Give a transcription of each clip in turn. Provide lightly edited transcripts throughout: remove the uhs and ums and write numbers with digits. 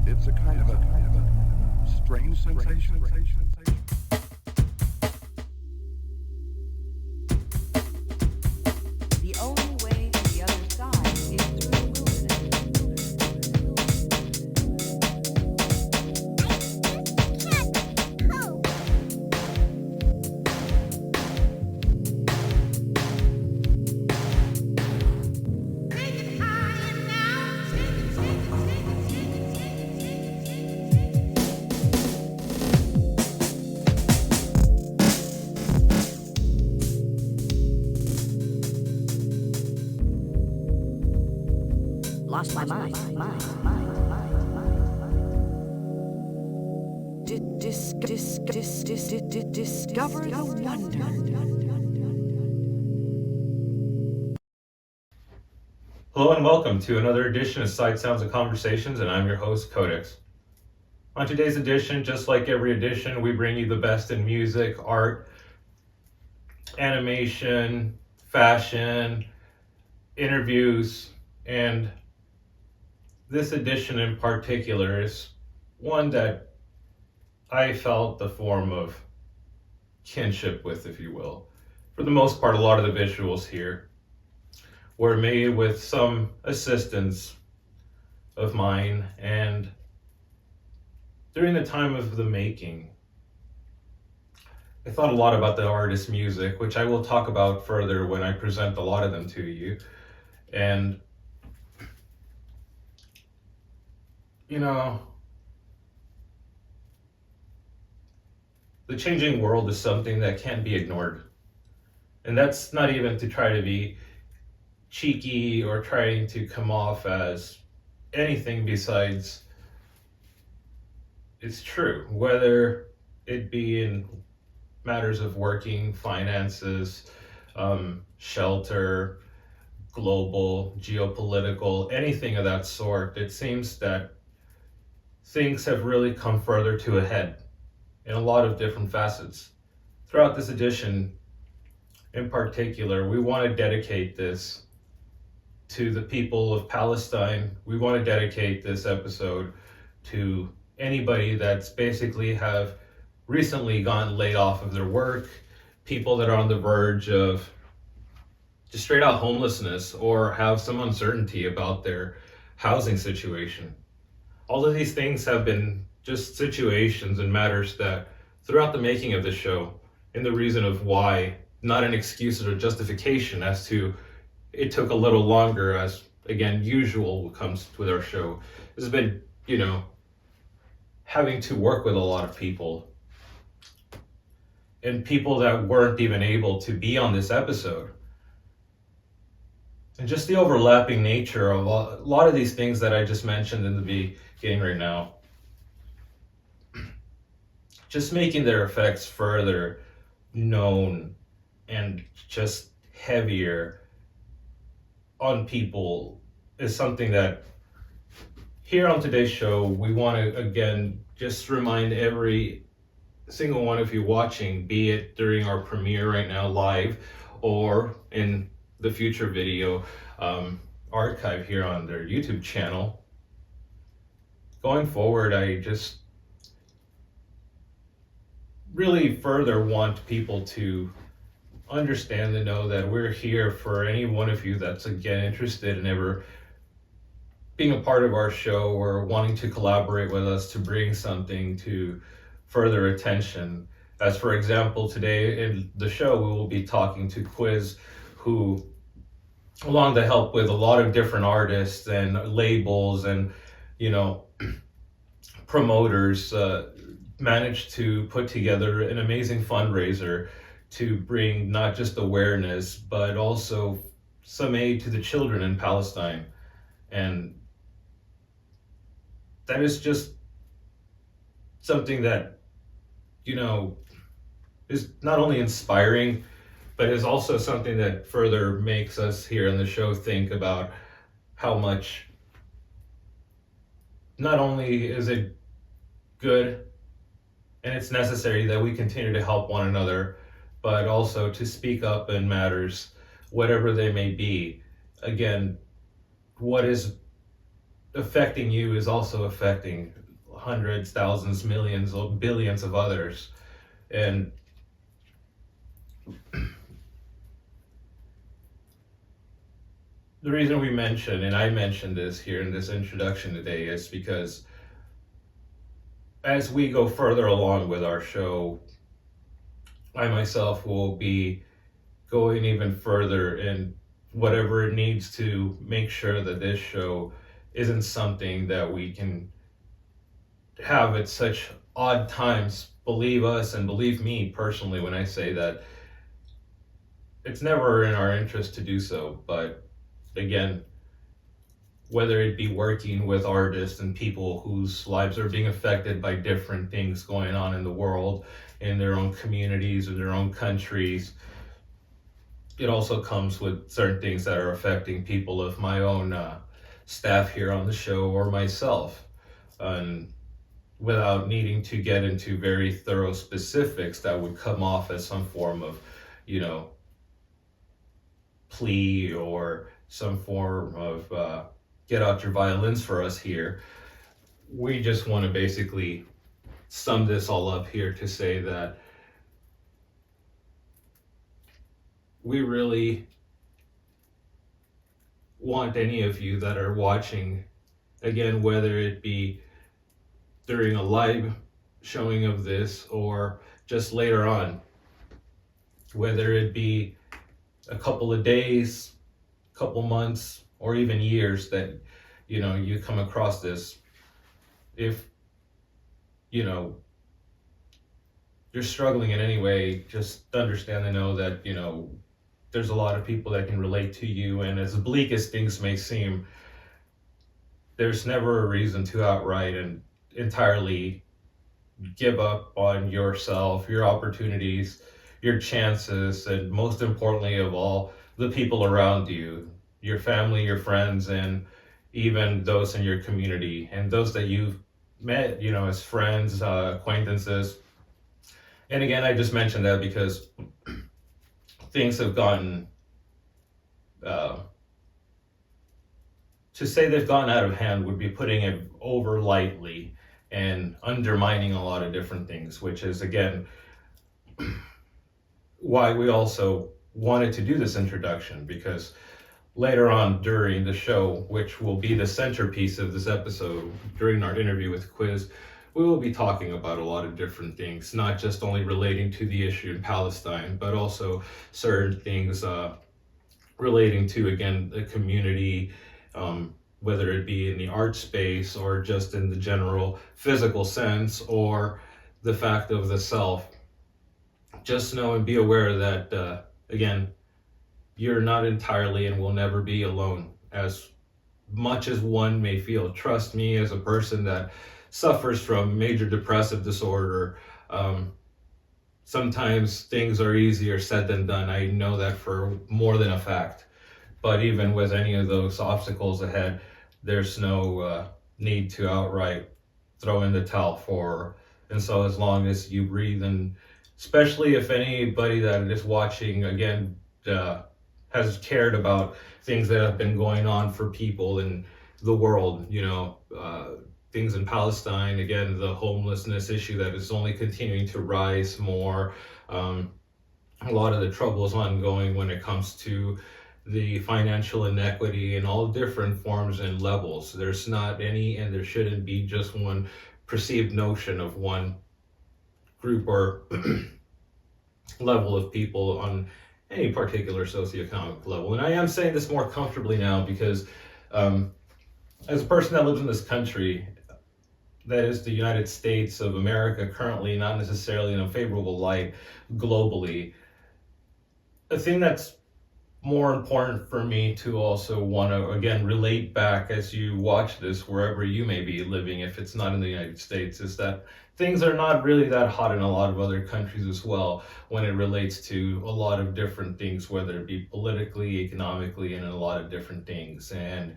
It's a kind of a strange sensation. The only way to the other side is through the lost my mind. Discover the wonder. Hello and welcome to another edition of Sight Sounds and Conversations, and I'm your host, Codex. On today's edition, just like every edition, we bring you the best in music, art, animation, fashion, interviews, and this edition in particular is one that I felt the form of kinship with, if you will. For the most part, a lot of the visuals here were made with some assistance of mine, and during the time of the making, I thought a lot about the artist's music, which I will talk about further when I present a lot of them to you. And you know, the changing world is something that can't be ignored. And that's not even to try to be cheeky or trying to come off as anything besides it's true, whether it be in matters of working, finances, shelter, global, geopolitical, anything of that sort. It seems that things have really come further to a head in a lot of different facets. Throughout this edition, in particular, we want to dedicate this to the people of Palestine. We want to dedicate this episode to anybody that's basically have recently gotten laid off of their work, people that are on the verge of just straight out homelessness or have some uncertainty about their housing situation. All of these things have been just situations and matters that throughout the making of the show, and the reason of why, not an excuse or justification as to it took a little longer, as again, usual comes with our show, has been, having to work with a lot of people and people that weren't even able to be on this episode. And just the overlapping nature of a lot of these things that I just mentioned in the beginning right now, just making their effects further known and just heavier on people is something that here on today's show, we want to again just remind every single one of you watching, be it during our premiere right now live or in the future video archive here on their YouTube channel. Going forward, I just really further want people to understand and know that we're here for any one of you that's again interested in ever being a part of our show or wanting to collaborate with us to bring something to further attention. As for example, today in the show, we will be talking to Quiz, who along to help with a lot of different artists and labels and, promoters, managed to put together an amazing fundraiser to bring not just awareness, but also some aid to the children in Palestine. And that is just something that, is not only inspiring, but is also something that further makes us here on the show think about how much not only is it good and it's necessary that we continue to help one another, but also to speak up in matters, whatever they may be. Again, what is affecting you is also affecting hundreds, thousands, millions, or billions of others. And the reason we mention, and I mentioned this here in this introduction today, is because as we go further along with our show, I myself will be going even further in whatever it needs to make sure that this show isn't something that we can have at such odd times. Believe us and believe me personally when I say that it's never in our interest to do so. But again, whether it be working with artists and people whose lives are being affected by different things going on in the world, in their own communities or their own countries, it also comes with certain things that are affecting people of my own staff here on the show or myself. And without needing to get into very thorough specifics that would come off as some form of, you know, plea or some form of get out your violins for us here. We just want to basically sum this all up here to say that we really want any of you that are watching, again, whether it be during a live showing of this or just later on, whether it be a couple of days, couple months, or even years that, you know, you come across this. If, you know, you're struggling in any way, just understand and know that, you know, there's a lot of people that can relate to you. And as bleak as things may seem, there's never a reason to outright and entirely give up on yourself, your opportunities, your chances, and most importantly of all, the people around you, your family, your friends, and even those in your community and those that you've met, you know, as friends, acquaintances. And again, I just mentioned that because things have gotten, to say they've gone out of hand would be putting it over lightly and undermining a lot of different things, which is, again, why we also wanted to do this introduction, because later on during the show, which will be the centerpiece of this episode, during our interview with Quiz, we will be talking about a lot of different things, not just only relating to the issue in Palestine, but also certain things relating to, again, the community, whether it be in the art space or just in the general physical sense, or the fact of the self. Just know and be aware that, again, you're not entirely and will never be alone, as much as one may feel. Trust me, as a person that suffers from major depressive disorder, sometimes things are easier said than done. I know that for more than a fact. But even with any of those obstacles ahead, there's no need to outright throw in the towel for. And so as long as you breathe, and especially if anybody that is watching, again, has cared about things that have been going on for people in the world, you know, things in Palestine, again, the homelessness issue that is only continuing to rise more, a lot of the troubles ongoing when it comes to the financial inequity in all different forms and levels. There's not any, and there shouldn't be just one perceived notion of one group or level of people on any particular socioeconomic level. And I am saying this more comfortably now because as a person that lives in this country, that is the United States of America, currently not necessarily in a favorable light globally, the thing that's more important for me to also want to, again, relate back as you watch this, wherever you may be living, if it's not in the United States, is that things are not really that hot in a lot of other countries as well when it relates to a lot of different things, whether it be politically, economically, and a lot of different things. And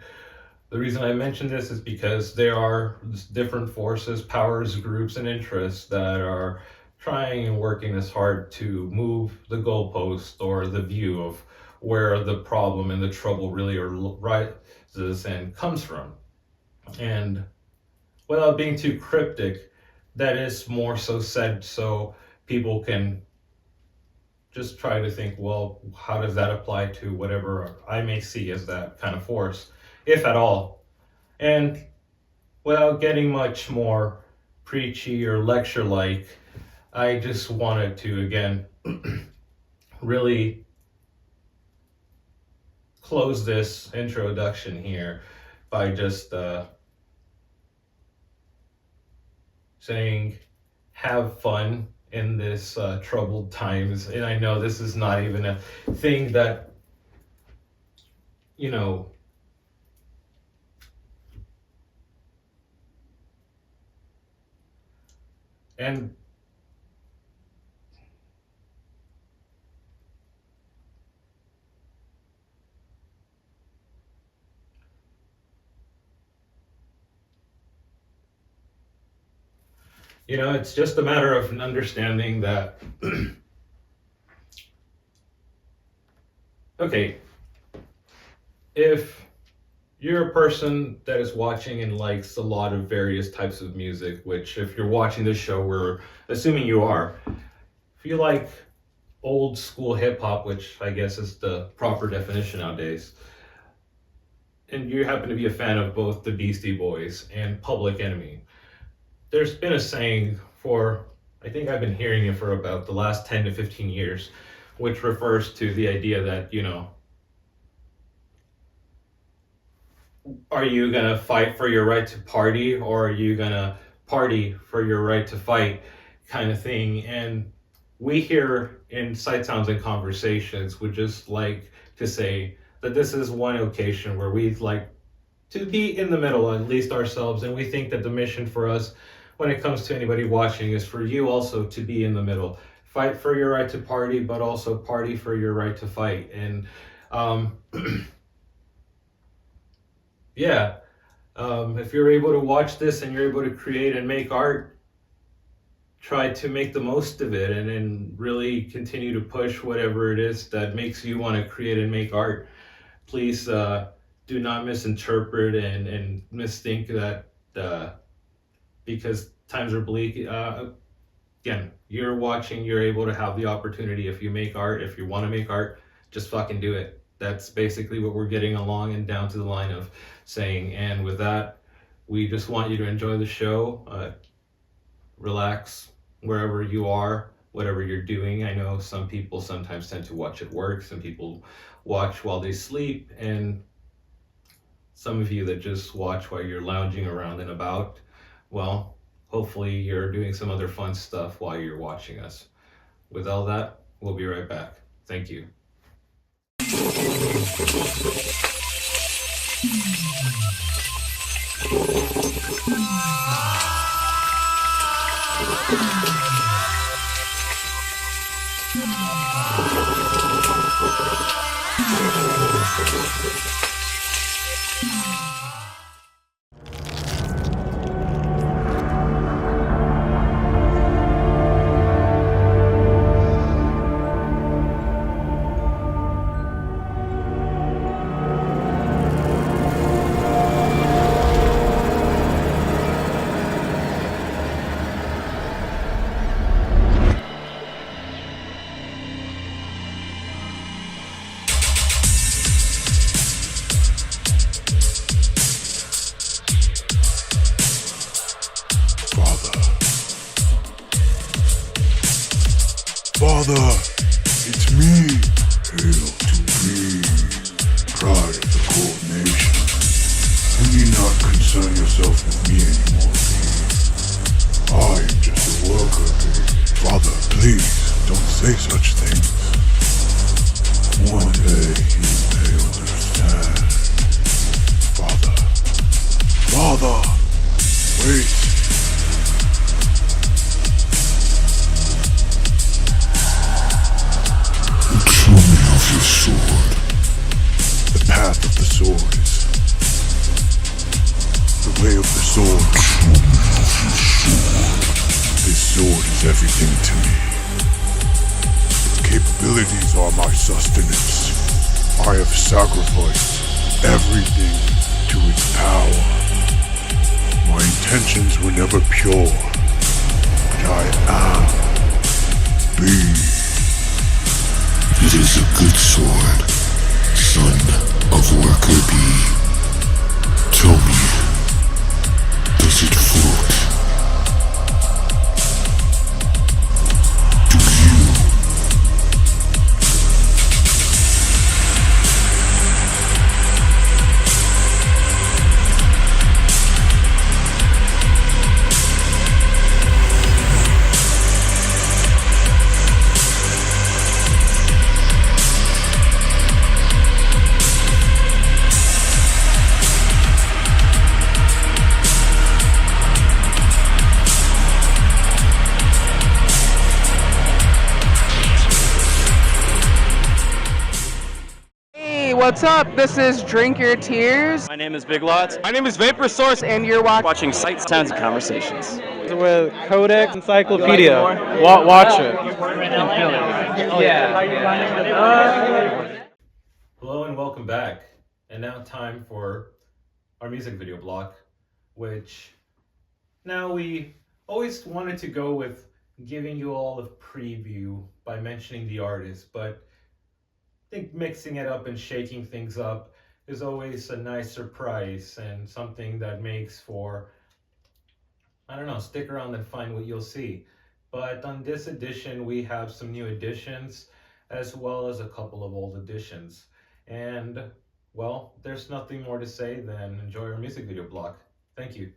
the reason I mention this is because there are different forces, powers, groups, and interests that are trying and working as hard to move the goalpost or the view of where the problem and the trouble really arises and comes from. And without being too cryptic, that is more so said so people can just try to think, well, how does that apply to whatever I may see as that kind of force, if at all? And without getting much more preachy or lecture like, I just wanted to again really close this introduction here by just saying have fun in this troubled times. And I know this is not even a thing that, you know, and it's just a matter of understanding that okay, if you're a person that is watching and likes a lot of various types of music, which if you're watching this show, we're assuming you are. If you like old school hip hop, which I guess is the proper definition nowadays, and you happen to be a fan of both the Beastie Boys and Public Enemy, there's been a saying for, I think I've been hearing it for about the last 10 to 15 years, which refers to the idea that, are you gonna fight for your right to party, or are you gonna party for your right to fight, kind of thing? And we here in Sight Sounds and Conversations would just like to say that this is one occasion where we'd like to be in the middle, at least ourselves, and we think that the mission for us when it comes to anybody watching is for you also to be in the middle. Fight for your right to party, but also party for your right to fight. And yeah, if you're able to watch this and you're able to create and make art, try to make the most of it and really continue to push whatever it is that makes you want to create and make art. Please do not misinterpret and misthink that because times are bleak. Again, you're watching, you're able to have the opportunity. If you make art, if you want to make art, just fucking do it. That's basically what we're getting along and down to the line of saying. And with that, we just want you to enjoy the show. Relax wherever you are, whatever you're doing. I know some people sometimes tend to watch at work, some people watch while they sleep, and some of you that just watch while you're lounging around and about, well, hopefully you're doing some other fun stuff while you're watching us. With all that, we'll be right back. Thank you. Father, it's me. Hail to me, pride of the court nation. You need not concern yourself with me anymore, King. I am just a worker, King. Father, please, don't say such things. One day you may understand. Father, wait. Show me of your sword. The path of the sword is the way of the sword. Show me of your sword. This sword is everything to me. Its capabilities are my sustenance. I have sacrificed everything to its power. My intentions were never pure, but I am being. It is a good sword, son of worker bee. Tell me, does it float? Do you? Hey, what's up? This is Drink Your Tears. My name is Big Lots. My name is Vapor Source, And you're Watching Sights, Sounds, and Conversations. with Codex Encyclopedia. Watch it. Hello and welcome back. And now time for our music video block, which now we always wanted to go with giving you all a preview by mentioning the artist, but I think mixing it up and shaking things up is always a nice surprise and something that makes for, I don't know, stick around and find what you'll see. But on this edition, we have some new additions as well as a couple of old additions. And, well, there's nothing more to say than enjoy our music video block. Thank you.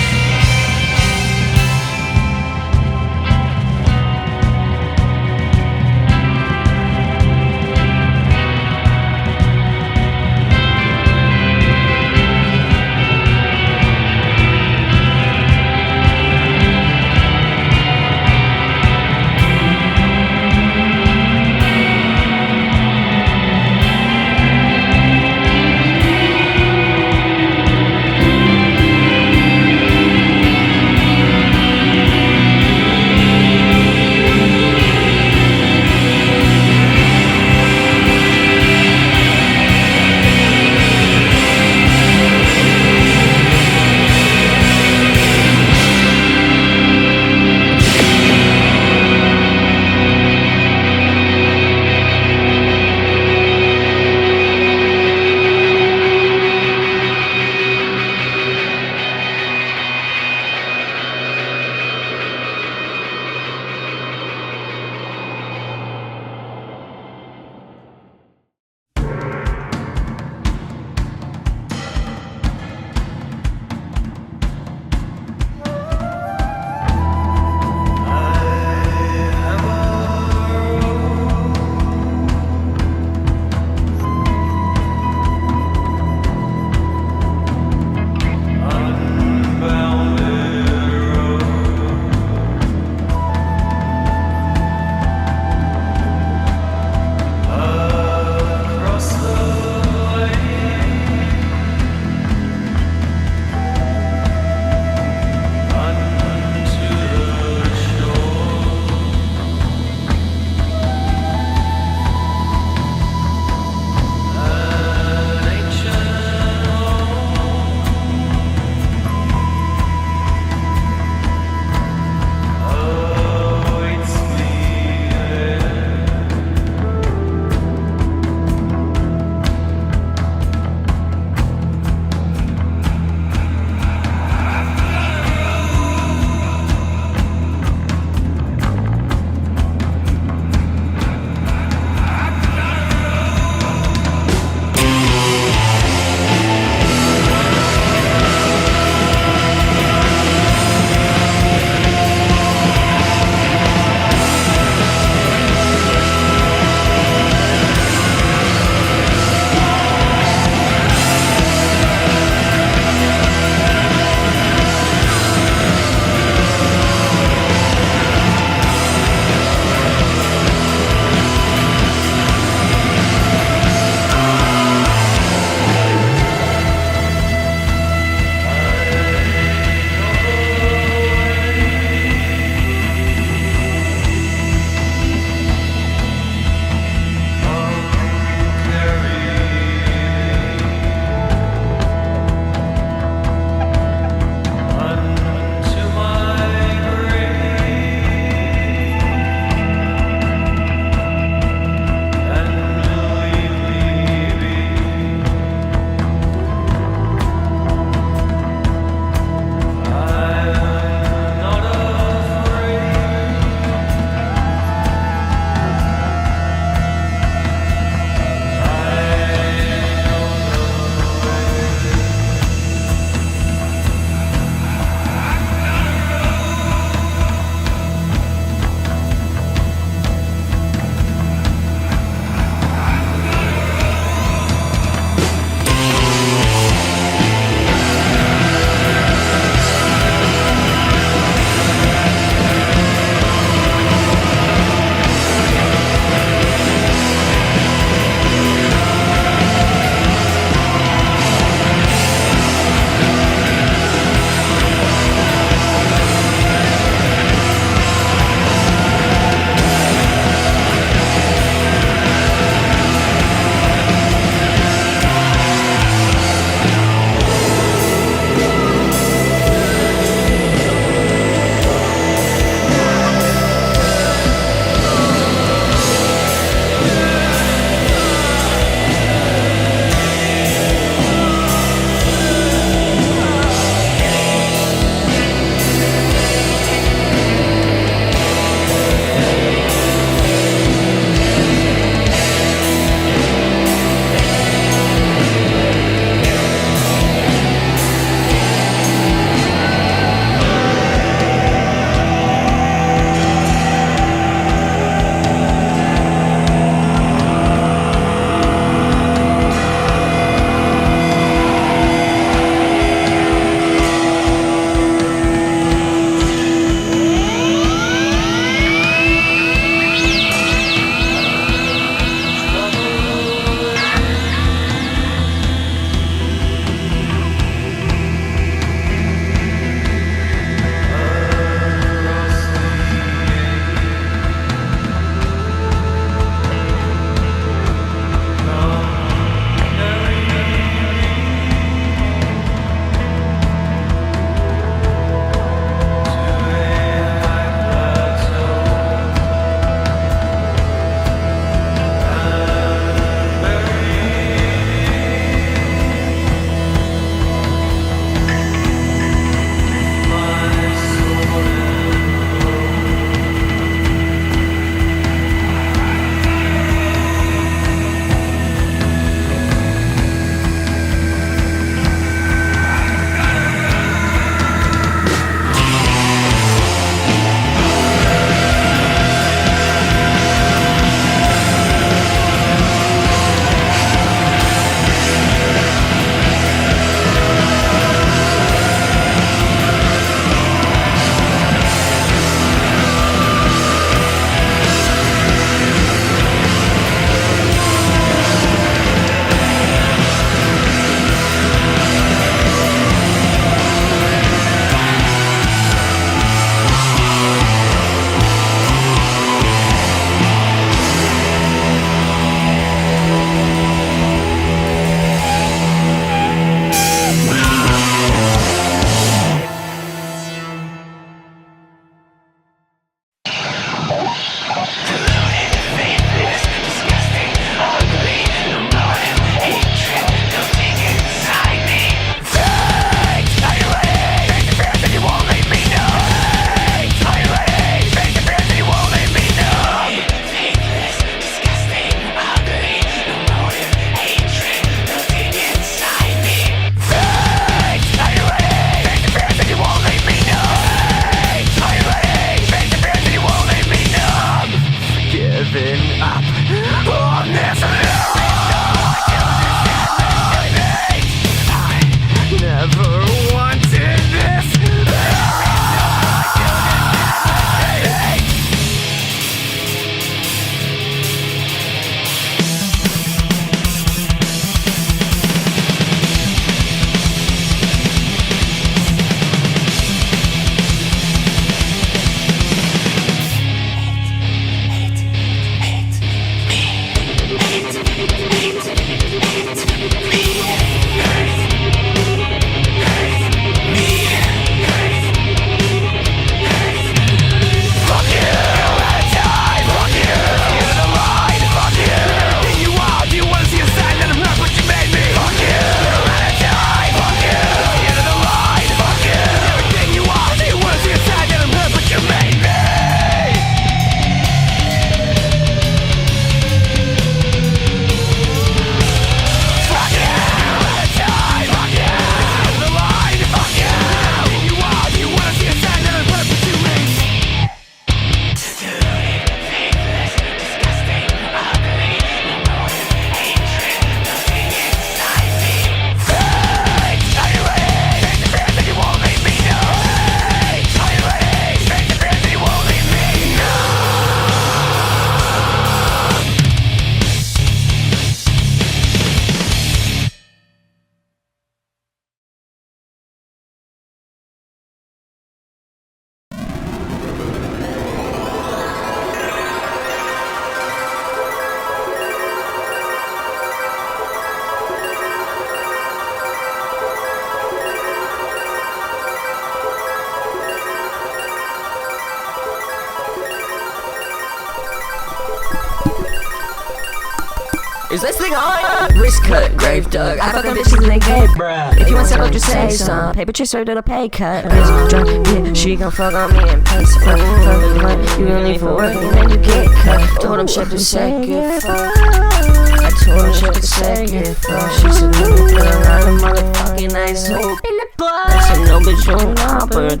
Is this thing on? Wrist cut, grave dug. I fuck on bitches and they gay, bruh. If you want some, just say some. Paper chase straight to the pay cut. Bitch, drunk, yeah, she gon' fuck on me and pay some. Fuck the blunt, you gon' leave for work and then you get cut. Told him shit to say, get fucked. I told him shit to say, get fucked. She said, let me put around a motherfucking ice hoop in the blood. I said, no, bitch, you don't know, but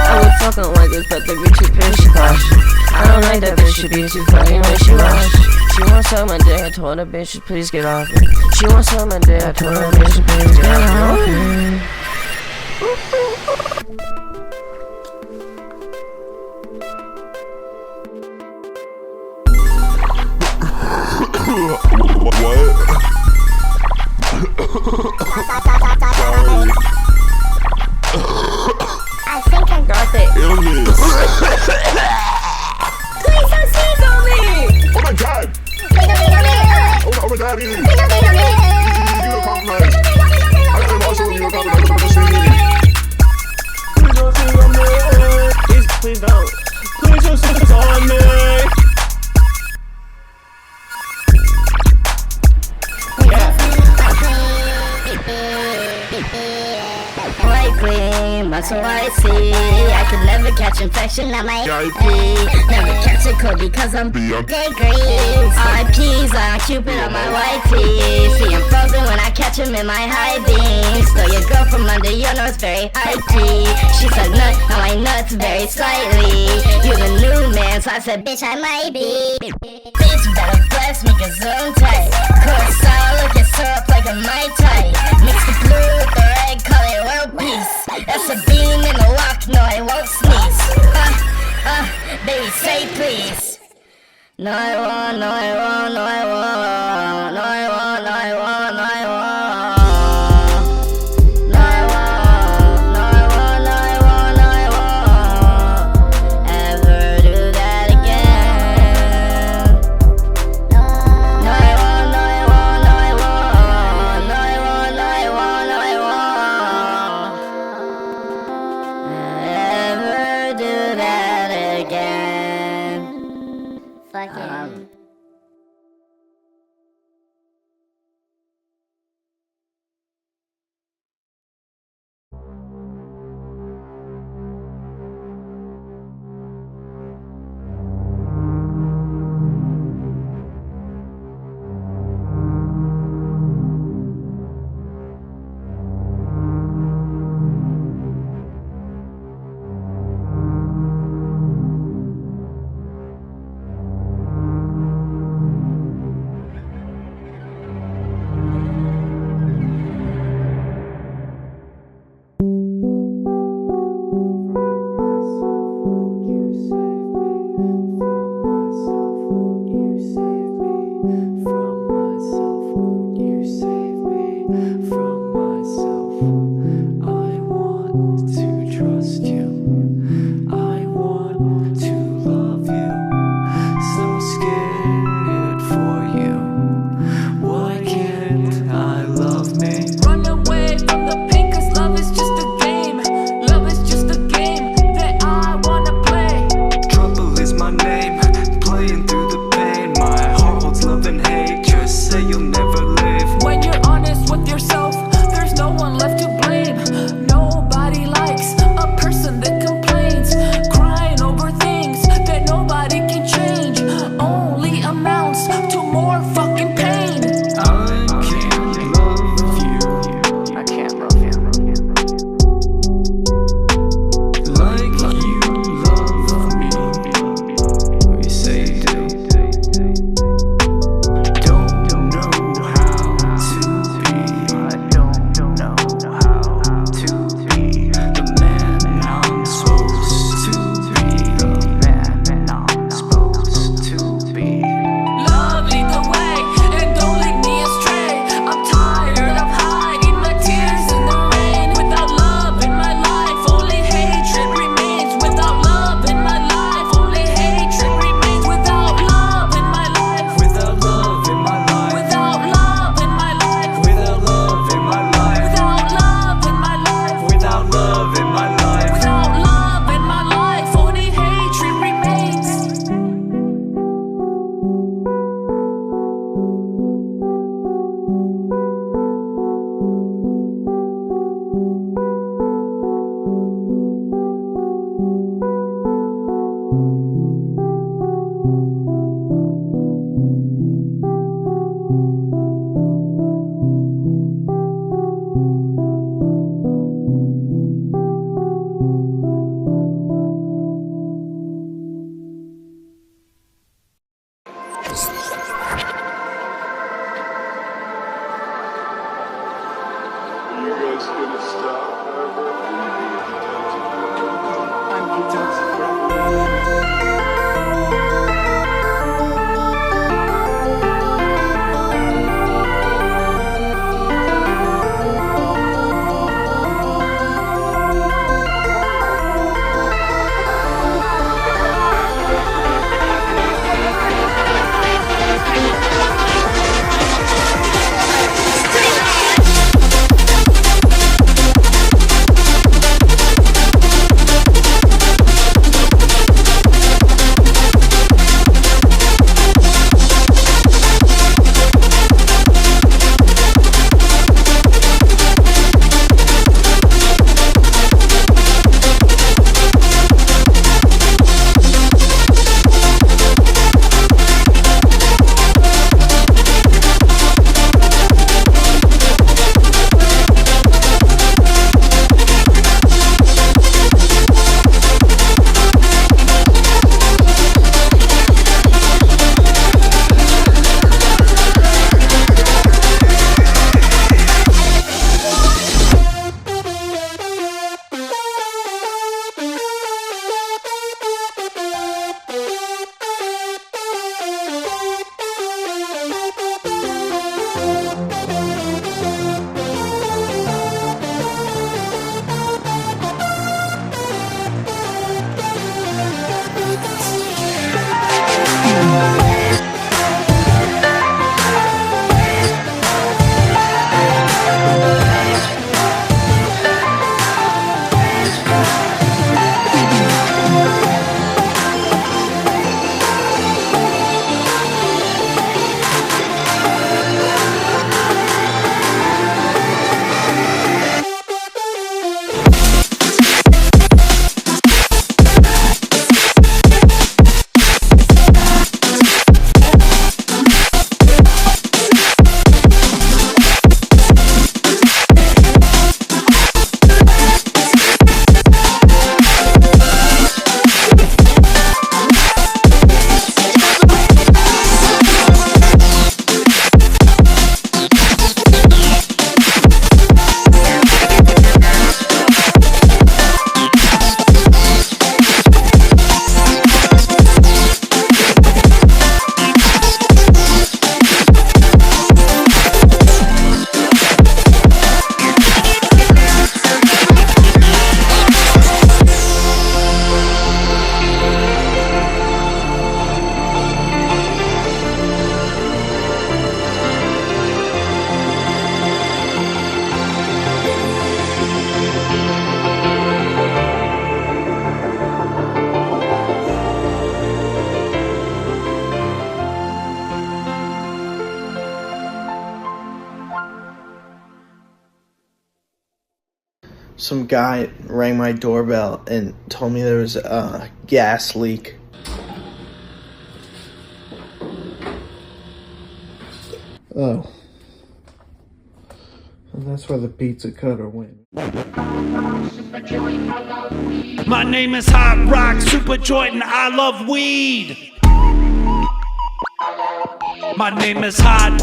I would fuck on workers, but the bitch is bitch caution. I don't like that bitch, she be too fucking wishy-washy. She wants some of my dick, I told her bitch, please get off me. She wants some of my dick, I told her bitch, please get off me. I think I got it. Illness. Please don't sneeze on me! Oh my god! Please don't sneeze on me! Oh my god! Please don't sneeze on me! You don't compromise. I'm also you don't compromise. I'm gonna see Please don't sneeze on me. Please don't. Please don't sneeze on me. White queen, muscle white sea. I could never catch infection on my pee. Never catch a cold because I'm gay grease. RIPs on Cupid on my white tee. See I'm frozen when I catch him in my high beams. Stole your girl from under your nose, very high key. She said nut on my nuts very slightly. You the new man, so I said bitch I might be. Bitch better bless me cause I'm tight. Curacao look at syrup like a Mai Tai. Mix the blue with the red, call it world peace. That's a bean in the walk, no I won't sneeze. Baby say please. No I won't, no I won't, no I won't. No I won't, no I won't, no I won't. No I won't, no I won't, no I won't, no I won't ever do that again. No I won't, no I won't, no I won't. No I won't, no I won't, no I won't ever do that again. Fucking some guy rang my doorbell and told me there was a gas leak. Oh. And that's where the pizza cutter went. My name is Hot Rock Super Joint and I love weed. My name is Hot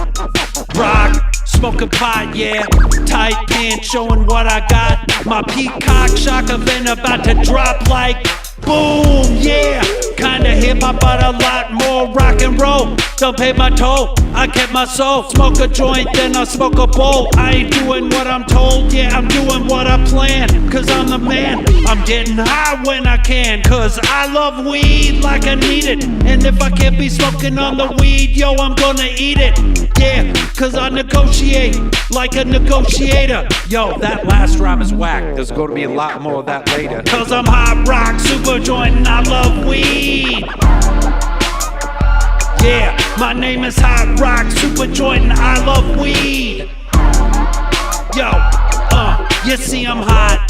Rock, smoking pot, yeah. Tight pants showing what I got. My peacock shock event about to drop like boom, yeah. Kinda hip hop, but a lot more rock and roll. Don't pay my toll, I kept my soul. Smoke a joint, then I smoke a bowl. I ain't doing what I'm told, yeah, I'm doing what I plan. Cause I'm the man, I'm getting high when I can. Cause I love weed like I need it. And if I can't be smoking on the weed, yo, I'm gonna eat it. Yeah, cause I negotiate like a negotiator. Yo, that last rhyme is whack. There's gonna be a lot more of that later. Cause I'm Hot Rock Super Joint and I love weed. Yeah, my name is Hot Rock Super Joint and I love weed. Yo, you see I'm hot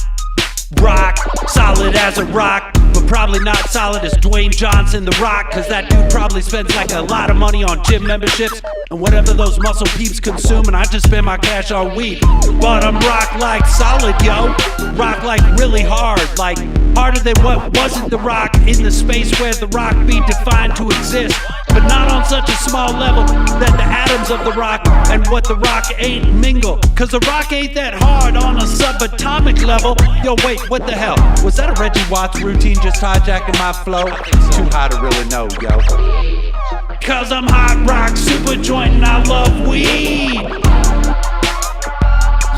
rock, solid as a rock, but probably not solid as Dwayne Johnson, The Rock. Cause that dude probably spends like a lot of money on gym memberships and whatever those muscle peeps consume, and I just spend my cash on weed. But I'm rock like solid, yo. Rock like really hard, like harder than what wasn't The Rock, in the space where The Rock be defined to exist, but not on such a small level that the atoms of The Rock and what The Rock ain't mingle. Cause The Rock ain't that hard on a subatomic level. Yo, wait, what the hell? Was that a Reggie Watts routine just hijacking my flow? It's too high to really know, yo. Cause I'm Hot Rock Super Joint and I love weed.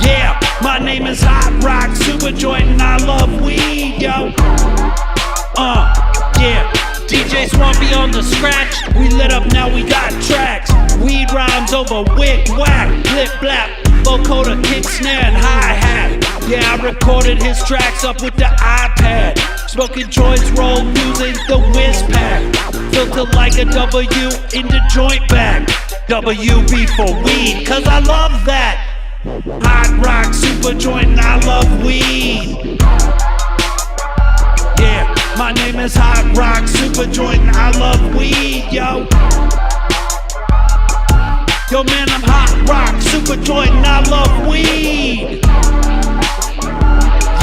Yeah, my name is Hot Rock Super Joint and I love weed, yo. Yeah. DJ Swampy on the scratch, we lit up, now we got tracks. Weed rhymes over wick, whack, blip, blap, vocoder, kick, snare, and hi-hat. Yeah, I recorded his tracks up with the iPad. Smoking joints rolled using the whiz pack. Filter like a W in the joint bag. WB for weed, cause I love that. Hot Rock Super Joint and I love weed. Yeah, my name is Hot Rock Super Joint and I love weed, yo. Yo man, I'm Hot Rock Super Joint and I love weed.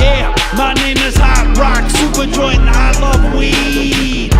Yeah, my name is Hot Rock Super Joint and I love weed.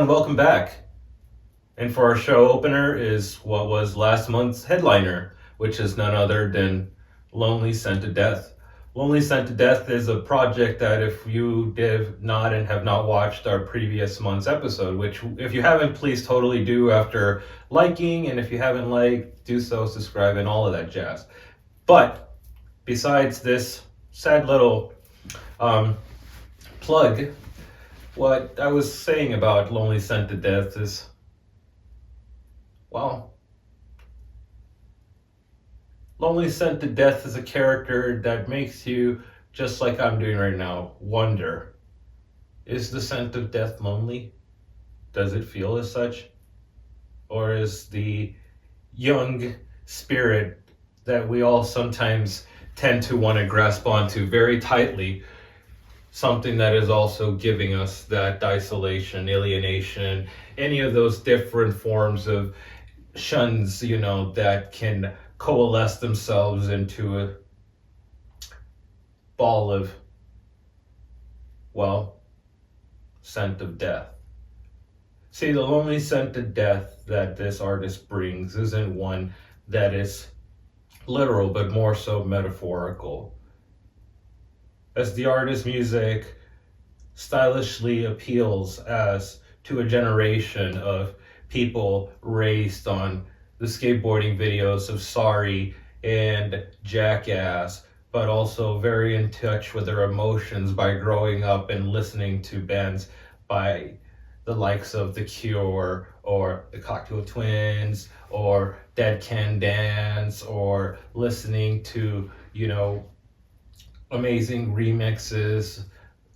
and welcome back. And for our show opener is what was last month's headliner, which is none other than Lonely Sent to Death. Lonely Sent to Death is a project that if you did not and have not watched our previous month's episode, which if you haven't, please totally do after liking, and if you haven't liked, do so, subscribe, and all of that jazz. But besides this sad little plug, what I was saying about Lonely Sent to Death is, well, Lonely Sent to Death is a character that makes you, just like I'm doing right now, wonder, is the scent of death lonely? Does it feel as such? Or is the young spirit that we all sometimes tend to want to grasp onto very tightly something that is also giving us that isolation, alienation, any of those different forms of shuns, that can coalesce themselves into a ball of, scent of death. See, the lonely scent of death that this artist brings isn't one that is literal, but more so metaphorical. As the artist's music stylishly appeals as to a generation of people raised on the skateboarding videos of Sorry and Jackass, but also very in touch with their emotions by growing up and listening to bands by the likes of The Cure or the Cocktail Twins or Dead Can Dance, or listening to, amazing remixes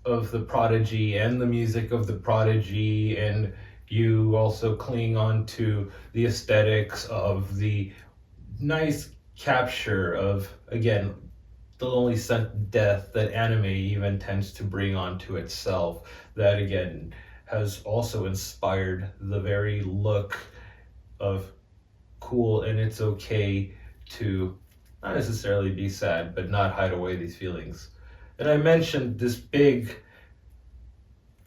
of The Prodigy and the music of The Prodigy, and you also cling on to the aesthetics of the nice capture of, again, the lonely scent of death that anime even tends to bring onto itself, that again has also inspired the very look of cool, and it's okay to not necessarily be sad, but not hide away these feelings. And I mentioned this big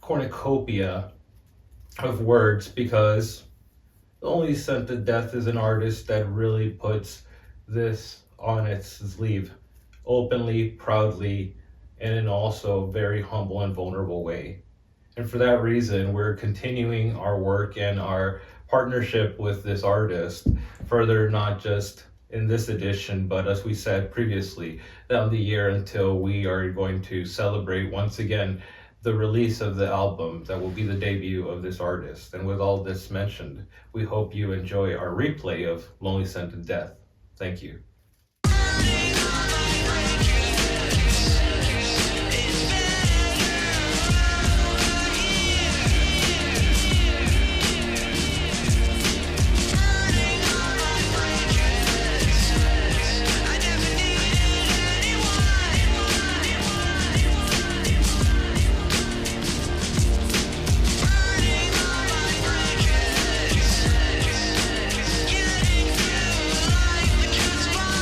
cornucopia of words because the Lonely Sent to Death is an artist that really puts this on its sleeve, openly, proudly, and in also a very humble and vulnerable way. And for that reason, we're continuing our work and our partnership with this artist further, not just in this edition, but as we said previously, down the year until we are going to celebrate once again the release of the album that will be the debut of this artist. And with all this mentioned, we hope you enjoy our replay of Lonely Sent to Death. Thank you. Getting through life because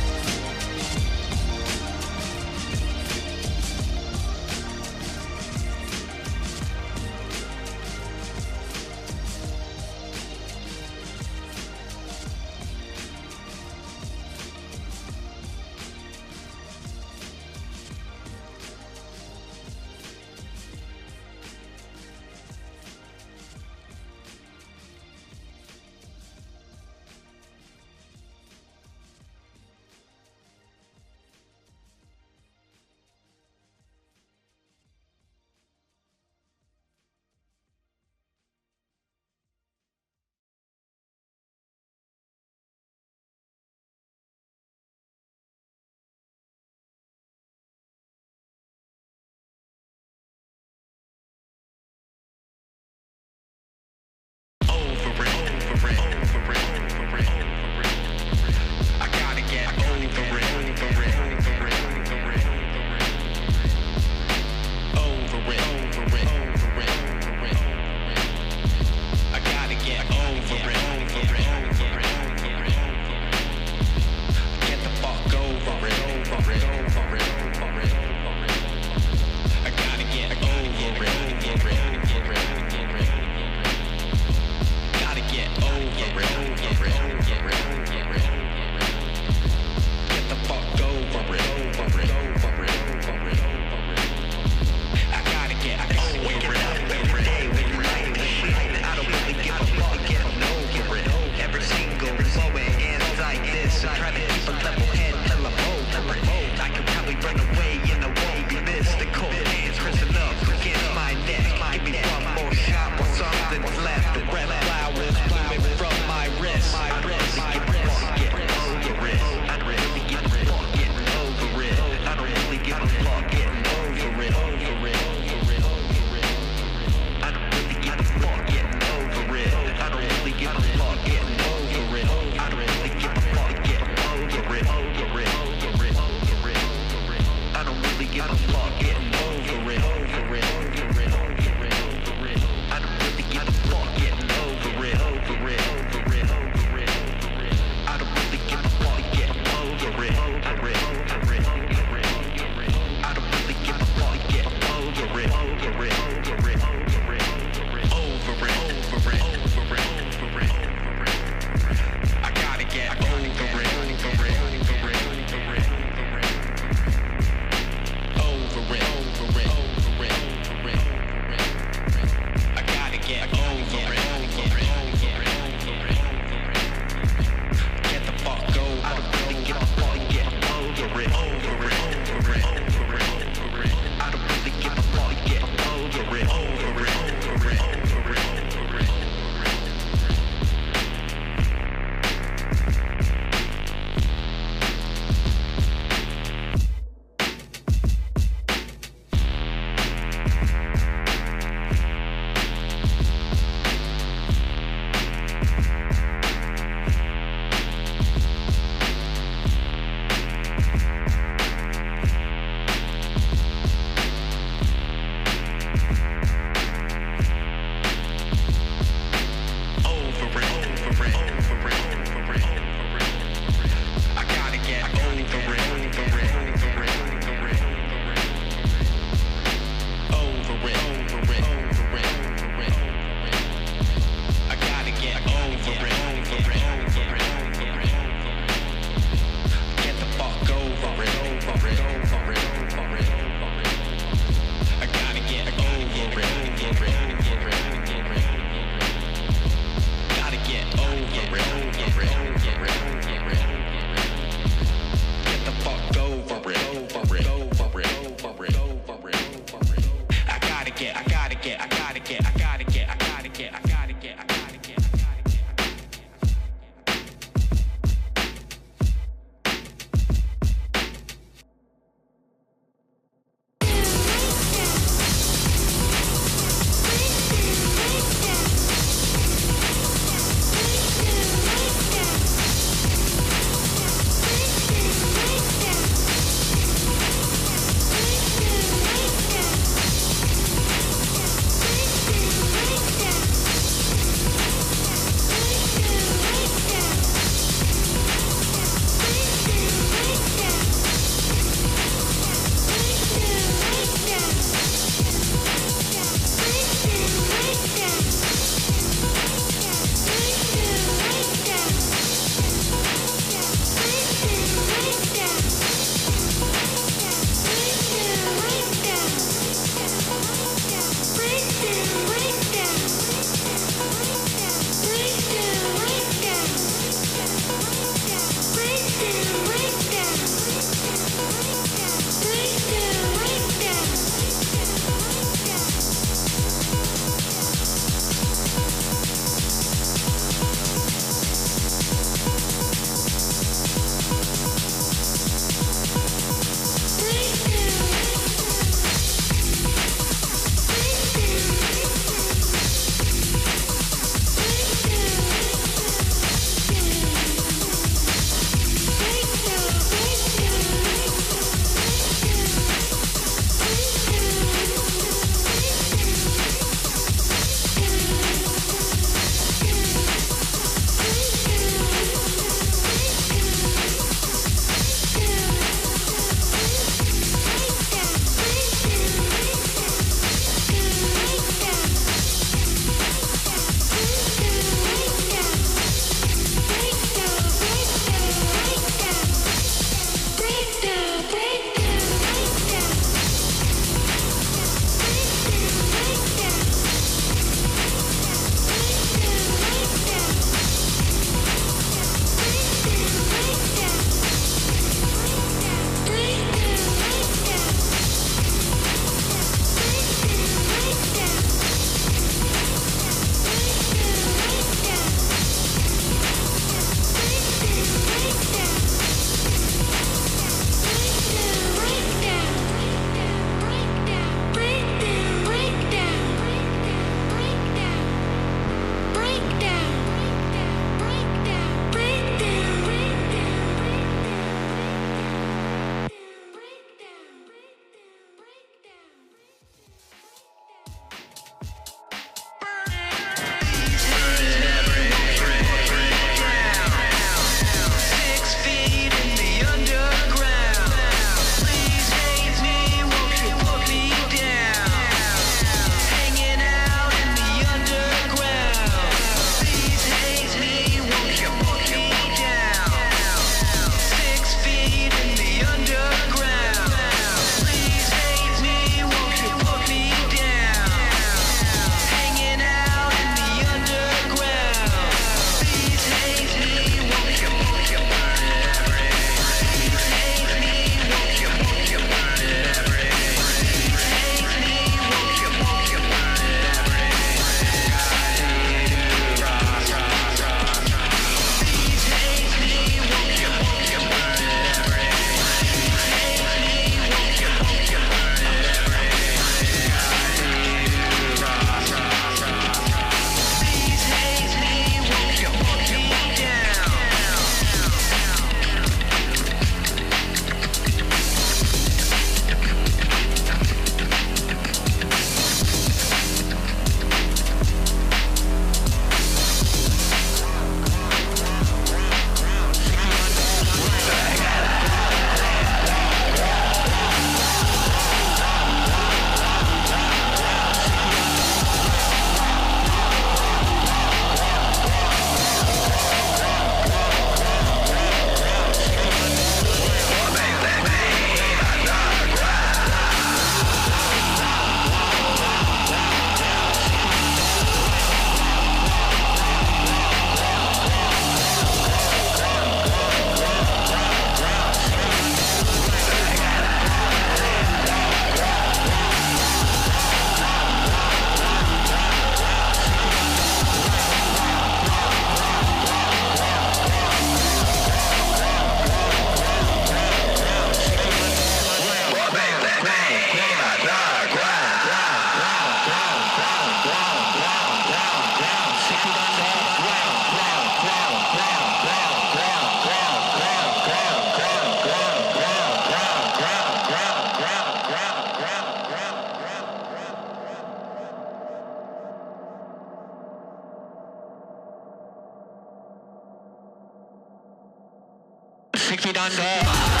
6 feet under.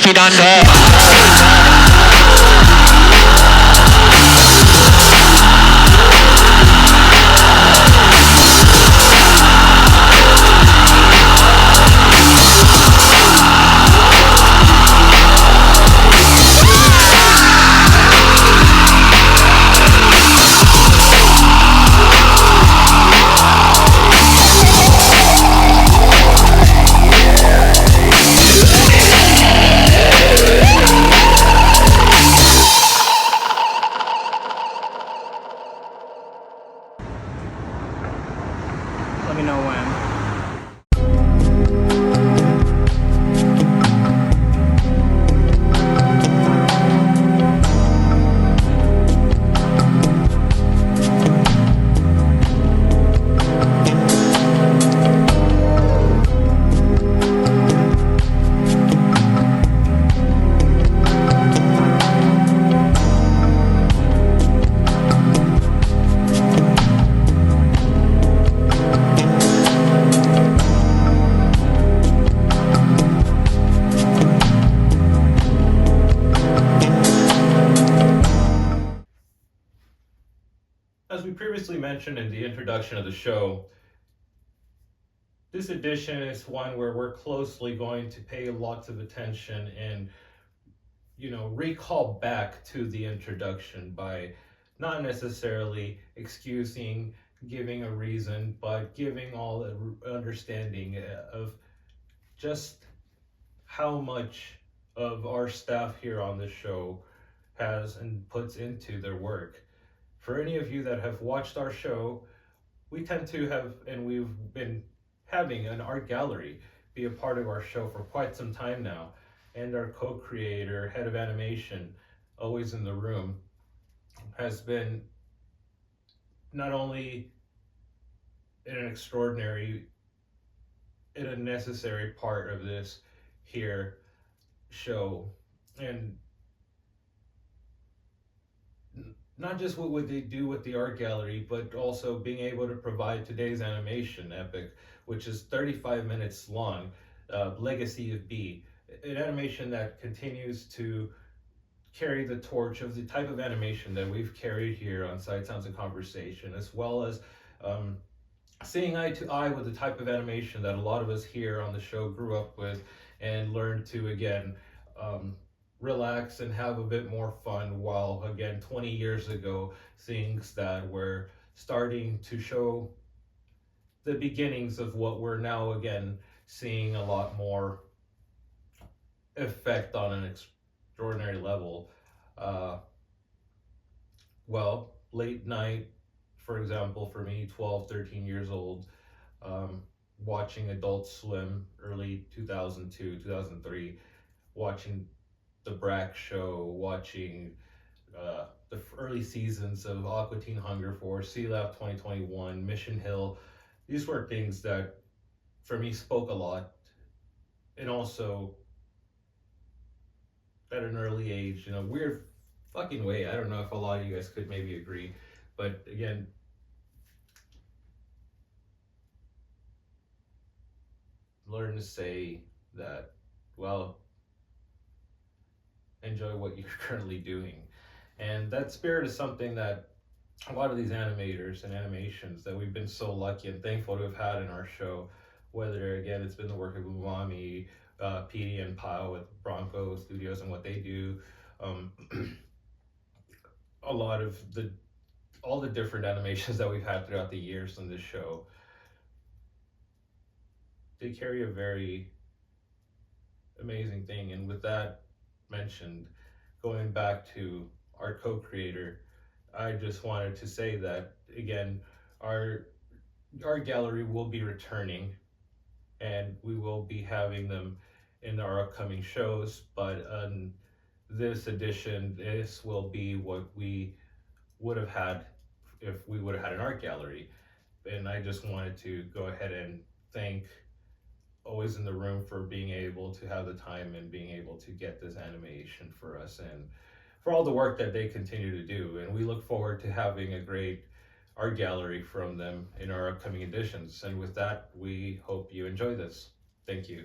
feet under. Let me know when. As we previously mentioned in the introduction of the show, this edition is one where we're closely going to pay lots of attention and, recall back to the introduction by not necessarily excusing, giving a reason, but giving all the understanding of just how much of our staff here on the show has and puts into their work. For any of you that have watched our show, we tend to have, and we've been having an art gallery be a part of our show for quite some time now. And our co-creator, head of animation, always in the room, has been not only an extraordinary and a necessary part of this here show, and not just what would they do with the art gallery, but also being able to provide today's animation epic, which is 35 minutes long, Legacy of B, an animation that continues to carry the torch of the type of animation that we've carried here on Sight Sounds and Conversation, as well as seeing eye to eye with the type of animation that a lot of us here on the show grew up with and learned to, again, relax and have a bit more fun, while again 20 years ago things that were starting to show the beginnings of what we're now again seeing a lot more effect on an extraordinary level. Late night, for example, for me, 12, 13 years old, watching Adult Swim, early 2002, 2003, watching The Brack Show, watching the early seasons of Aqua Teen Hunger Force, Sea Lab 2021, Mission Hill. These were things that, for me, spoke a lot. And also, at an early age, in a weird fucking way, I don't know if a lot of you guys could maybe agree, but again, learn to say that, well, enjoy what you're currently doing. And that spirit is something that a lot of these animators and animations that we've been so lucky and thankful to have had in our show, whether again it's been the work of Umami, PD and Pyle with Bronco Studios and what they do, a lot of all the different animations that we've had throughout the years on this show, they carry a very amazing thing. And with that mentioned, going back to our co-creator, I just wanted to say that again, our gallery will be returning and we will be having them in our upcoming shows, but this edition, this will be what we would have had if we would have had an art gallery. And I just wanted to go ahead and thank Always in the Room for being able to have the time and being able to get this animation for us, and for all the work that they continue to do. And we look forward to having a great art gallery from them in our upcoming editions. And with that, we hope you enjoy this. Thank you.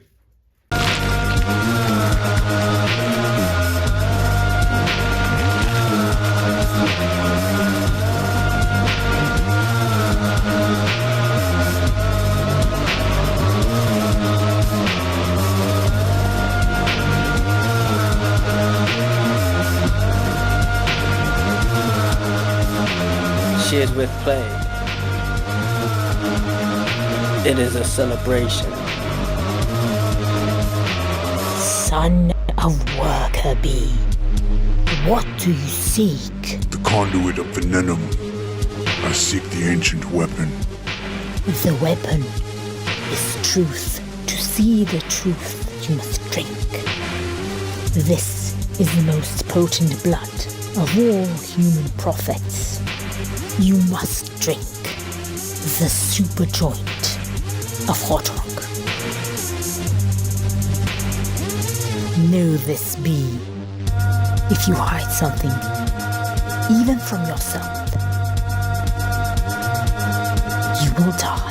Shared with play. It is a celebration. Son of worker bee, what do you seek? The conduit of venenum. I seek the ancient weapon. The weapon is truth. To see the truth, you must drink. This is the most potent blood of all human prophets. You must drink the super joint of hot rock. Know this, bee. If you hide something, even from yourself, you will die.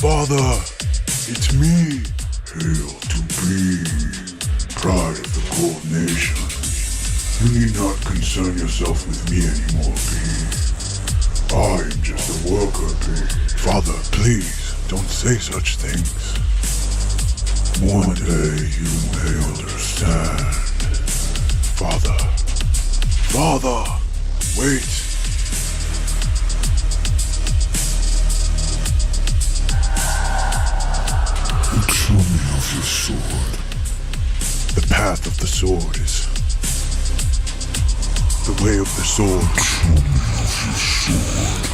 Father, it's me. Hail to be. Pride of the cold nation. You need not concern yourself with me anymore, B. I am just a worker, B. Father, please, don't say such things. One day you may understand. Father. Father! Wait! Tell me of your sword. The path of the sword is... the way of the sword. Tell me of your sword.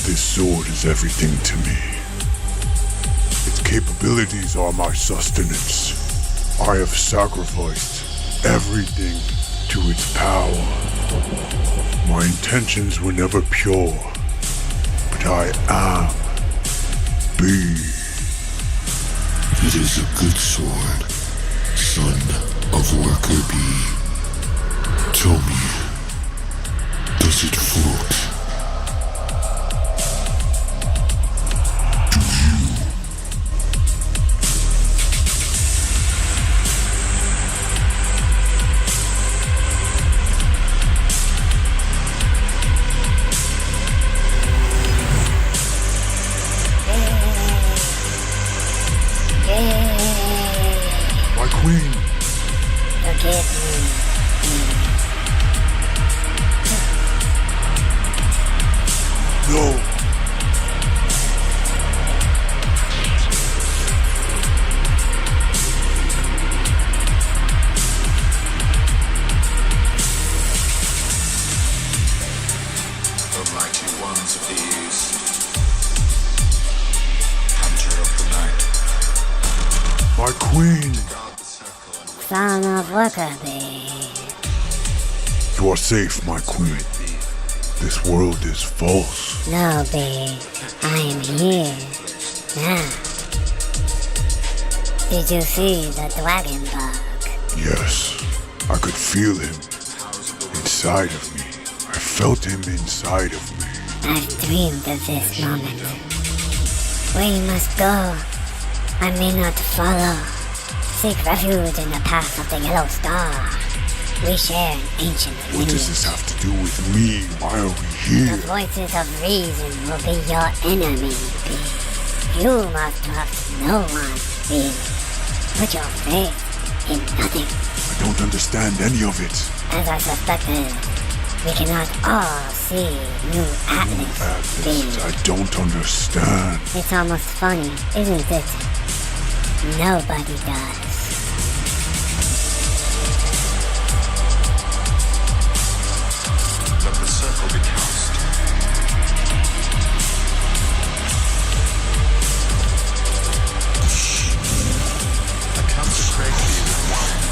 This sword is everything to me. Its capabilities are my sustenance. I have sacrificed everything to its power. My intentions were never pure, but I am B. It is a good sword, son of worker bee. Tell me, does it float? My queen. Forgive me. No. The mighty ones of the east, hunter of the night. My queen. Son of worker bee. You are safe, my queen. This world is false. No, bee. I am here. Now. Did you see the dragon bug? Yes, I could feel him inside of me. I felt him inside of me. I've dreamed of this moment. We must go. I may not follow. Seek refuge in the path of the yellow star. We share an ancient What does this have to do with me? Why are we here? The voices of reason will be your enemy, B. You must trust no one, B. Put your faith in nothing. I don't understand any of it. As I suspected, we cannot all see New Atlas, B. I don't understand. It's almost funny, isn't it? Nobody does. Let the circle be cast. I consecrate thee with wine.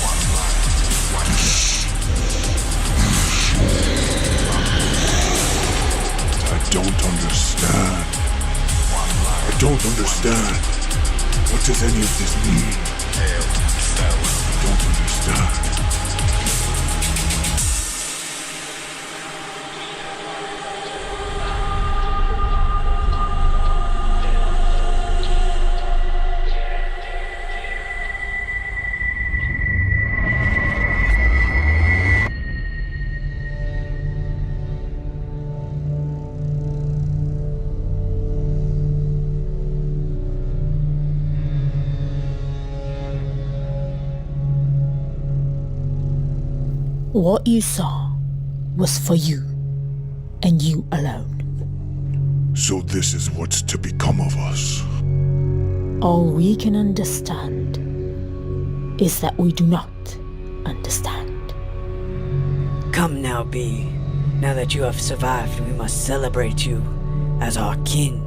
One life, one I don't understand. I don't understand. What does any of this mean? hail and farewell. I don't understand. What you saw was for you, and you alone. So this is what's to become of us. All we can understand is that we do not understand. Come now, B. Now that you have survived, we must celebrate you as our kin.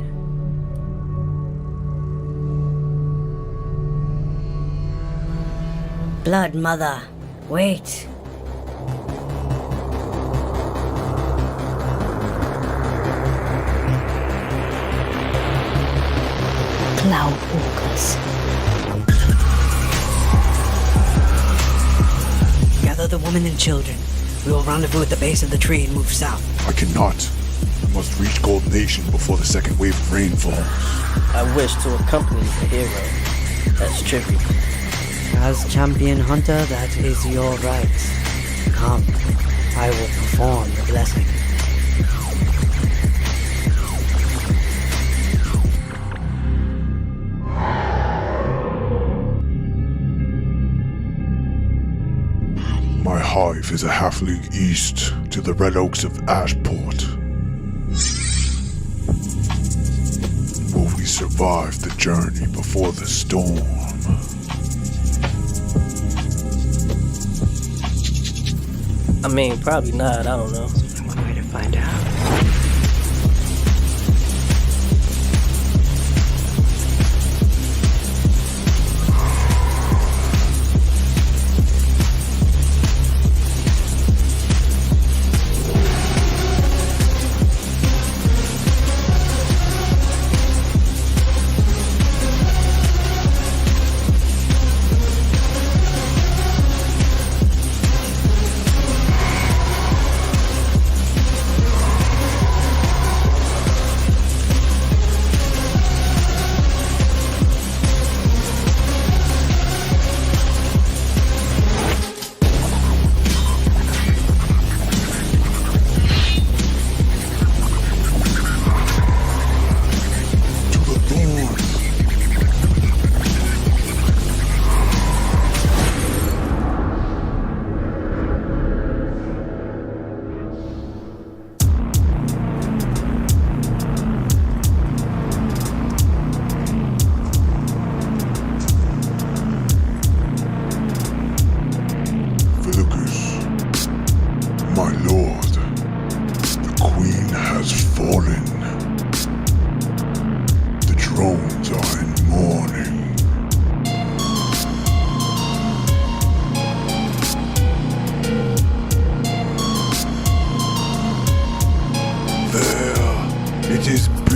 Blood Mother, wait. Cloud walkers. Gather the women and children. We will rendezvous at the base of the tree and move south. I cannot. I must reach Gold Nation before the second wave of rain falls. I wish to accompany the hero. That's tricky. As champion hunter, that is your right. Come, I will perform the blessing. My hive is a half league east to the Red Oaks of Ashport. Will we survive the journey before the storm? I mean, probably not, I don't know. One way to find out. My lord, the queen has fallen. The drones are in mourning. There, it is B.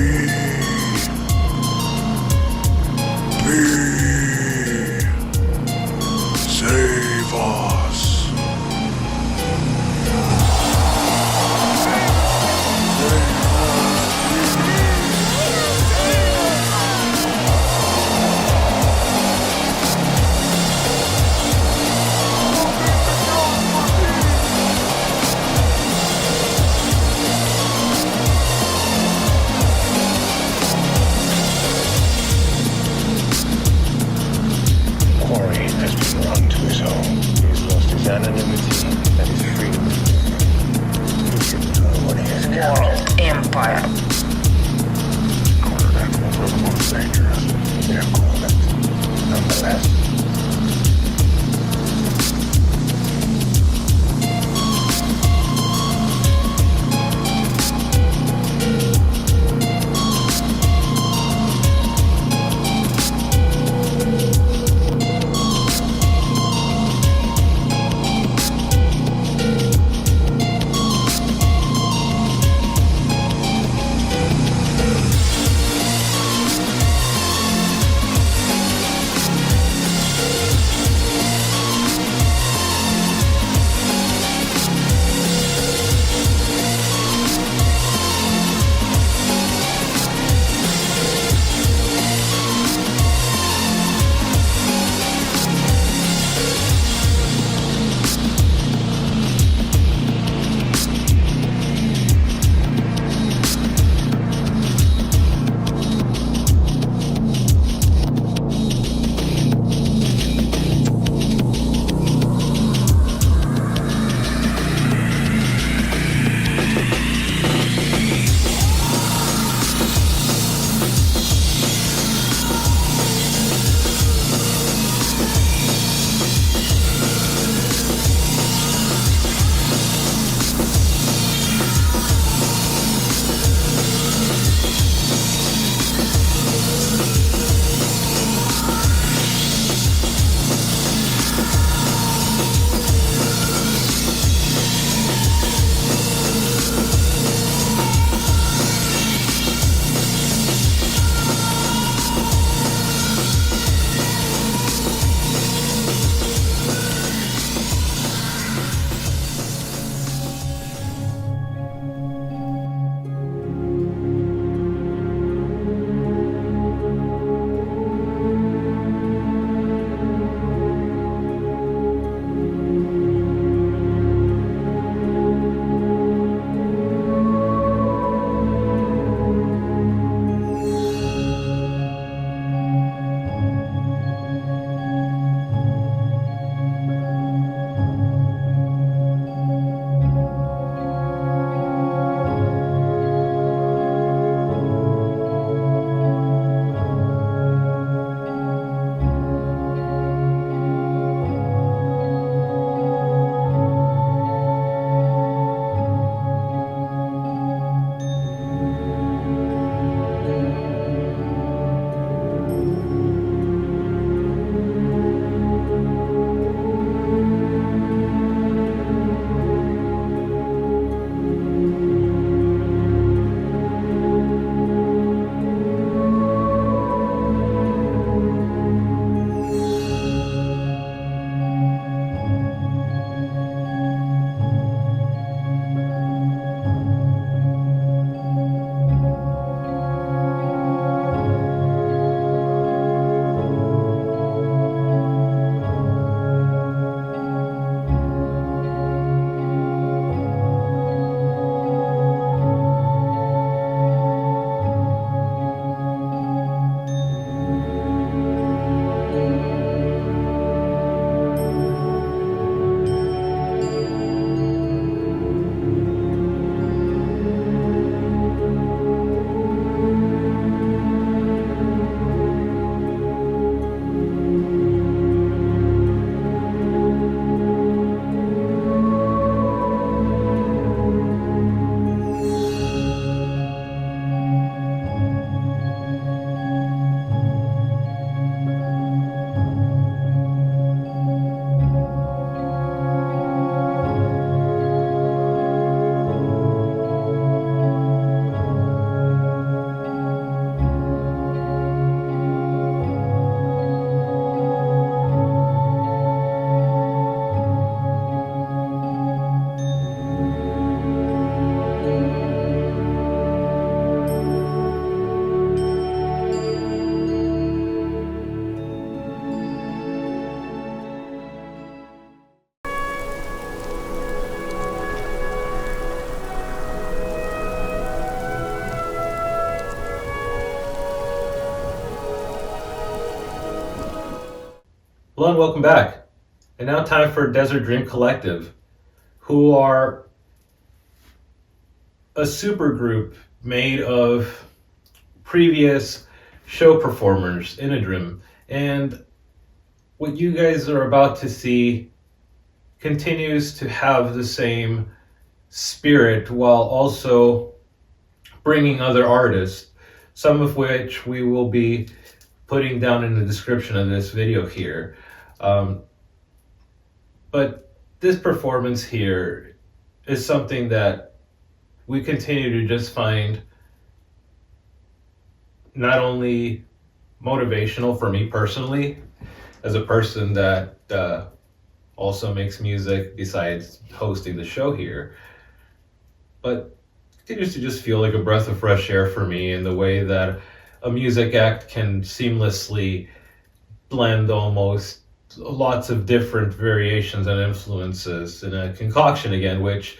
Hello and welcome back. And now time for Desert Dream Collective, who are a super group made of previous show performers in a dream. And what you guys are about to see continues to have the same spirit while also bringing other artists, some of which we will be putting down in the description of this video here. But this performance here is something that we continue to just find not only motivational for me personally, as a person that also makes music besides hosting the show here, but continues to just feel like a breath of fresh air for me in the way that a music act can seamlessly blend almost lots of different variations and influences in a concoction again, which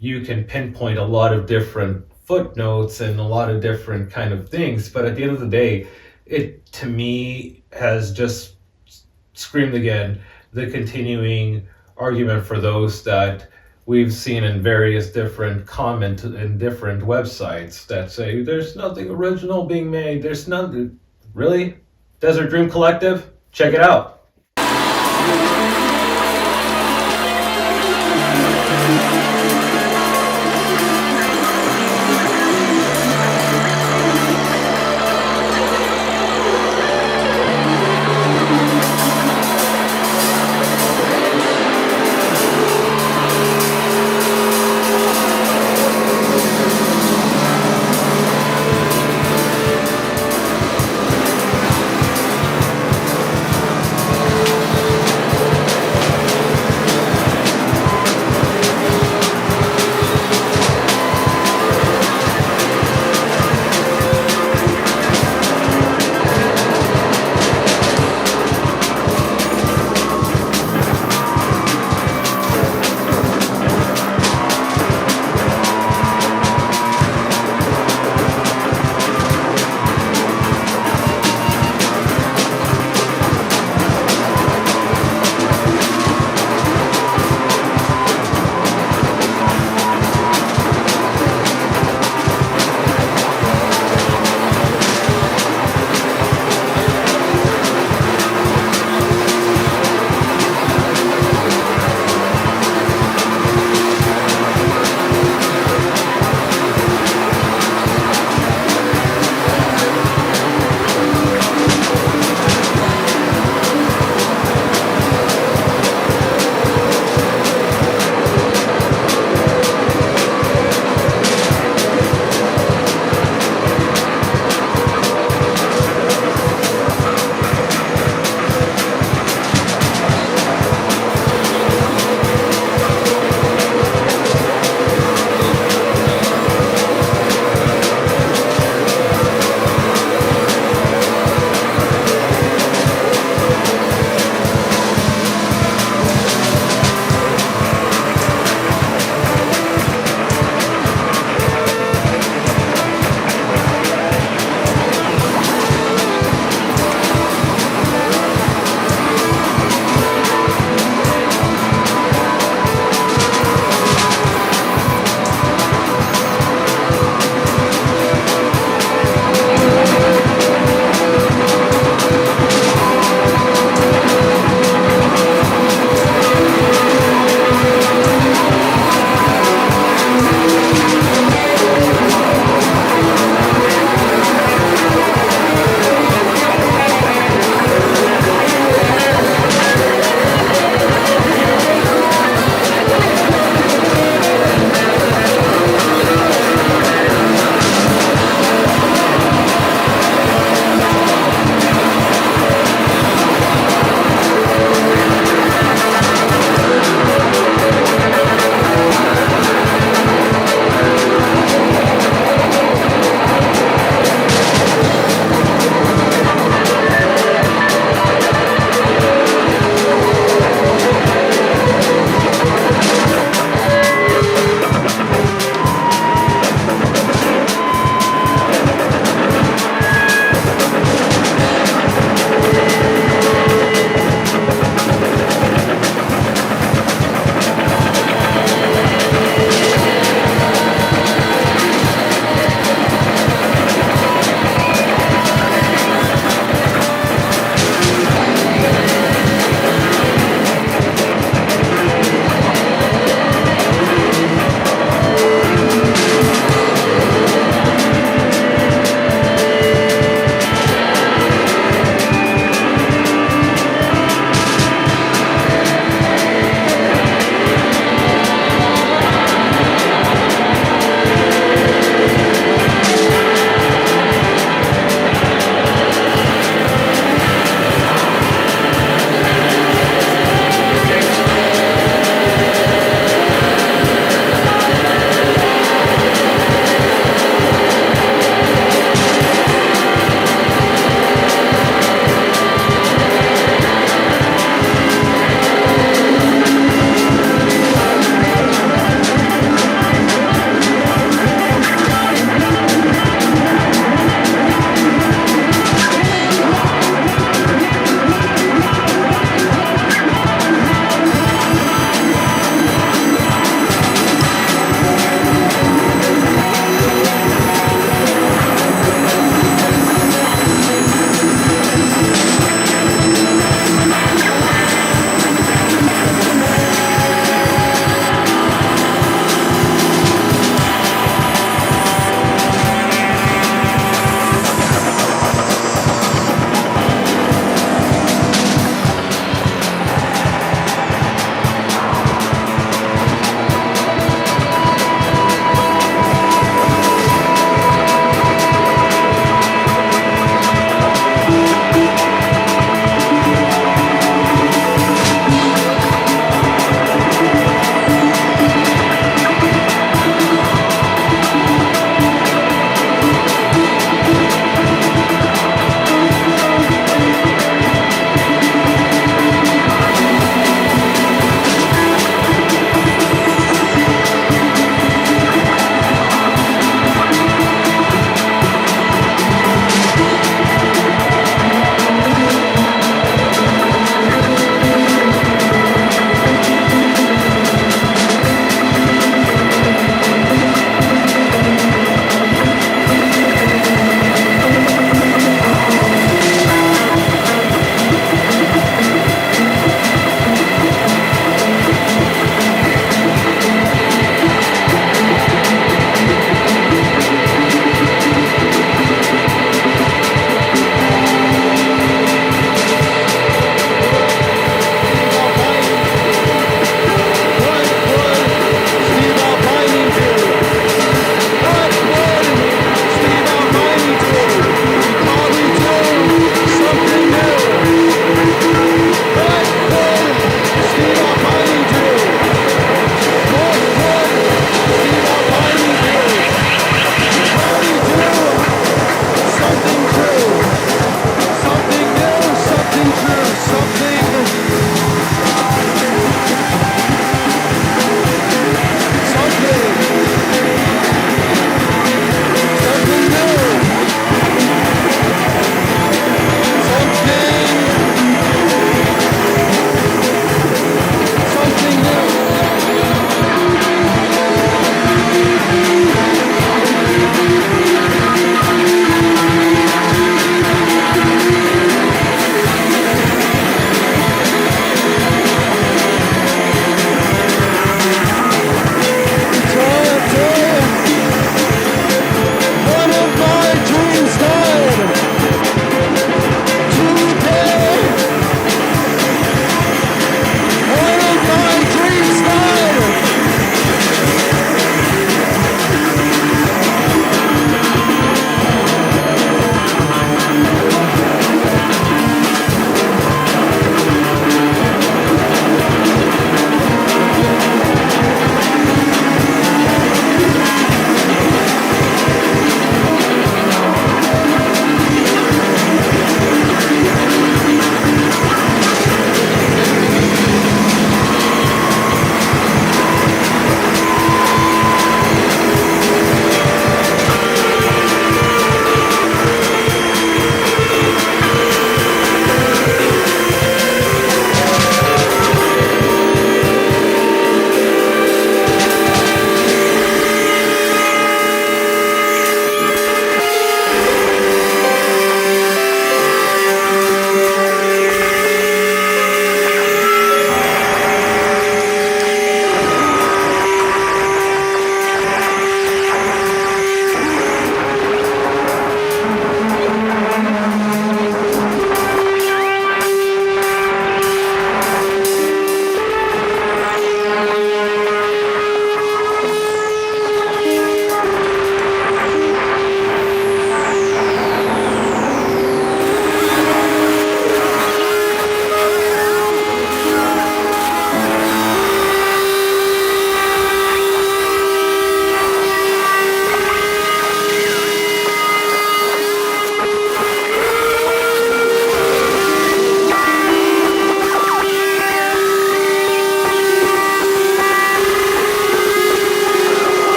you can pinpoint a lot of different footnotes and a lot of different kind of things. But at the end of the day, it to me has just screamed again the continuing argument for those that we've seen in various different comments and different websites that say there's nothing original being made. There's nothing. Really? Desert Dream Collective? Check it out.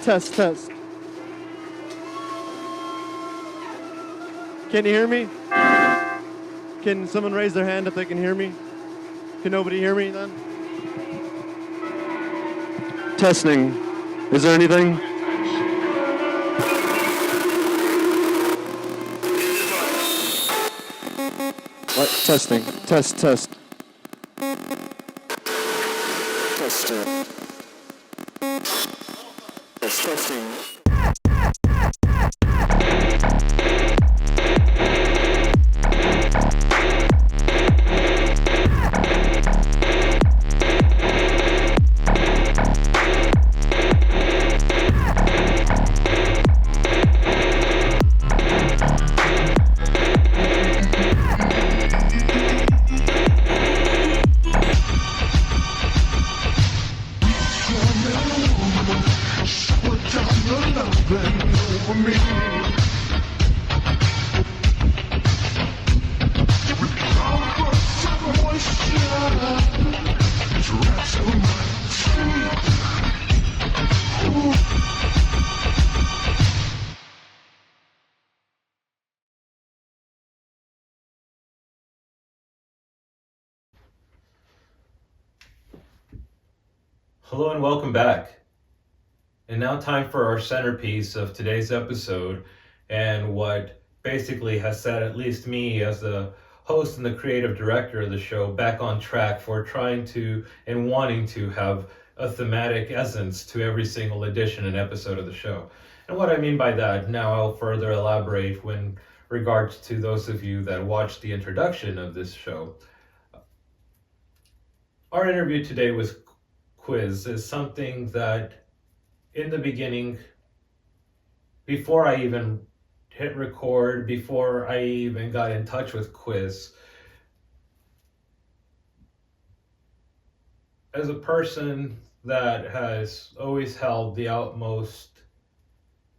Test, test. Can you hear me? Can someone raise their hand if they can hear me? Can nobody hear me then? Testing. Is there anything? What? Testing. Test, test. Test. Testing. Hello and welcome back. And now time for our centerpiece of today's episode, and what basically has set at least me as the host and the creative director of the show back on track for trying to and wanting to have a thematic essence to every single edition and episode of the show. And what I mean by that, now I'll further elaborate when regards to those of you that watched the introduction of this show. Our interview today with Quiz is something that in the beginning, before I even hit record, before I even got in touch with Quiz, as a person that has always held the utmost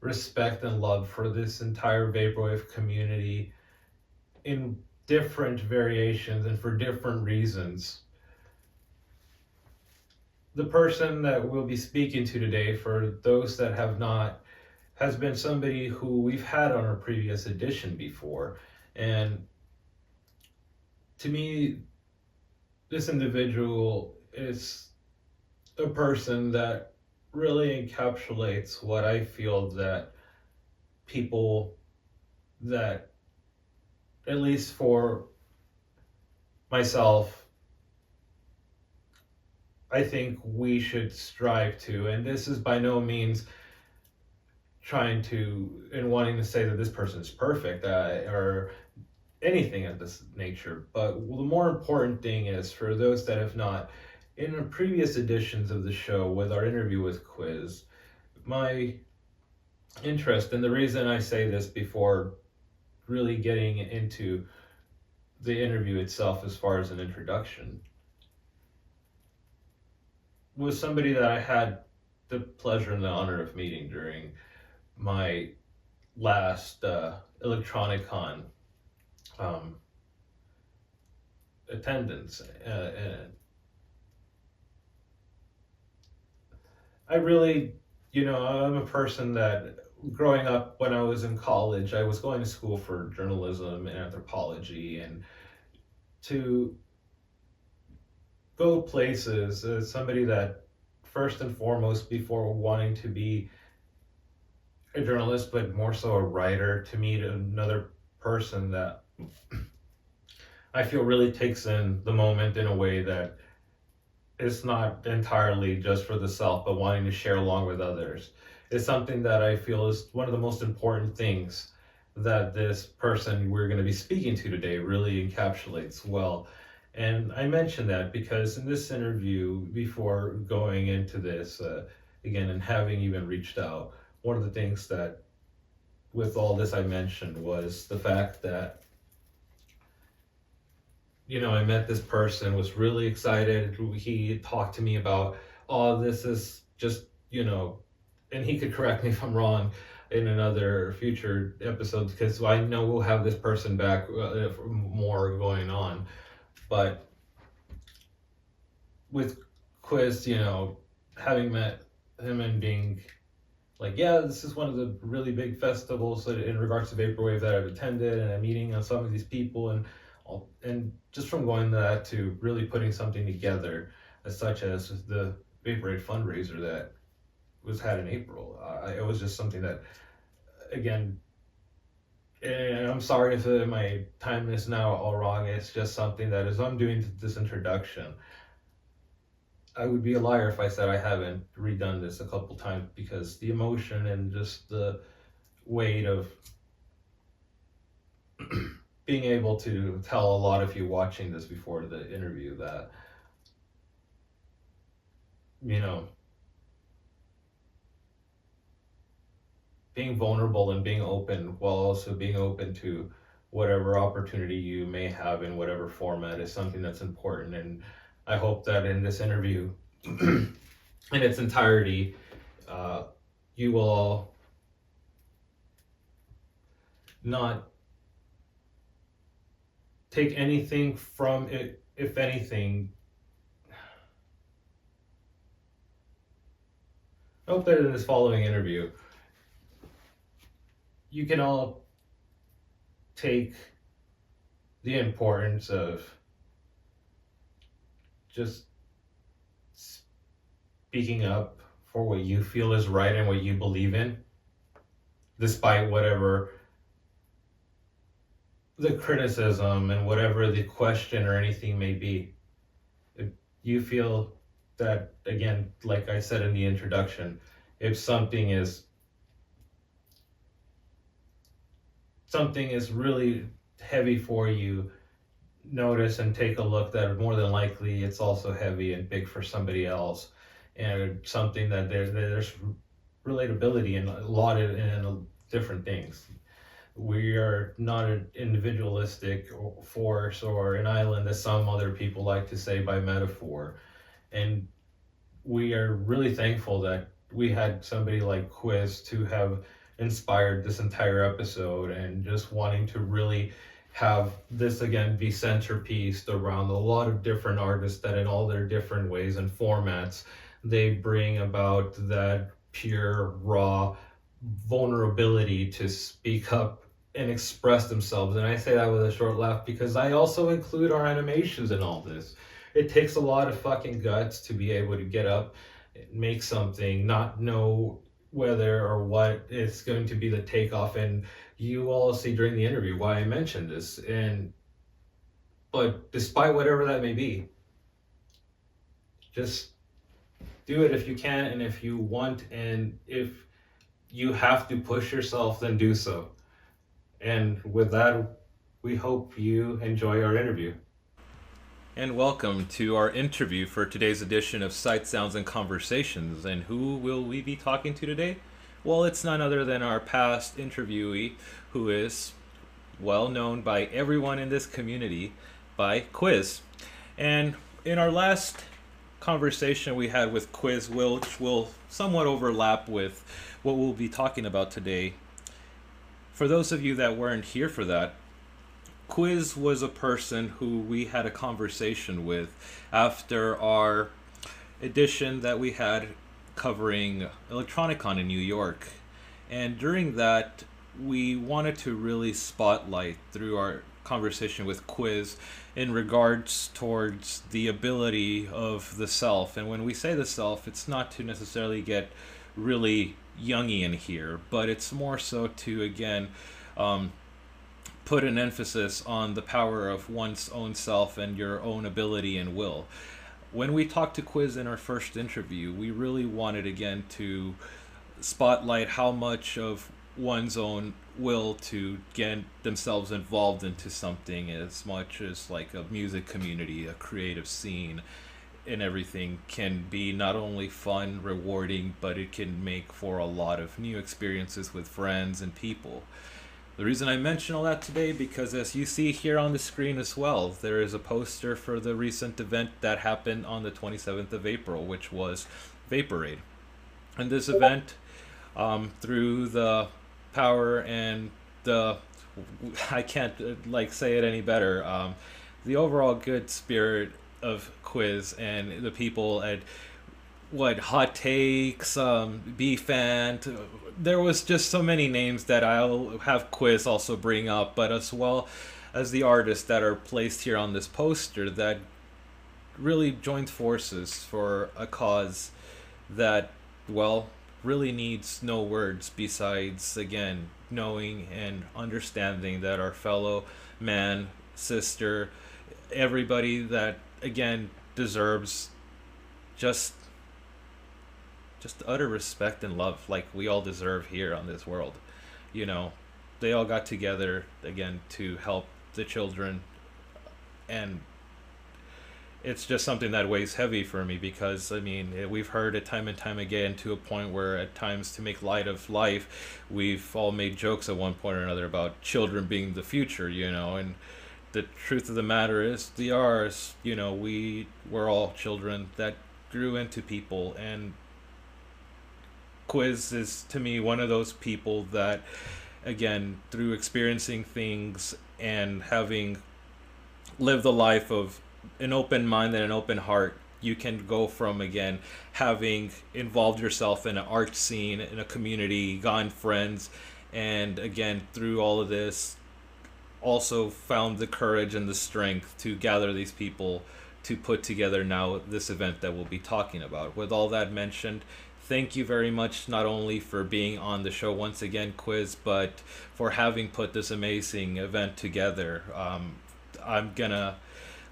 respect and love for this entire vaporwave community in different variations and for different reasons, the person that we'll be speaking to today, for those that have not, has been somebody who we've had on our previous edition before. And to me, this individual is a person that really encapsulates what I feel that people that, at least for myself, I think we should strive to. And this is by no means trying to and wanting to say that this person is perfect or anything of this nature. But the more important thing is, for those that have not, in the previous editions of the show with our interview with Quiz, my interest, and the reason I say this before really getting into the interview itself as far as an introduction, was somebody that I had the pleasure and the honor of meeting during my last Electronicon attendance. And I really, I'm a person that growing up when I was in college, I was going to school for journalism and anthropology, and to go places as somebody that first and foremost, before wanting to be a journalist, but more so a writer, to meet another person that I feel really takes in the moment in a way that is not entirely just for the self, but wanting to share along with others, is something that I feel is one of the most important things that this person we're going to be speaking to today really encapsulates well. And I mention that because in this interview, before going into this, again, and having even reached out, one of the things that with all this I mentioned was the fact that, I met this person, was really excited. He talked to me about, oh, this is just, and he could correct me if I'm wrong in another future episode, because I know we'll have this person back more going on. But with Quiz, having met him and being like, yeah, this is one of the really big festivals in regards to Vaporwave that I've attended, and I'm meeting on some of these people, and just from going to that to really putting something together, such as the Vaporwave fundraiser that was had in April. It was just something that, again, and I'm sorry if my time is now all wrong. It's just something that as I'm doing this introduction, I would be a liar if I said I haven't redone this a couple times, because the emotion and just the weight of being able to tell a lot of you watching this before the interview that, you know, being vulnerable and being open while also being open to whatever opportunity you may have in whatever format is something that's important. And I hope that in this interview, in its entirety, you will all not take anything from it. If anything, I hope that in this following interview, you can all take the importance of just speaking up for what you feel is right and what you believe in, despite whatever the criticism and whatever the question or anything may be. If you feel that, again, like I said in the introduction, if something is really heavy for you, notice and take a look that more than likely it's also heavy and big for somebody else, and something that there's relatability in a lot of in different things. We are not an individualistic force or an island, as some other people like to say by metaphor. And we are really thankful that we had somebody like Quiz to have inspired this entire episode, and just wanting to really have this again be centerpieced around a lot of different artists that in all their different ways and formats, they bring about that pure, raw vulnerability to speak up and express themselves. And I say that with a short laugh, because I also include our animations in all this. It takes a lot of fucking guts to be able to get up, make something, not know whether or what is going to be the takeoff. And you all see during the interview why I mentioned this. But despite whatever that may be, just do it if you can and if you want, and if you have to push yourself, then do so. And with that, we hope you enjoy our interview. And welcome to our interview for today's edition of Sights, Sounds, and Conversations. And who will we be talking to today? Well, it's none other than our past interviewee, who is well known by everyone in this community by Quiz. And in our last conversation we had with Quiz, which will somewhat overlap with what we'll be talking about today, for those of you that weren't here for that, Quiz was a person who we had a conversation with after our edition that we had covering Electronicon in New York. And during that, we wanted to really spotlight through our conversation with Quiz in regards towards the ability of the self. And when we say the self, it's not to necessarily get really Jungian here, but it's more so to, again, put an emphasis on the power of one's own self and your own ability and will. When we talked to Quiz in our first interview, we really wanted, again, to spotlight how much of one's own will to get themselves involved into something, as much as like a music community, a creative scene, and everything can be not only fun, rewarding, but it can make for a lot of new experiences with friends and people. The reason I mention all that today, because as you see here on the screen as well, there is a poster for the recent event that happened on the 27th of April, which was Vaporade. And this event, through the power and the, I can't say it any better, the overall good spirit of Quiz and the people at Hot Takes, B-Fan. There was just so many names that I'll have Quiz also bring up, but as well as the artists that are placed here on this poster that really joined forces for a cause that, well, really needs no words besides, again, knowing and understanding that our fellow man, sister, everybody that, again, deserves just utter respect and love like we all deserve here on this world. You know, they all got together, again, to help the children, and it's just something that weighs heavy for me because, I mean, we've heard it time and time again to a point where at times to make light of life, we've all made jokes at one point or another about children being the future, you know, and the truth of the matter is they are, you know, we're all children that grew into people, and Quiz is to me one of those people that, again, through experiencing things and having lived the life of an open mind and an open heart, you can go from, again, having involved yourself in an art scene, in a community, gotten friends, and again, through all of this, also found the courage and the strength to gather these people to put together now this event that we'll be talking about. With all that mentioned, thank you very much, not only for being on the show once again, Quiz, but for having put this amazing event together. I'm gonna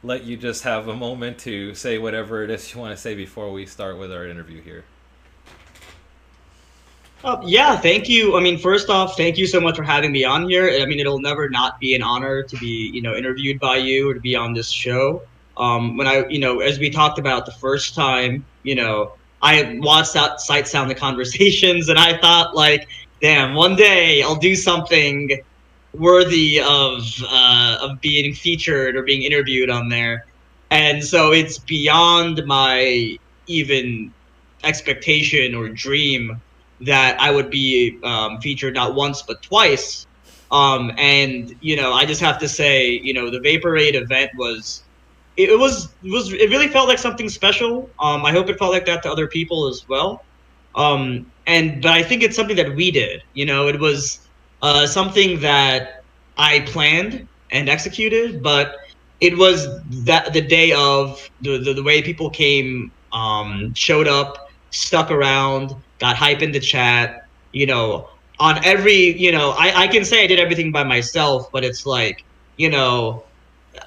let you just have a moment to say whatever it is you want to say before we start with our interview here. Yeah, thank you. I mean, first off, thank you so much for having me on here. I mean, it'll never not be an honor to be, interviewed by you or to be on this show. When I, as we talked about the first time, I watched that Sight Sound the Conversations, and I thought, like, damn, one day I'll do something worthy of being featured or being interviewed on there. And so it's beyond my even expectation or dream that I would be featured not once but twice. And I just have to say, the Vaporade event was it really felt like something special. I hope it felt like that to other people as well. But I think it's something that we did. It was something that I planned and executed, but it was that the day of the way people came, showed up, stuck around, got hype in the chat. On every, I can say I did everything by myself, but it's like,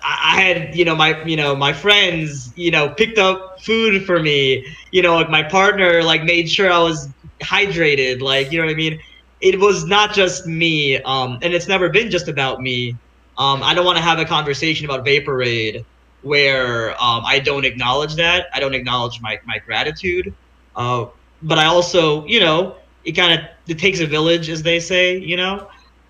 I had, my friends, picked up food for me, like my partner, like made sure I was hydrated, like, you know what I mean? It was not just me, and it's never been just about me. I don't want to have a conversation about Vaporade where I don't acknowledge that. I don't acknowledge my gratitude. But I also, it takes a village, as they say,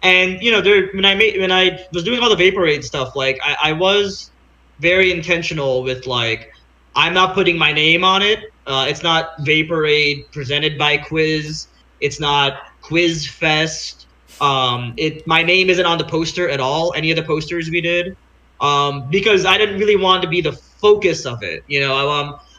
And when I was doing all the Vaporade stuff, like I was very intentional with, like, I'm not putting my name on it. It's not Vaporade presented by Quiz. It's not Quiz Fest. My name isn't on the poster at all. Any of the posters we did, because I didn't really want to be the focus of it.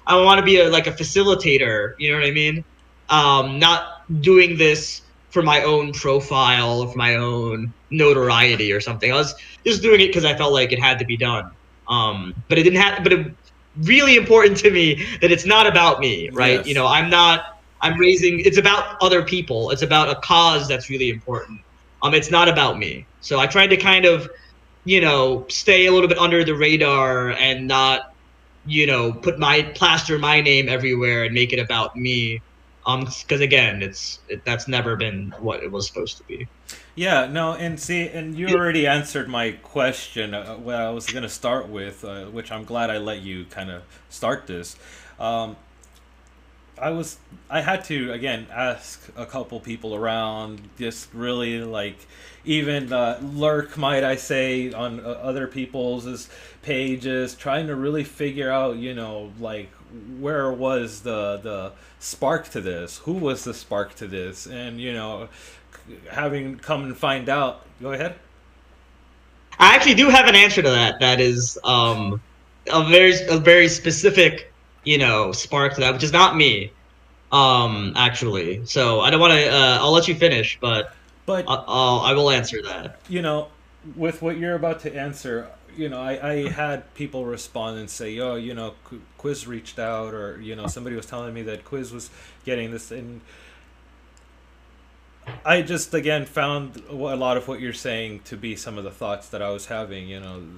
I want to be a facilitator. You know what I mean? Not doing this for my own profile or for my own notoriety or something. I was just doing it because I felt like it had to be done. But it didn't have. But it really important to me that it's not about me, right? Yes. I'm raising. It's about other people. It's about a cause that's really important. It's not about me. So I tried to kind of, stay a little bit under the radar and not, plaster my name everywhere and make it about me. Because again, that's never been what it was supposed to be. Yeah, no, and you already answered my question. What I was going to start with, which I'm glad I let you kind of start this. I had to, again, ask a couple people around, just really, like, even lurk, might I say, on other people's pages, trying to really figure out, like, where was the spark to this? Who was the spark to this? And, having come and find out. Go ahead. I actually do have an answer to that. That is a very specific sparked that, which is not me, actually. So I don't want to. I'll let you finish, but I will answer that. With what you're about to answer, I had people respond and say, "Oh, Quiz reached out," or somebody was telling me that Quiz was getting this, and I just again found a lot of what you're saying to be some of the thoughts that I was having.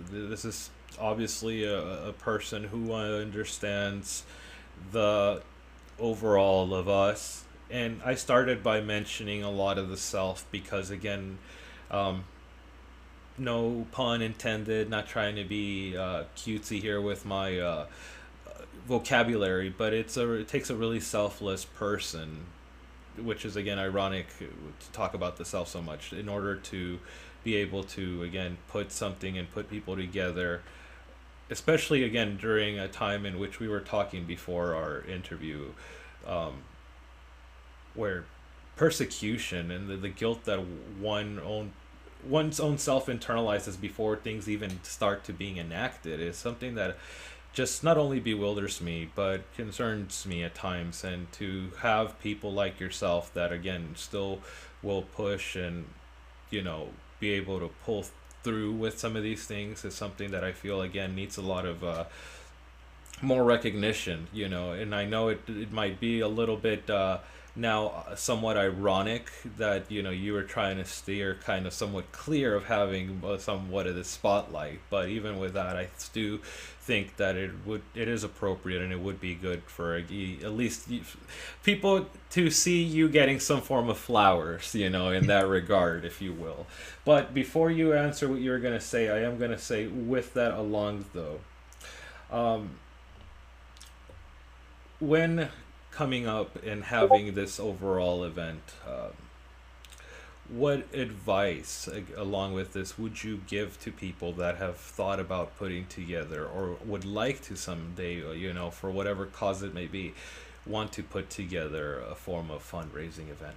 This is obviously a person who understands the overall of us, and I started by mentioning a lot of the self because again, no pun intended, not trying to be cutesy here with my vocabulary, but it takes a really selfless person, which is again ironic to talk about the self so much, in order to be able to again put something and put people together, especially again during a time in which we were talking before our interview, where persecution and the guilt that one's own self internalizes before things even start to being enacted is something that just not only bewilders me but concerns me at times. And to have people like yourself that again still will push and be able to pull through with some of these things is something that I feel again needs a lot of more recognition. And I know it might be a little bit now somewhat ironic that you were trying to steer kind of somewhat clear of having somewhat of the spotlight, but even with that I do think that it is appropriate and it would be good for at least people to see you getting some form of flowers, in that regard, if you will. But before you answer what you're going to say, I am going to say with that along though, when coming up and having this overall event, what advice along with this would you give to people that have thought about putting together or would like to someday, for whatever cause it may be, want to put together a form of fundraising event?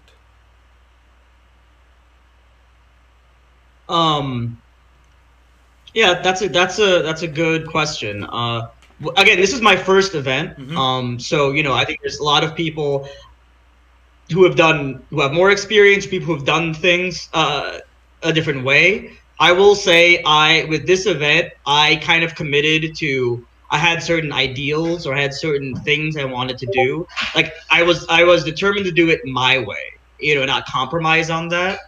Yeah, that's a good question. Again, this is my first event. So I think there's a lot of people who have more experience, people who have done things a different way. I will say with this event, I kind of committed to, I had certain ideals or I had certain things I wanted to do. Like I was determined to do it my way, not compromise on that.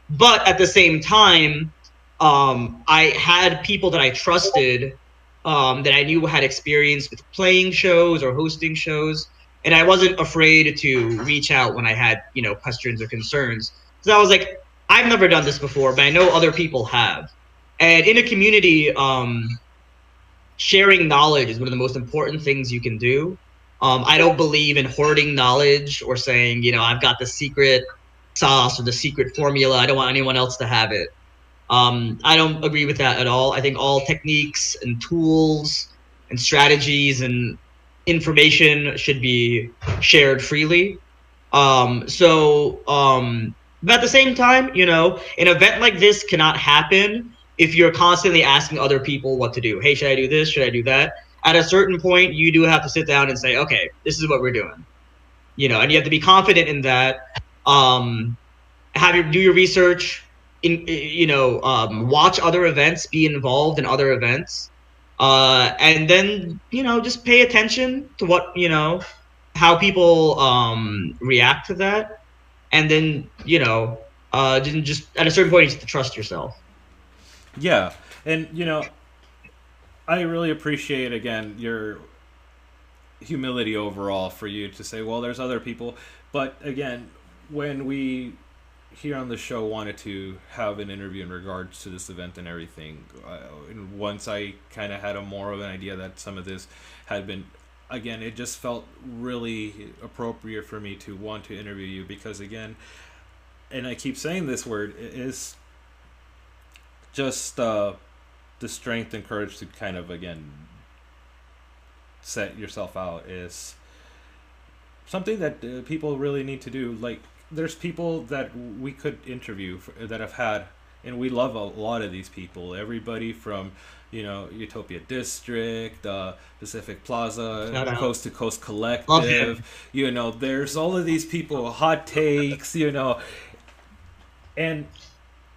But at the same time, I had people that I trusted, that I knew had experience with playing shows or hosting shows, and I wasn't afraid to reach out when I had questions or concerns. So I was like, I've never done this before, but I know other people have, and in a community, sharing knowledge is one of the most important things you can do. I don't believe in hoarding knowledge or saying, I've got the secret sauce or the secret formula. I don't want anyone else to have it. I don't agree with that at all. I think all techniques and tools and strategies and information should be shared freely. But at the same time, an event like this cannot happen if you're constantly asking other people what to do. Hey, should I do this? Should I do that? At a certain point, you do have to sit down and say, okay, this is what we're doing. And you have to be confident in that. Do your research, watch other events, be involved in other events, and then just pay attention to what how people react to that, and then just at a certain point you have to trust yourself. Yeah, and I really appreciate again your humility overall for you to say, well, there's other people, but again, when we here on the show wanted to have an interview in regards to this event and everything, and once I kind of had a more of an idea that some of this had been, again, it just felt really appropriate for me to want to interview you because again, and I keep saying this word, it is just the strength and courage to kind of again set yourself out is something that people really need to do. Like there's people that we could interview that have had and we love a lot of these people. Everybody from, Utopia District, Pacific Plaza, Shout out. Coast to Coast Love him. Collective. There's all of these people, Hot Takes, and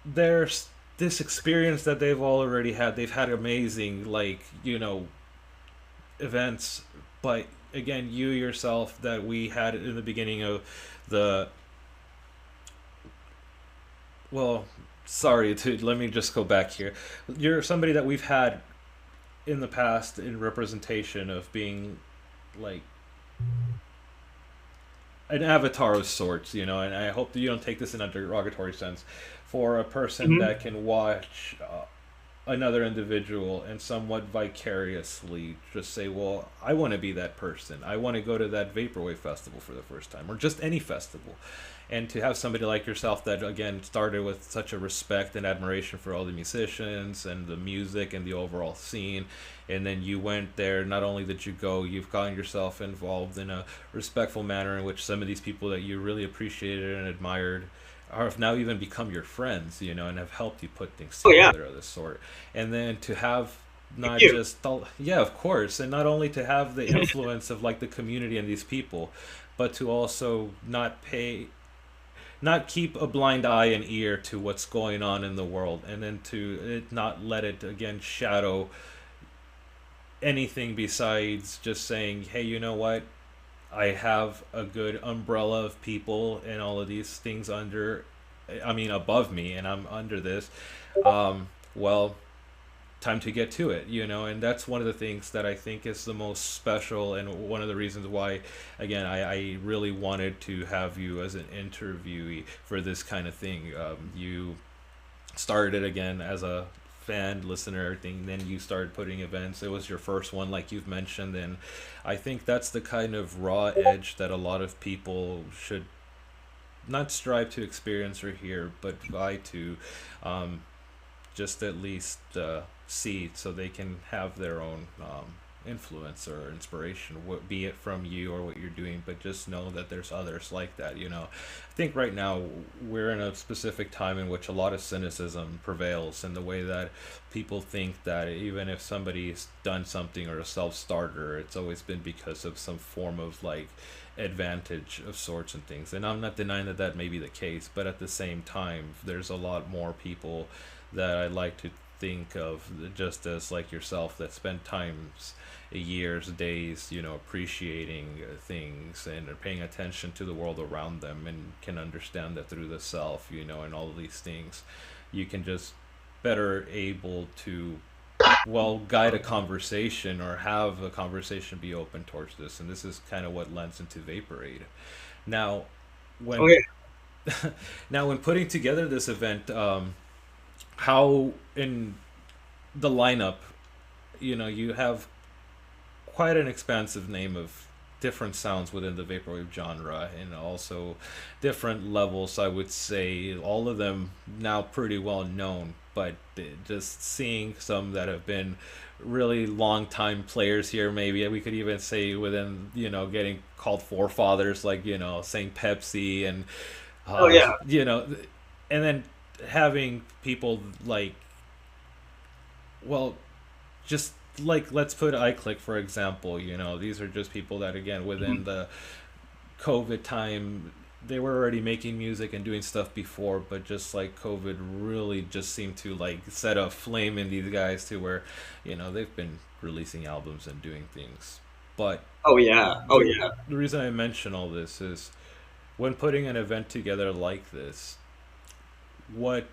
there's this experience that they've already had. They've had amazing, events, but again, you yourself, that we had in the beginning of the, well, sorry, let me just go back here. You're somebody that we've had in the past in representation of being like an avatar of sorts, and I hope that you don't take this in a derogatory sense, for a person that can watch another individual and somewhat vicariously just say, well, I want to be that person. I want to go to that Vaporwave festival for the first time, or just any festival. And to have somebody like yourself that, again, started with such a respect and admiration for all the musicians and the music and the overall scene, and then you went there, not only did you go, you've gotten yourself involved in a respectful manner in which some of these people that you really appreciated and admired have now even become your friends, and have helped you put things together of this sort. And then to have not just, yeah, of course, and not only to have the influence of like the community and these people, but to also not keep a blind eye and ear to what's going on in the world, and then to not let it again shadow anything besides just saying, hey, you know what, I have a good umbrella of people and all of these things above me, and I'm under this. Well, time to get to it, and that's one of the things that I think is the most special, and one of the reasons why, again, I really wanted to have you as an interviewee for this kind of thing. You started again as a fan, listener, everything, then you started putting events. It was your first one, like you've mentioned, and I think that's the kind of raw edge that a lot of people should not strive to experience or hear, but try to just at least see, so they can have their own influence or inspiration, be it from you or what you're doing, but just know that there's others like that. I think right now we're in a specific time in which a lot of cynicism prevails, in the way that people think that even if somebody's done something or a self-starter, it's always been because of some form of like advantage of sorts and things. And I'm not denying that that may be the case, but at the same time, there's a lot more people that I like to think of just as like yourself, that spend times, years, days, appreciating things and are paying attention to the world around them, and can understand that through the self, and all of these things, you can just better able to, well, guide a conversation or have a conversation be open towards this. And this is kind of what lends into Vaporade. Now, when now when putting together this event, how in the lineup, you have quite an expansive name of different sounds within the Vaporwave genre, and also different levels, I would say, all of them now pretty well known, but just seeing some that have been really long time players here, maybe we could even say within, getting called forefathers, like, St. Pepsi and and then having people like, well, just like, let's put iClick for example. These are just people that, again, within the COVID time, they were already making music and doing stuff before, but just like COVID really just seemed to like set a flame in these guys to where, they've been releasing albums and doing things. But the reason I mention all this is, when putting an event together like this, what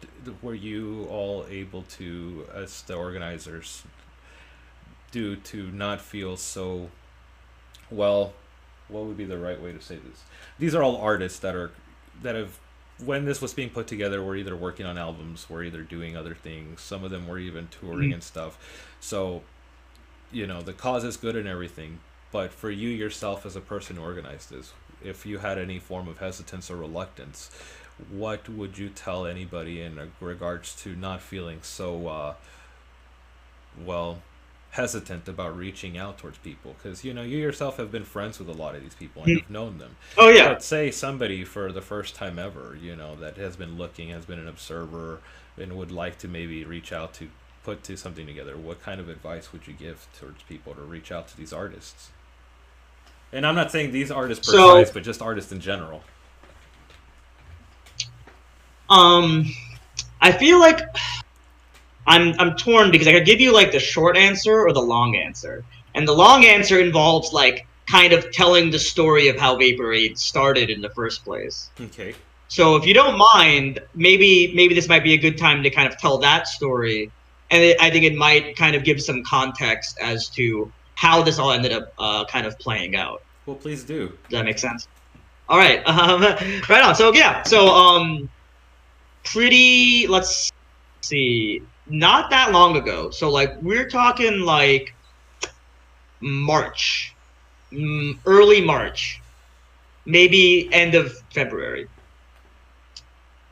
were you all able to, as the organizers, do to not feel so, well, what would be the right way to say this? These are all artists that have, when this was being put together, were either working on albums, were either doing other things. Some of them were even touring and stuff. So, the cause is good and everything. But for you yourself as a person who organized this, if you had any form of hesitance or reluctance, what would you tell anybody in regards to not feeling so, well, hesitant about reaching out towards people because you yourself have been friends with a lot of these people and have known them. Oh yeah. But say somebody for the first time ever, that has been looking, has been an observer, and would like to maybe reach out to put to something together. What kind of advice would you give towards people to reach out to these artists? And I'm not saying these artists precise, but just artists in general. I feel like I'm torn because I could give you like the short answer or the long answer. And the long answer involves like kind of telling the story of how Vaporwave started in the first place. Okay. So if you don't mind, maybe this might be a good time to kind of tell that story. And I think it might kind of give some context as to how this all ended up kind of playing out. Well, please do. Does that make sense? All right. Right on. So yeah. So let's see, not that long ago. So like we're talking like March, early March, maybe end of February.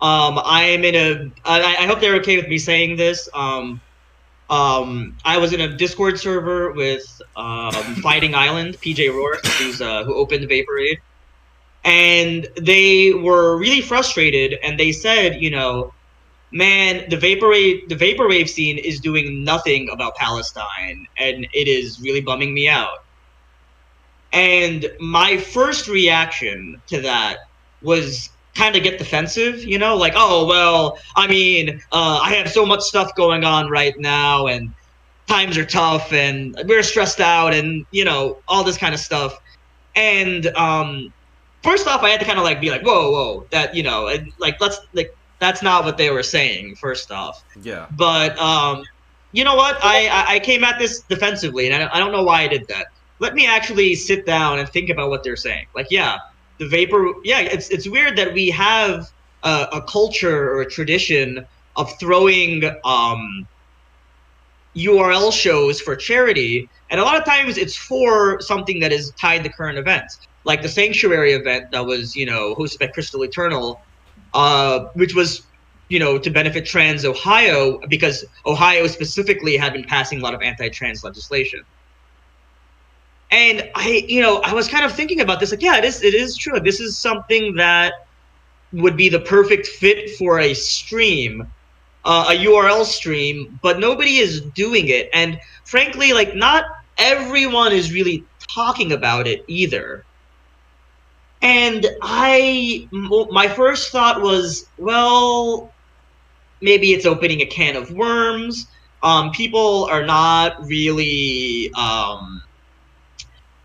I am in a. I hope they're okay with me saying this. I was in a Discord server with Fighting Island, PJ Rourke, who opened Vaporwave, and they were really frustrated, and they said, man, the vaporwave scene is doing nothing about Palestine, and it is really bumming me out. And my first reaction to that was kind of get defensive, like, oh, well, I mean, I have so much stuff going on right now, and times are tough, and we're stressed out, and, all this kind of stuff. And first off, I had to kind of like be like, whoa, that, that's not what they were saying, first off. Yeah. But you know what? I came at this defensively, and I don't know why I did that. Let me actually sit down and think about what they're saying. Like, yeah, it's weird that we have a culture or a tradition of throwing URL shows for charity, and a lot of times it's for something that is tied to current events, like the Sanctuary event that was, hosted by Crystal Eternal, which was, to benefit Trans Ohio, because Ohio specifically had been passing a lot of anti-trans legislation. And I was kind of thinking about this, like, yeah, it is true. This is something that would be the perfect fit for a stream, a URL stream, but nobody is doing it. And frankly, like, not everyone is really talking about it either. And my first thought was, well, maybe it's opening a can of worms. People are not really,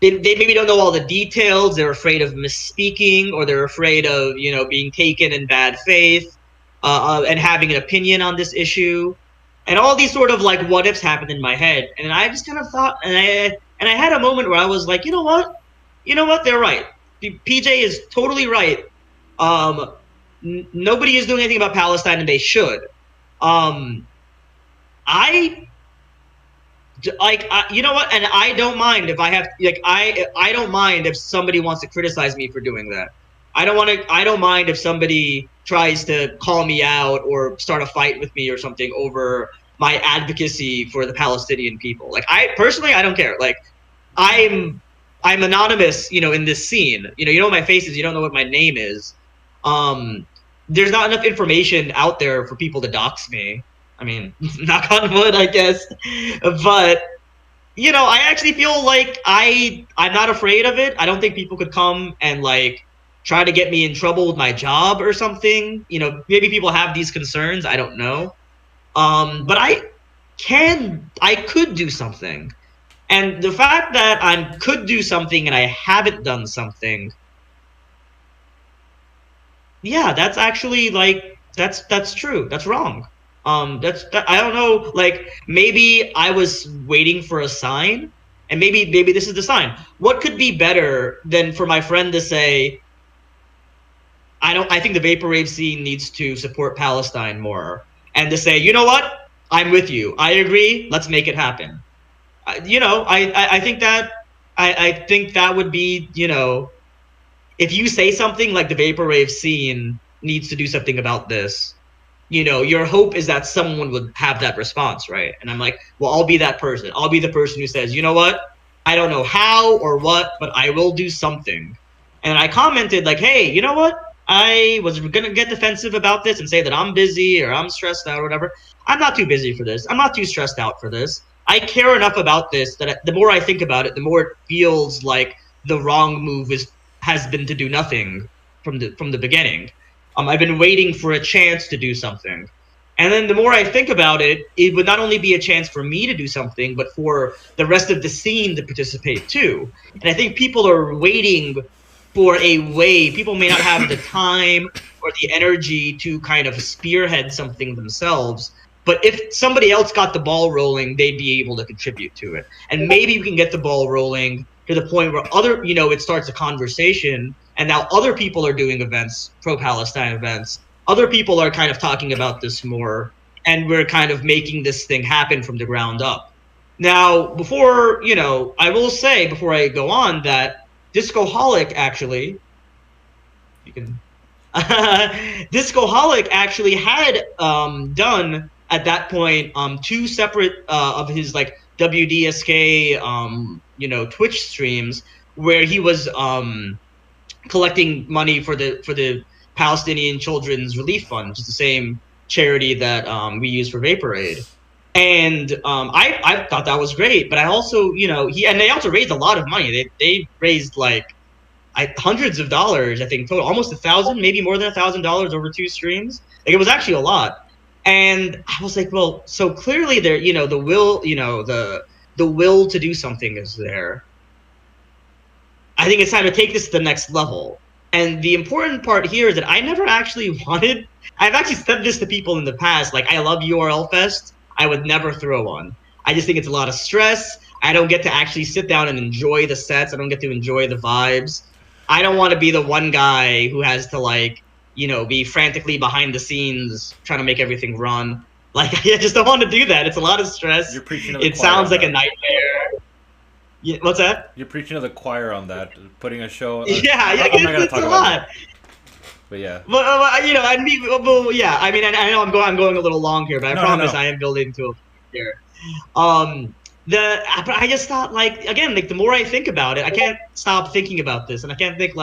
they maybe don't know all the details. They're afraid of misspeaking, or they're afraid of, being taken in bad faith, and having an opinion on this issue. And all these sort of like what ifs happened in my head. And I just kind of thought, and I had a moment where I was like, you know what? They're right. PJ is totally right. Nobody is doing anything about Palestine, and they should. You know what? And I don't mind if I have, like, I don't mind if somebody wants to criticize me for doing that. I don't mind if somebody tries to call me out or start a fight with me or something over my advocacy for the Palestinian people. Like, I don't care. Like, I'm anonymous, in this scene. You know what my face is. You don't know what my name is. There's not enough information out there for people to dox me. I mean, knock on wood, I guess. But, I actually feel like I'm not afraid of it. I don't think people could come and, like, try to get me in trouble with my job or something. Maybe people have these concerns. I don't know. But I could do something. And the fact that I could do something and I haven't done something, yeah, that's actually, like, that's true. That's wrong. I don't know, like, maybe I was waiting for a sign, and maybe this is the sign. What could be better than for my friend to say, I think the vaporwave scene needs to support Palestine more, and to say, you know what? I'm with you. I agree. Let's make it happen. I think that would be, if you say something like the vaporwave scene needs to do something about this, your hope is that someone would have that response, right? And I'm like, well, I'll be that person. I'll be the person who says, you know what? I don't know how or what, but I will do something. And I commented like, hey, you know what? I was gonna get defensive about this and say that I'm busy or I'm stressed out or whatever. I'm not too busy for this. I'm not too stressed out for this. I care enough about this that the more I think about it, the more it feels like the wrong move has been to do nothing from the beginning. I've been waiting for a chance to do something. And then the more I think about it, it would not only be a chance for me to do something, but for the rest of the scene to participate too. And I think people are waiting for a way. People may not have the time or the energy to kind of spearhead something themselves. But if somebody else got the ball rolling, they'd be able to contribute to it. And maybe we can get the ball rolling to the point where it starts a conversation. And now other people are doing events, pro-Palestine events. Other people are kind of talking about this more, and we're kind of making this thing happen from the ground up. Now, I will say before I go on that Discoholic actually, Discoholic actually had done at that point 2 separate of his like WDSK Twitch streams where he was collecting money for the Palestinian Children's Relief Fund, which is the same charity that we use for Vaporade. And I thought that was great, but I also, they also raised a lot of money. They raised like hundreds of dollars, I think, total, almost $1,000, maybe more than $1,000 over 2 streams. Like, it was actually a lot. And I was like, well, so clearly there, the will, the will to do something is there. I think it's time to take this to the next level. And the important part here is that I never actually wanted. I've actually said this to people in the past. Like, I love URL Fest. I would never throw one. I just think it's a lot of stress. I don't get to actually sit down and enjoy the sets. I don't get to enjoy the vibes. I don't want to be the one guy who has to be frantically behind the scenes trying to make everything run. Like, I just don't want to do that. It's a lot of stress. You're preaching to the It choir sounds on like that. a nightmare. Yeah, what's that? You're preaching to the choir on that. Putting a show. I'm not gonna it's talk a about lot. it. But yeah. Well, I mean, I mean, I know I'm going a little long here, but I promise no. I am building to a point here. But I just thought, again, the more I think about it, I can't stop thinking about this, and I can't think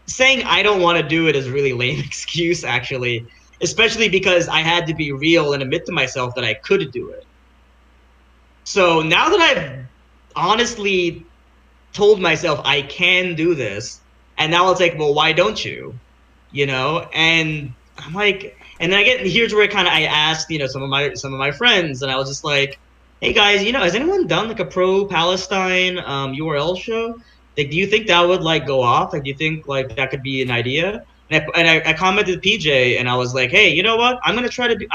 saying I don't want to do it is a really lame excuse, actually, especially because I had to be real and admit to myself that I could do it. So now that I've honestly told myself I can do this, and now it's like, well, why don't you? And I'm like, and then here's where I asked, some of my friends, and I was just like, hey guys, has anyone done a pro-Palestine URL show? Do you think that would go off? Do you think that could be an idea? And I commented to PJ, and I was like, hey, you know what? I'm gonna try to do.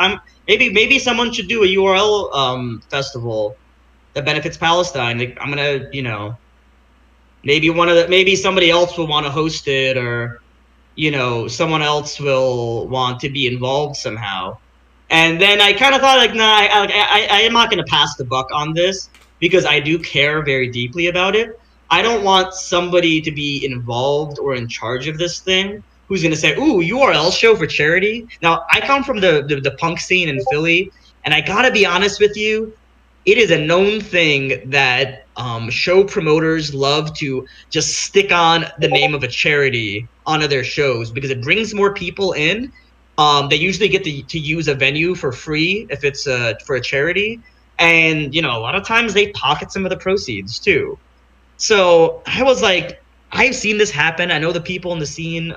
Maybe someone should do a URL festival that benefits Palestine. I'm gonna, maybe somebody else will want to host it, or someone else will want to be involved somehow. And then I kind of thought I am not gonna pass the buck on this because I do care very deeply about it. I don't want somebody to be involved or in charge of this thing who's going to say, ooh, URL show for charity. Now, I come from the punk scene in Philly, and I got to be honest with you, it is a known thing that show promoters love to just stick on the name of a charity onto their shows because it brings more people in. They usually get to use a venue for free if it's for a charity. And, a lot of times they pocket some of the proceeds, too. So I was like, I've seen this happen. I know the people in the scene,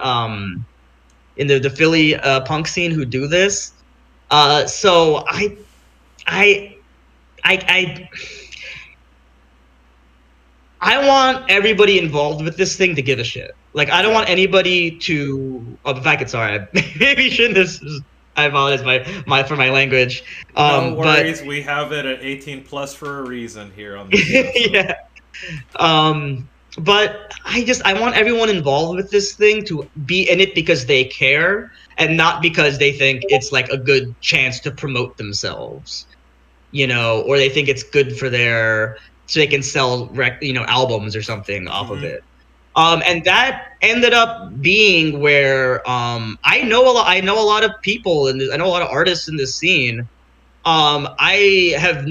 in the Philly punk scene who do this. So I want everybody involved with this thing to give a shit. I don't want anybody to. Oh, in fact, sorry, I maybe shouldn't have. I apologize for my language. No worries, we have it at 18 plus for a reason here on this show, so. Yeah. But I want everyone involved with this thing to be in it because they care and not because they think it's a good chance to promote themselves, or they think it's good for so they can sell albums or something off of it. And that ended up being where I know a lot of people and I know a lot of artists in this scene. I have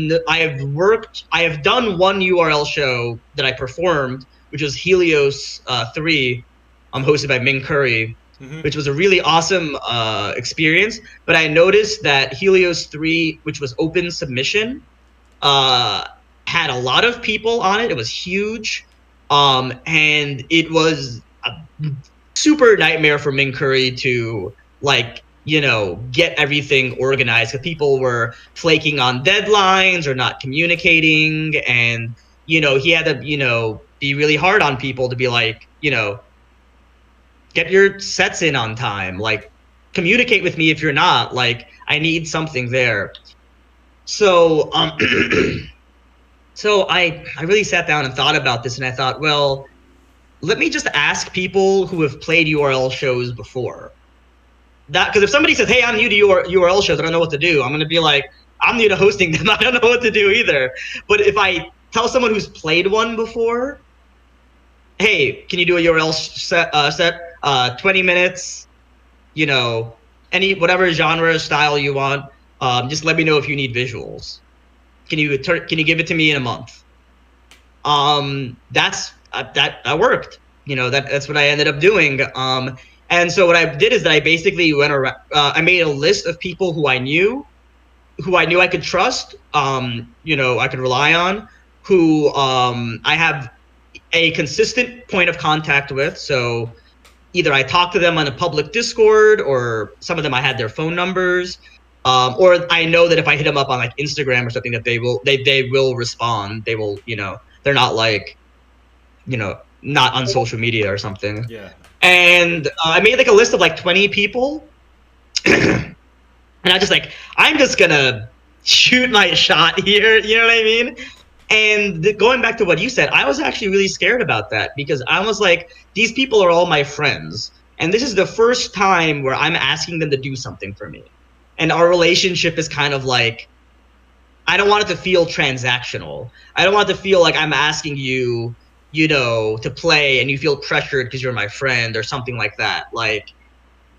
done one URL show that I performed, which was Helios 3, hosted by Ming Curry, which was a really awesome experience. But I noticed that Helios 3, which was open submission, had a lot of people on it. It was huge, and it was a super nightmare for Ming Curry to get everything organized, because people were flaking on deadlines or not communicating, and he had to be really hard on people to be like, get your sets in on time, like communicate with me if you're not, like I need something there. So so I really sat down and thought about this, and I thought, well, let me just ask people who have played URL shows before. Because if somebody says, hey, I'm new to URL shows, I don't know what to do, I'm going to be like, I'm new to hosting them, I don't know what to do either. But if I tell someone who's played one before, hey, can you do a URL set, 20 minutes, any whatever genre style you want, just let me know if you need visuals. Can you give it to me in a month? That worked. That's what I ended up doing. And so what I did is that I basically went around. I made a list of people who I knew I could trust. I could rely on. Who I have a consistent point of contact with. So either I talked to them on a public Discord, or some of them I had their phone numbers. Or I know that if I hit them up on like Instagram or something, that they will respond. They will, they're not like, not on social media or something. Yeah. And I made like a list of like 20 people, and I'm just gonna shoot my shot here. You know what I mean? And going back to what you said, I was actually really scared about that, because I was like, these people are all my friends, and this is the first time where I'm asking them to do something for me. And our relationship is kind of like, I don't want it to feel transactional. I don't want it to feel like I'm asking you, to play and you feel pressured because you're my friend or something like that. Like,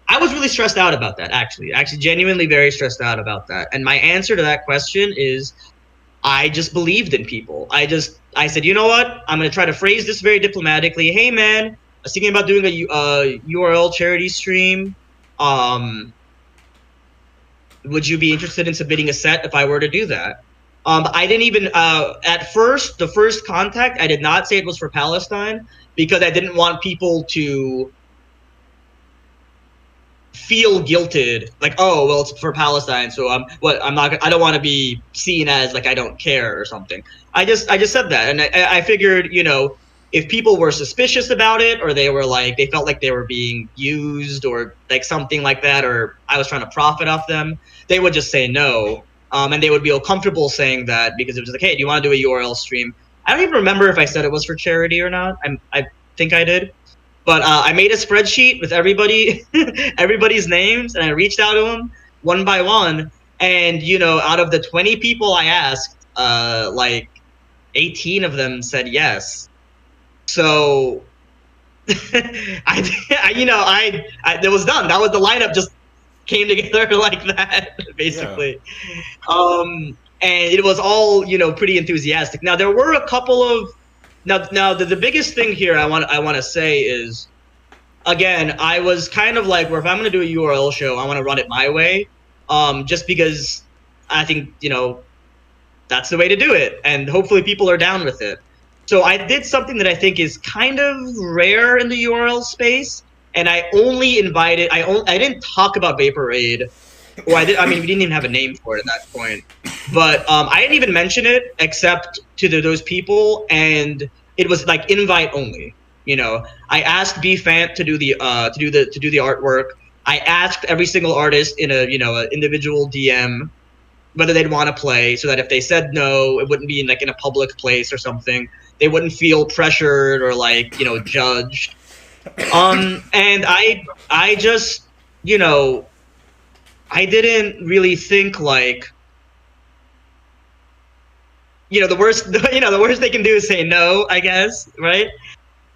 I was really stressed out about that, actually genuinely very stressed out about that. And my answer to that question is, I just believed in people. I said, you know what? I'm going to try to phrase this very diplomatically. Hey, man, I was thinking about doing a URL charity stream. Would you be interested in submitting a set if I were to do that? I didn't even, at first, the first contact, I did not say it was for Palestine, because I didn't want people to feel guilted, like, oh, well, it's for Palestine, so I don't want to be seen as like I don't care or something. I just said that, and I figured, if people were suspicious about it, or they felt like they were being used or like something like that, or I was trying to profit off them, they would just say no. And they would feel comfortable saying that, because it was like, hey, do you want to do a URL stream? I don't even remember if I said it was for charity or not. I think I did. But I made a spreadsheet with everybody's names, and I reached out to them one by one. And, out of the 20 people I asked, like 18 of them said yes. So it was done. That was the lineup, just came together like that, basically. Yeah. And it was all, pretty enthusiastic. Now, there were a couple of, now the biggest thing here I want to say is, again, I was kind of like, where if I'm going to do a URL show, I want to run it my way, just because I think, that's the way to do it, and hopefully people are down with it. So I did something that I think is kind of rare in the URL space, and I only invited, I didn't talk about Vaporade, or we didn't even have a name for it at that point, but I didn't even mention it except to those people, and it was like invite only. I asked BFant to do the artwork. I asked every single artist in a individual DM whether they'd want to play, so that if they said no, it wouldn't be in a public place or something. They wouldn't feel pressured or judged. And I just, I didn't really think the worst they can do is say no, I guess, right?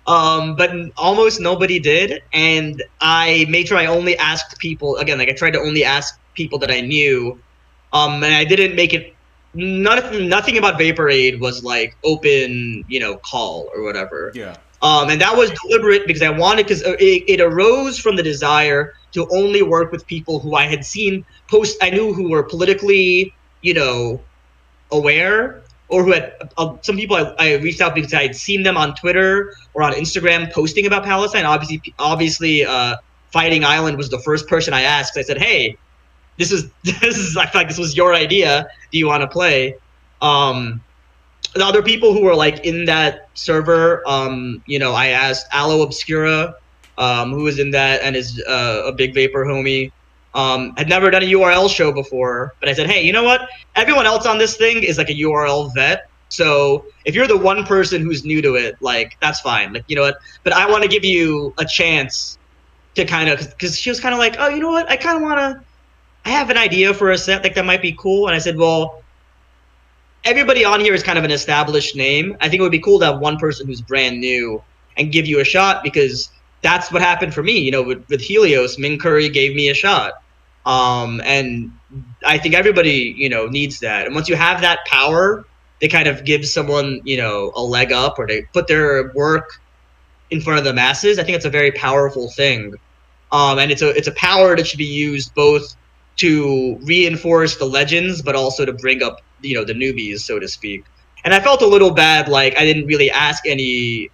But almost nobody did, and I made sure I only asked people again. Like I tried to only ask people that I knew, and I didn't make it. Nothing about Vaporade was like open, call or whatever. Yeah. And that was deliberate because I wanted, because it arose from the desire to only work with people who I had seen post. I knew who were politically, aware, or who had some people I reached out because I had seen them on Twitter or on Instagram posting about Palestine. Obviously, Fighting Island was the first person I asked. I said, "Hey, this is I feel like this was your idea. Do you want to play?" The other people who were like in that server, I asked Aloe Obscura, who was in that and is a big Vapor homie. Had never done a URL show before, but I said, hey, you know what? Everyone else on this thing is like a URL vet. So if you're the one person who's new to it, like that's fine. Like, you know what? But I want to give you a chance to kind of, because she was kind of like, oh, you know what? I kind of want to, I have an idea for a set like that might be cool. And I said, well, everybody on here is kind of an established name. I think it would be cool to have one person who's brand new and give you a shot, because that's what happened for me. With Helios, Ming Curry gave me a shot. And I think everybody, needs that. And once you have that power, they kind of give someone, a leg up, or they put their work in front of the masses. I think it's a very powerful thing. And it's a power that should be used both to reinforce the legends, but also to bring up, the newbies, so to speak. And I felt a little bad, like I didn't really ask any.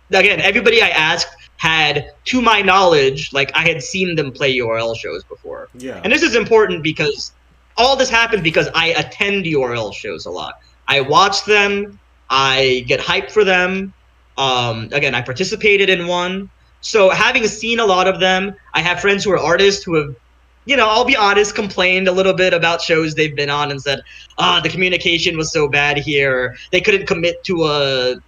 Again, everybody I asked had, to my knowledge, like I had seen them play URL shows before. Yeah. And this is important because all this happened because I attend URL shows a lot. I watch them. I get hyped for them. Again, I participated in one. So having seen a lot of them, I have friends who are artists who have, I'll be honest, complained a little bit about shows they've been on and said, the communication was so bad here. They couldn't commit to a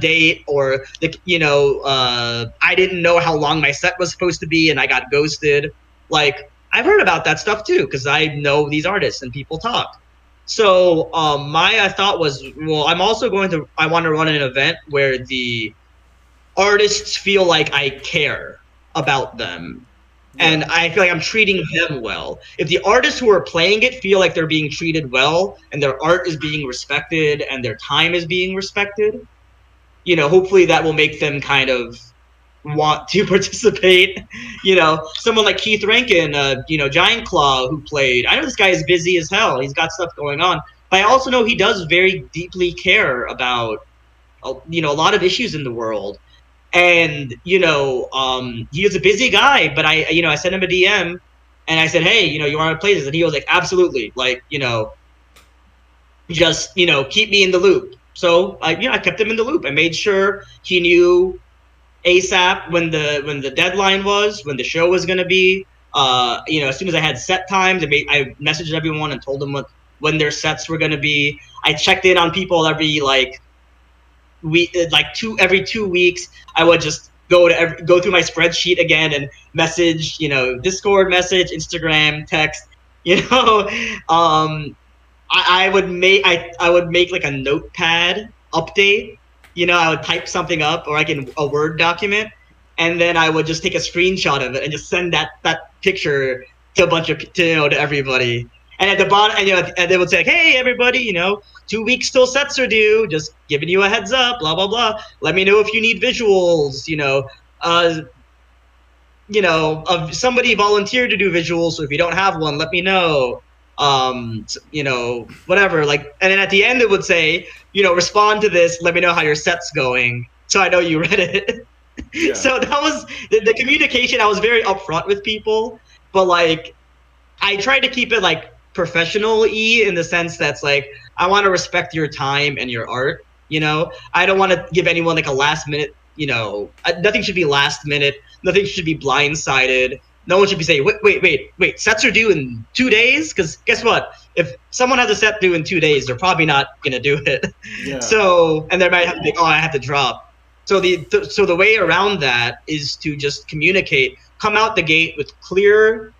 date, or I didn't know how long my set was supposed to be and I got ghosted. Like, I've heard about that stuff too, because I know these artists and people talk. So my thought was, well, I want to run an event where the artists feel like I care about them. And I feel like I'm treating them well. If the artists who are playing it feel like they're being treated well, and their art is being respected, and their time is being respected, hopefully that will make them kind of want to participate. Someone like Keith Rankin, Giant Claw, who played. I know this guy is busy as hell. He's got stuff going on. But I also know he does very deeply care about, a lot of issues in the world. And, he was a busy guy, but I sent him a DM and I said, hey, you want to play this? And he was like, absolutely. Like, just, keep me in the loop. So I kept him in the loop. I made sure he knew ASAP when the deadline was, when the show was going to be, as soon as I had set times, I messaged everyone and told them when their sets were going to be. I checked in on people every, every 2 weeks. I would just go through my spreadsheet again and message, Discord message, Instagram, text, I would make like a notepad update, I would type something up, or a Word document, and then I would just take a screenshot of it and just send that picture to to everybody. And at the bottom, and they would say, hey, everybody, 2 weeks till sets are due. Just giving you a heads up, blah, blah, blah. Let me know if you need visuals, somebody volunteered to do visuals. So if you don't have one, let me know. Whatever. And then at the end, it would say, respond to this. Let me know how your set's going. So I know you read it. Yeah. So that was the communication. I was very upfront with people, but I tried to keep it professional-y in the sense that's I want to respect your time and your art. I don't want to give anyone a last minute. Nothing should be last minute. Nothing should be blindsided. No one should be saying, wait, sets are due in 2 days? Because guess what? If someone has a set due in 2 days, they're probably not gonna do it. Yeah. So, and they might have to think, I have to drop. So the way around that is to just communicate. Come out the gate with clear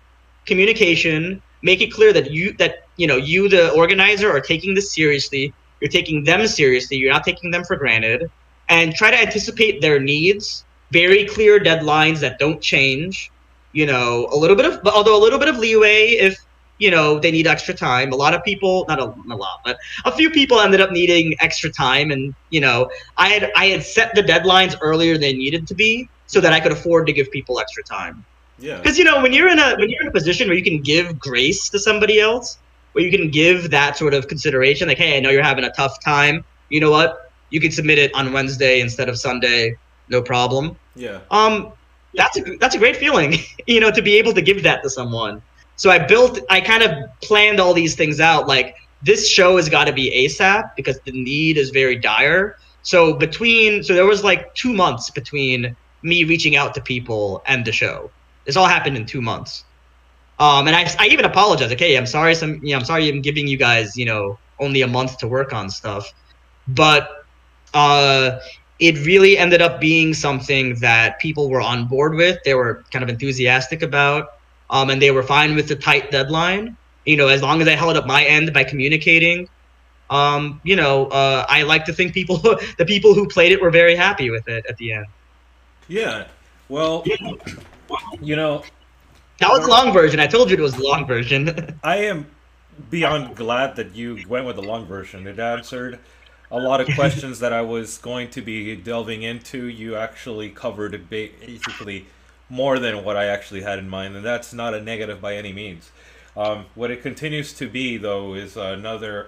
communication. Make it clear that you, the organizer, are taking this seriously. You're taking them seriously. You're not taking them for granted. and try to anticipate their needs. Very clear deadlines that don't change. You know, although a little bit of leeway if they need extra time. A lot of people, not a lot, but a few people ended up needing extra time, and I had set the deadlines earlier than needed to be so that I could afford to give people extra time. Yeah. Because when you're in a position where you can give grace to somebody else, where you can give that sort of consideration, like, hey, I know you're having a tough time. You know what? You can submit it on Wednesday instead of Sunday, no problem. Yeah. That's a great feeling, to be able to give that to someone. So I kind of planned all these things out. Like, this show has got to be ASAP because the need is very dire. So there was like 2 months between me reaching out to people and the show. This all happened in 2 months. And I even apologize. Like, hey, I'm sorry. I'm sorry I'm giving you guys, only a month to work on stuff. But it really ended up being something that people were on board with. They were kind of enthusiastic about, and they were fine with the tight deadline. As long as I held up my end by communicating. I like to think the people who played it were very happy with it at the end. Yeah. Well, that was the long version. I told you it was the long version. I am beyond glad that you went with the long version. It answered a lot of questions that I was going to be delving into. You actually covered basically more than what I actually had in mind, and that's not a negative by any means. What it continues to be, though, is another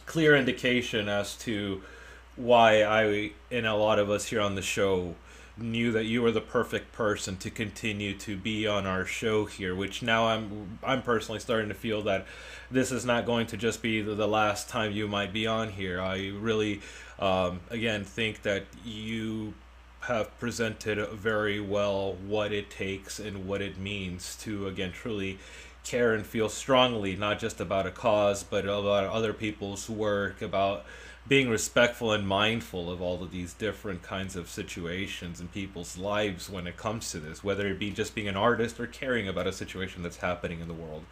clear indication as to why I and a lot of us here on the show knew that you were the perfect person to continue to be on our show here, which now I'm personally starting to feel that this is not going to just be the last time you might be on here. I really again think that you have presented very well what it takes and what it means to, again, truly care and feel strongly, not just about a cause, but about other people's work, about being respectful and mindful of all of these different kinds of situations in people's lives when it comes to this, whether it be just being an artist or caring about a situation that's happening in the world.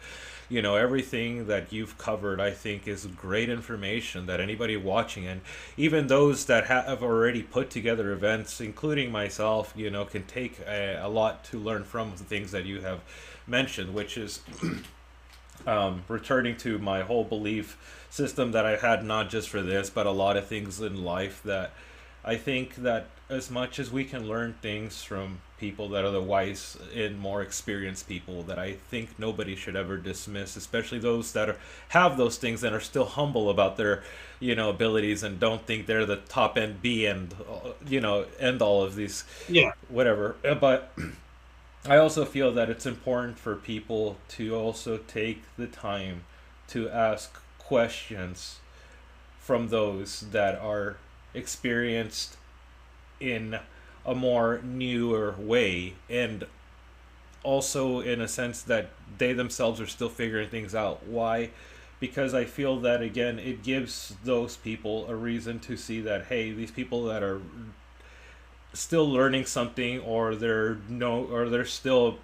Everything that you've covered, I think, is great information that anybody watching, and even those that have already put together events, including myself, can take a lot to learn from the things that you have mentioned, which is returning to my whole belief system that I had, not just for this, but a lot of things in life, that I think that as much as we can learn things from people that are the wise and more experienced people, that I think nobody should ever dismiss, especially those that have those things and are still humble about their abilities and don't think they're the top end B and end all of these whatever. But I also feel that it's important for people to also take the time to ask questions from those that are experienced in a more newer way, and also in a sense that they themselves are still figuring things out. Why? Because I feel that, again, it gives those people a reason to see that, hey, these people that are still learning something, or they're still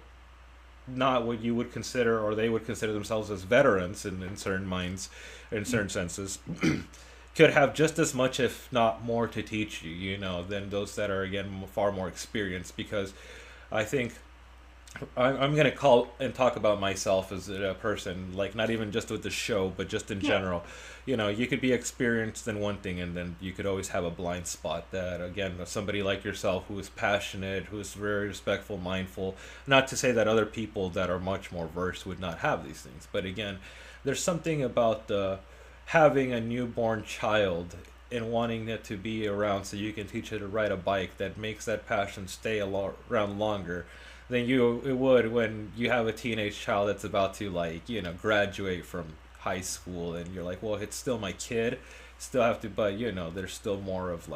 not what you would consider, or they would consider themselves as veterans in certain minds, in certain senses, could have just as much, if not more, to teach you, than those that are, again, far more experienced. Because I think I'm going to call and talk about myself as a person, like, not even just with the show, but just in general. You could be experienced in one thing, and then you could always have a blind spot that, again, somebody like yourself who is passionate, who is very respectful, mindful, not to say that other people that are much more versed would not have these things. But again, there's something about having a newborn child and wanting it to be around so you can teach it to ride a bike that makes that passion stay around longer than it would when you have a teenage child that's about to, graduate from high school, and you're like, well, it's still my kid, still have to, but there's still more of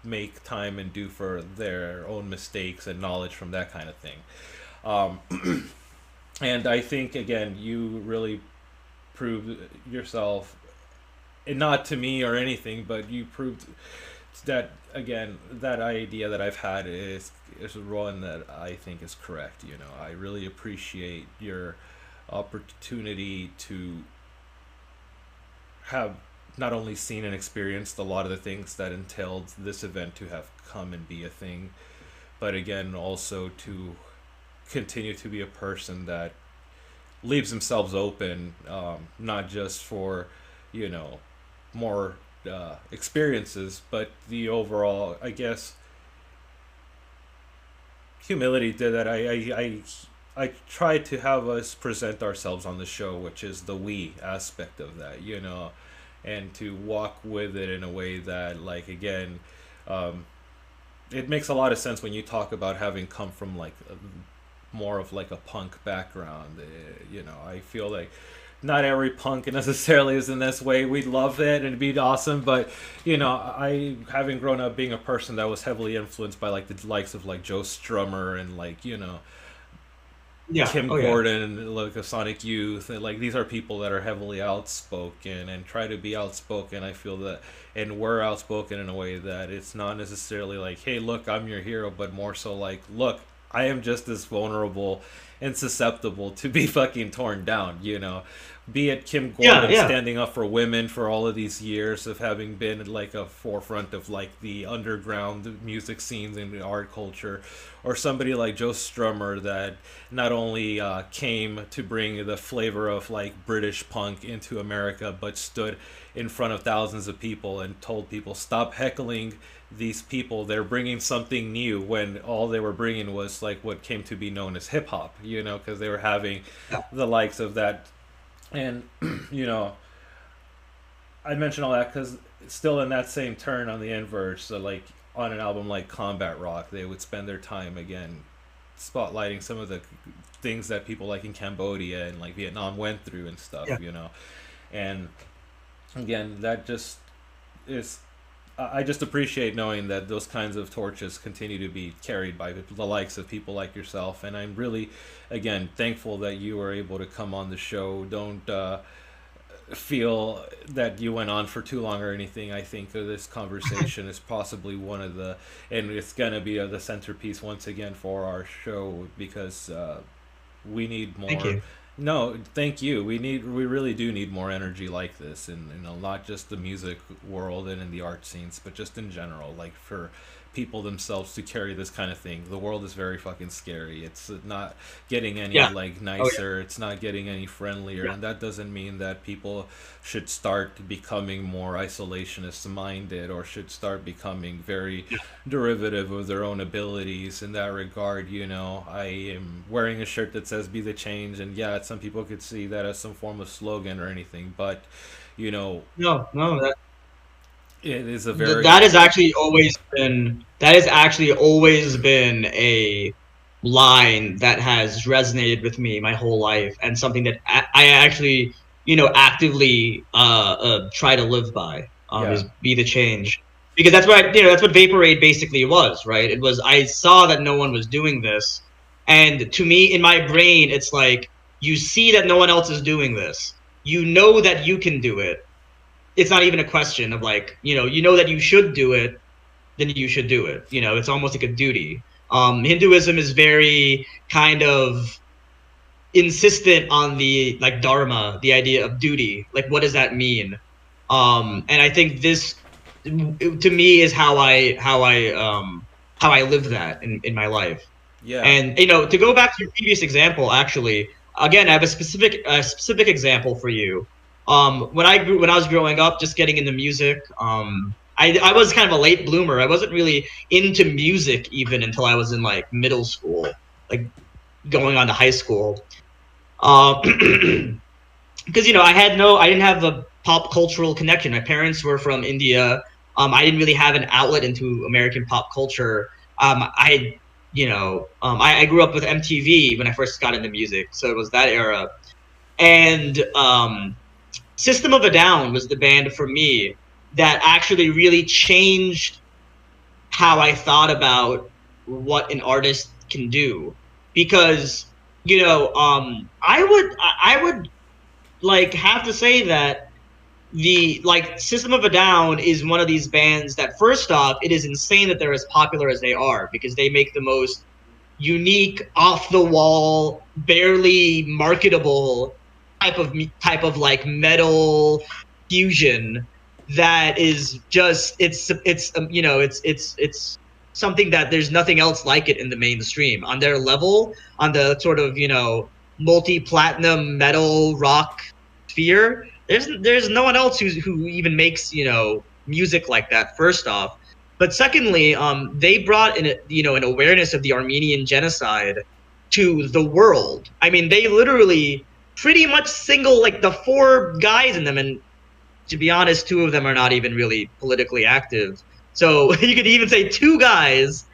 make time and do for their own mistakes and knowledge from that kind of thing. And I think, again, you really proved yourself, and not to me or anything, but you proved that, again, that idea that I've had is one that I think is correct. I really appreciate your opportunity to have not only seen and experienced a lot of the things that entailed this event to have come and be a thing, but again, also to continue to be a person that leaves themselves open, not just for, more experiences, but the overall, I guess, humility that I try to have us present ourselves on the show, which is the we aspect of that, and to walk with it in a way that, like, again, it makes a lot of sense when you talk about having come from like more of like a punk background. I feel like not every punk necessarily is in this way. We'd love it and it'd be awesome, but I, having grown up being a person that was heavily influenced by like the likes of like Joe Strummer and like Kim Gordon and like a Sonic Youth, and like these are people that are heavily outspoken and try to be outspoken. I feel that, and we're outspoken in a way that it's not necessarily like, hey, look, I'm your hero, but more so like, look, I am just as vulnerable and susceptible to be fucking torn down, be it Kim Gordon standing up for women for all of these years of having been like a forefront of like the underground music scenes and the art culture, or somebody like Joe Strummer that not only came to bring the flavor of like British punk into America, but stood in front of thousands of people and told people, stop heckling these people, they're bringing something new, when all they were bringing was like what came to be known as hip hop, because they were having the likes of that. And I mention all that because still in that same turn on the inverse, so like on an album like Combat Rock, they would spend their time again spotlighting some of the things that people like in Cambodia and like Vietnam went through and stuff, and again, that just is, I just appreciate knowing that those kinds of torches continue to be carried by the likes of people like yourself. And I'm really, again, thankful that you were able to come on the show. Don't feel that you went on for too long or anything. I think this conversation is possibly one of the, and it's going to be the centerpiece once again for our show, because we need more. Thank you. No, thank you. We really do need more energy like this, and not just the music world and in the art scenes, but just in general, like for people themselves to carry this kind of thing. The world is very fucking scary. It's not getting any like nicer. It's not getting any friendlier, and that doesn't mean that people should start becoming more isolationist minded or should start becoming very derivative of their own abilities in that regard. I am wearing a shirt that says "Be the Change," and some people could see that as some form of slogan or anything, but no, it is a very that has actually always been a line that has resonated with me my whole life, and something that I actually actively try to live by, is be the change, because that's what that's what Vaporade basically was, right? It was, I saw that no one was doing this, and to me, in my brain, it's like, you see that no one else is doing this, that you can do it. It's not even a question of like, that you should do it, then you should do it. It's almost like a duty. Hinduism is very kind of insistent on the like dharma, the idea of duty. Like, what does that mean? And I think this, to me, is how I live that in my life. Yeah. And to go back to your previous example, actually, again, I have a specific example for you. When I was growing up, just getting into music, I was kind of a late bloomer. I wasn't really into music even until I was in like middle school, like going on to high school. Because I didn't have a pop cultural connection. My parents were from India. I didn't really have an outlet into American pop culture. I grew up with MTV when I first got into music, so it was that era. And System of a Down was the band for me that actually really changed how I thought about what an artist can do. Because, I would like have to say that the System of a Down is one of these bands that, first off, it is insane that they're as popular as they are, because they make the most unique, off the wall, barely marketable type of like metal fusion that is just it's something that there's nothing else like it in the mainstream on their level, on the sort of multi-platinum metal rock sphere. There's no one else who even makes music like that, first off. But secondly, they brought in an awareness of the Armenian genocide to the world. I mean, they literally pretty much single like the four guys in them, and to be honest, two of them are not even really politically active. So you could even say two guys.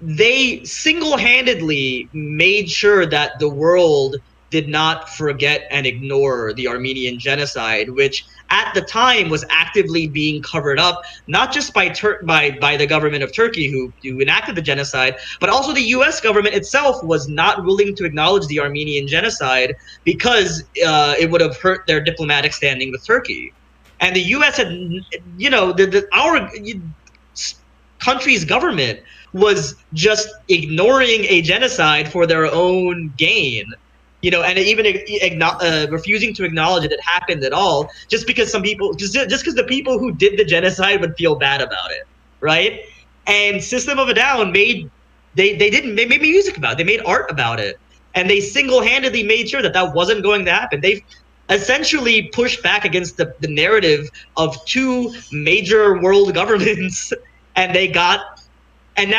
They single-handedly made sure that the world did not forget and ignore the Armenian genocide, which at the time was actively being covered up, not just by the government of Turkey who enacted the genocide, but also the U.S. government itself was not willing to acknowledge the Armenian genocide because it would have hurt their diplomatic standing with Turkey. And the U.S. had, our country's government was just ignoring a genocide for their own gain. And even refusing to acknowledge it happened at all, just because just because the people who did the genocide would feel bad about it, right? And System of a Down they made music about it, they made art about it, and they single-handedly made sure that wasn't going to happen. They essentially pushed back against the narrative of two major world governments, and they got. And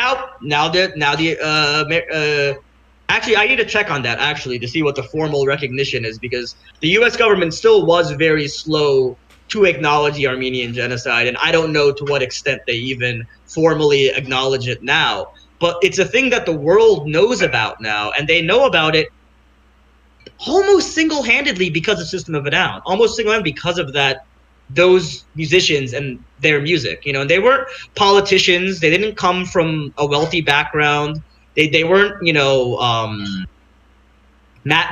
actually, I need to check on that, actually, to see what the formal recognition is, because the U.S. government still was very slow to acknowledge the Armenian genocide, and I don't know to what extent they even formally acknowledge it now. But it's a thing that the world knows about now, and they know about it almost single-handedly because of System of a Down, almost single-handedly because of those musicians and their music. And they weren't politicians, they didn't come from a wealthy background. They weren't, they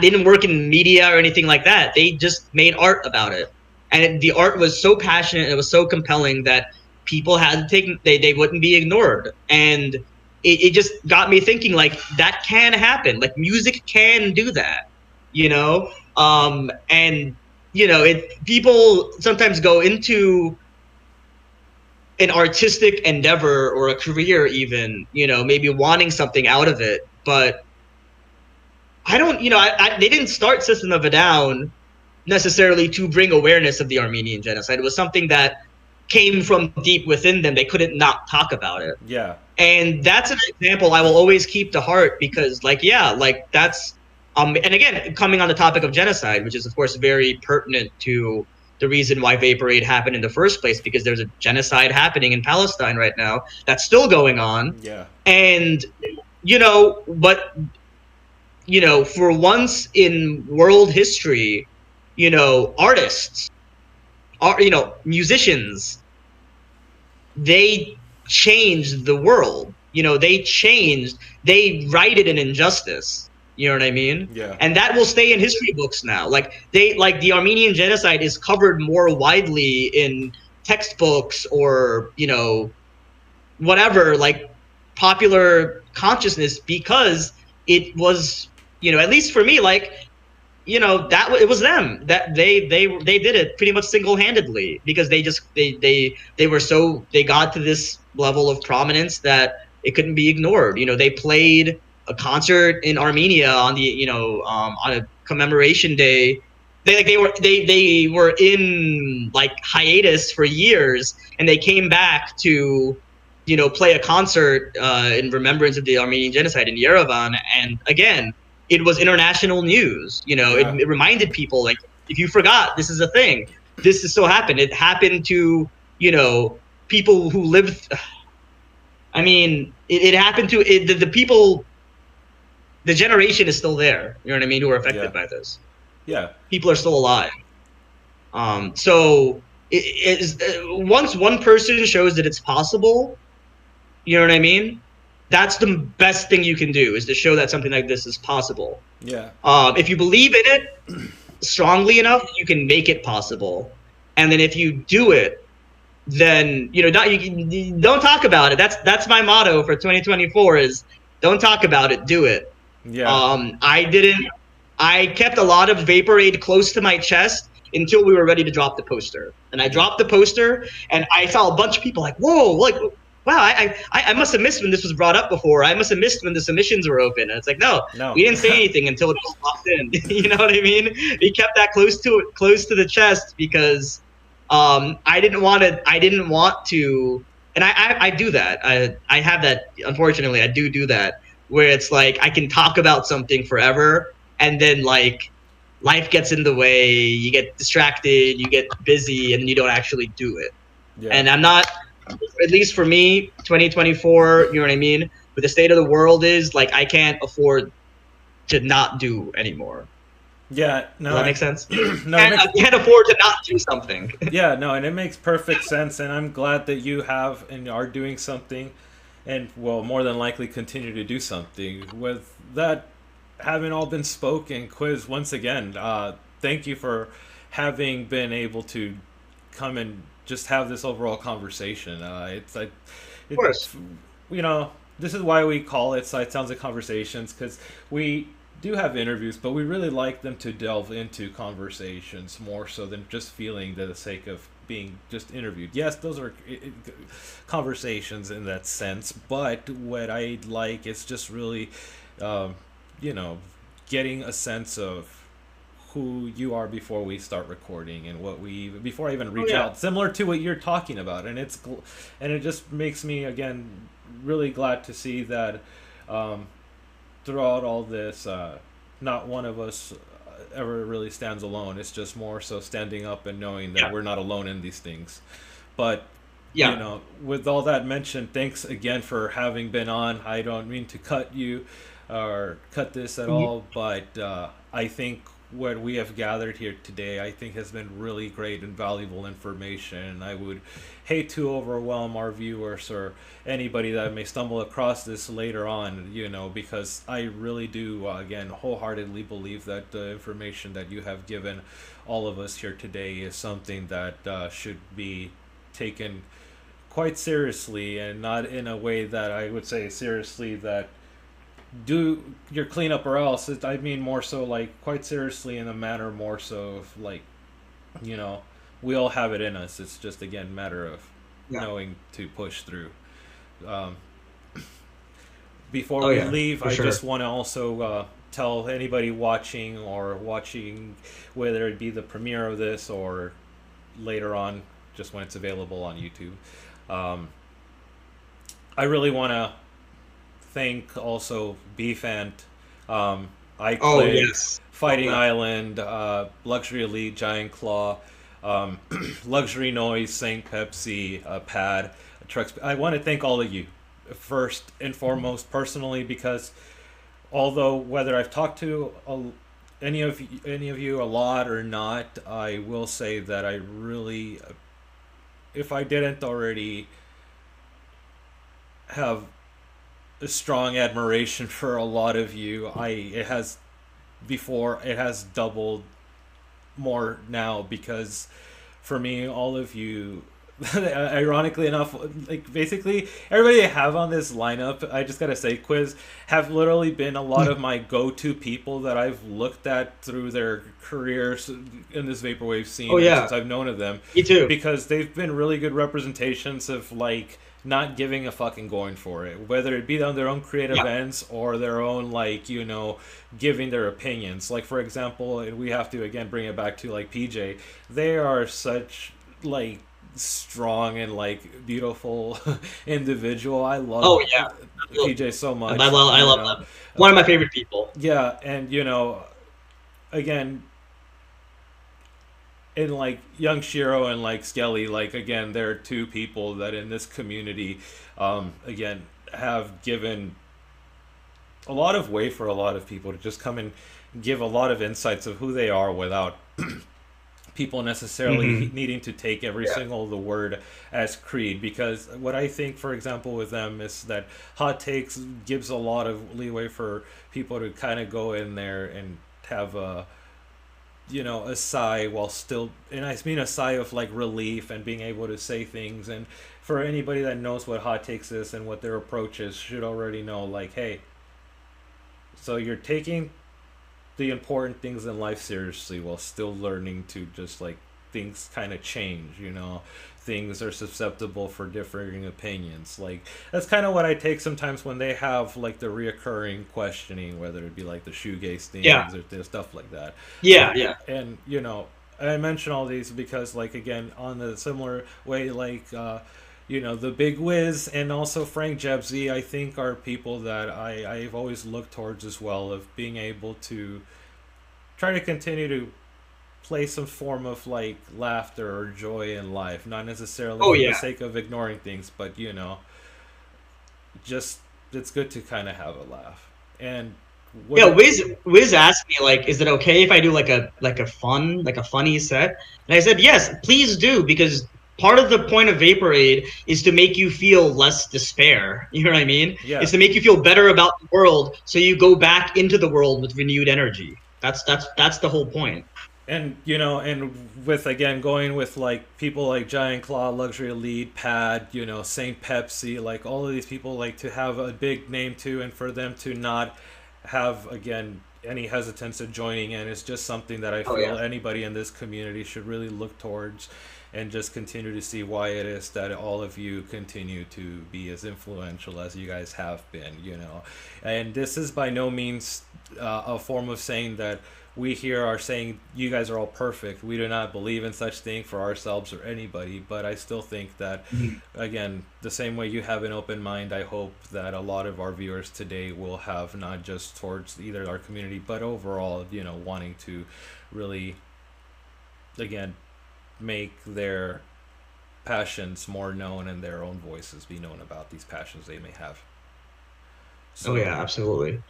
didn't work in media or anything like that. They just made art about it. And the art was so passionate, and it was so compelling that people had to take, they wouldn't be ignored. And it just got me thinking, like, that can happen. Like, music can do that, and, people sometimes go into an artistic endeavor or a career even, maybe wanting something out of it. But I don't, they didn't start System of a Down necessarily to bring awareness of the Armenian genocide. It was something that came from deep within them. They couldn't not talk about it. Yeah. And that's an example I will always keep to heart, because that's, and again, coming on the topic of genocide, which is of course very pertinent to the reason why Vapor Aid happened in the first place, because there's a genocide happening in Palestine right now that's still going on. Yeah. And, for once in world history, artists, musicians, they changed the world. They righted an injustice. You know what I mean? Yeah. And that will stay in history books now. The Armenian genocide is covered more widely in textbooks or, whatever, popular consciousness, because it was, at least for me, it was them that they did it pretty much single-handedly, because they got to this level of prominence that it couldn't be ignored. They played a concert in Armenia on the on a commemoration day. They were in hiatus for years, and they came back to play a concert in remembrance of the Armenian genocide in Yerevan. And again, it was international news. It reminded people, if you forgot, this is a thing. This is still happened. It happened to people who lived. I mean, it happened to the people. The generation is still there, you know what I mean, who are affected by this. Yeah. People are still alive. So once one person shows that it's possible, you know what I mean? That's the best thing you can do, is to show that something like this is possible. Yeah. If you believe in it strongly enough, you can make it possible. And then if you do it, then, don't talk about it. That's my motto for 2024 is don't talk about it, do it. Yeah. I kept a lot of Vapor Aid close to my chest, until we were ready to drop the poster. And I dropped the poster, and I saw a bunch of people like, whoa, like, wow, I must have missed when this was brought up before. I must have missed when the submissions were open. And it's like, no. We didn't say anything until it was locked in. You know what I mean? We kept that close to the chest because I didn't want to, and I do that. I have that, unfortunately, I do that, where it's like I can talk about something forever, and then like life gets in the way, you get distracted, you get busy, and you don't actually do it. Yeah. And I'm not, at least for me, 2024, you know what I mean? But the state of the world is like I can't afford to not do anymore. Yeah, no, Does that make sense? No, I can't afford to not do something. Yeah, no, and it makes perfect sense, and I'm glad that you have and are doing something, and will more than likely continue to do something. With that having all been spoken, Quiz, once again, thank you for having been able to come and just have this overall conversation. Of course. You know, this is why we call it Sight Sounds and Conversations, because we do have interviews, but we really like them to delve into conversations more so than just feeling the sake of being just interviewed. Yes, those are conversations in that sense, but what I like is just really, you know, getting a sense of who you are before we start recording and before I even reach out, similar to what you're talking about, and it just makes me again really glad to see that throughout all this, not one of us ever really stands alone. It's just more so standing up and knowing that we're not alone in these things. But you know, with all that mentioned, thanks again for having been on. I don't mean to cut you or cut this at all, but I think what we have gathered here today, I think, has been really great and valuable information. And I would hate to overwhelm our viewers or anybody that may stumble across this later on, you know, because I really do, again, wholeheartedly believe that the information that you have given all of us here today is something that should be taken quite seriously, and not in a way that I would say seriously that do your cleanup or else. I mean more so like quite seriously in a manner more so of like, you know, we all have it in us. It's just again a matter of knowing to push through. Before we leave, I just want to also tell anybody watching, whether it be the premiere of this or later on just when it's available on YouTube, I really want to thank also Beefant, I Play, Fighting Island, Luxury Elite, Giant Claw, Luxury Noise, Saint Pepsi, Pad, Trucks. I want to thank all of you first and foremost personally, because although whether I've talked to any of you a lot or not, I will say that I really, if I didn't already have a strong admiration for a lot of you, it has doubled more now, because for me, all of you, ironically enough, like basically everybody I have on this lineup, I just gotta say, Quiz, have literally been a lot of my go-to people that I've looked at through their careers in this vaporwave scene since I've known of them. Me too. Because they've been really good representations of like not giving a fucking going for it, whether it be on their own creative ends or their own, like, you know, giving their opinions. Like, for example, we have to again bring it back to like PJ. They are such like strong and like beautiful individual. I love PJ so much. I love them. One of my favorite people. Yeah, and you know, again, in like Young Shiro and like Skelly, like again, there are two people that in this community, again, have given a lot of way for a lot of people to just come and give a lot of insights of who they are without people necessarily needing to take every single the word as creed. Because what I think, for example, with them is that Hot Takes gives a lot of leeway for people to kind of go in there and have a, you know, a sigh while still, and I mean a sigh of like relief and being able to say things. And for anybody that knows what Hot Takes is and what their approach is, should already know, like, hey, so you're taking the important things in life seriously while still learning to just like things kind of change, you know. Things are susceptible for differing opinions. Like that's kind of what I take sometimes when they have like the reoccurring questioning, whether it be like the shoegaze things Yeah. or stuff like that. Yeah, yeah. And you know, I mention all these because like again on the similar way like you know, the Big Wiz and also Frank Jebsy, I think are people that I've always looked towards as well, of being able to try to continue to play some form of like laughter or joy in life, not necessarily Oh, for the yeah. sake of ignoring things, but you know, just it's good to kind of have a laugh. And Yeah, Wiz asked me like, is it okay if I do like a funny set? And I said, yes, please do, because part of the point of Vaporade is to make you feel less despair. You know what I mean? Yeah. It's to make you feel better about the world, so you go back into the world with renewed energy. That's the whole point. And you know, and with again going with like people like Giant Claw, Luxury Elite, Pad, you know, Saint Pepsi, like all of these people, like to have a big name too, and for them to not have again any hesitance of joining in is just something that I feel anybody in this community should really look towards, and just continue to see why it is that all of you continue to be as influential as you guys have been, you know. And this is by no means a form of saying that we here are saying you guys are all perfect. We do not believe in such thing for ourselves or anybody, but I still think that, again, the same way you have an open mind, I hope that a lot of our viewers today will have, not just towards either our community, but overall, you know, wanting to really, again, make their passions more known and their own voices be known about these passions they may have. So, oh yeah, absolutely.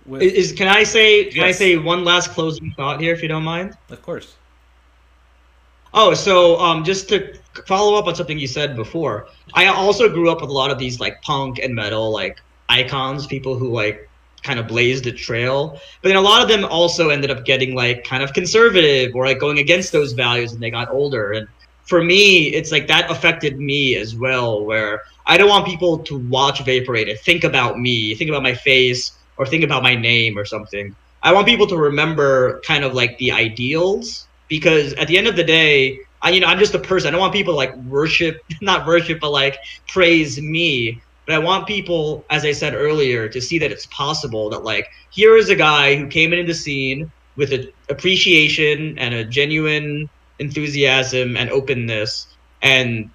Can I say one last closing thought here, if you don't mind? Of course. Oh, so just to follow up on something you said before, I also grew up with a lot of these like punk and metal like icons, people who like kind of blazed the trail. But then a lot of them also ended up getting like kind of conservative or like going against those values when they got older. And for me, it's like that affected me as well, where I don't want people to watch Vaporate and think about me, think about my face, or think about my name or something. I want people to remember kind of like the ideals, because at the end of the day, I'm just a person. I don't want people to like not worship, but like praise me. But I want people, as I said earlier, to see that it's possible, that like here is a guy who came into the scene with an appreciation and a genuine enthusiasm and openness and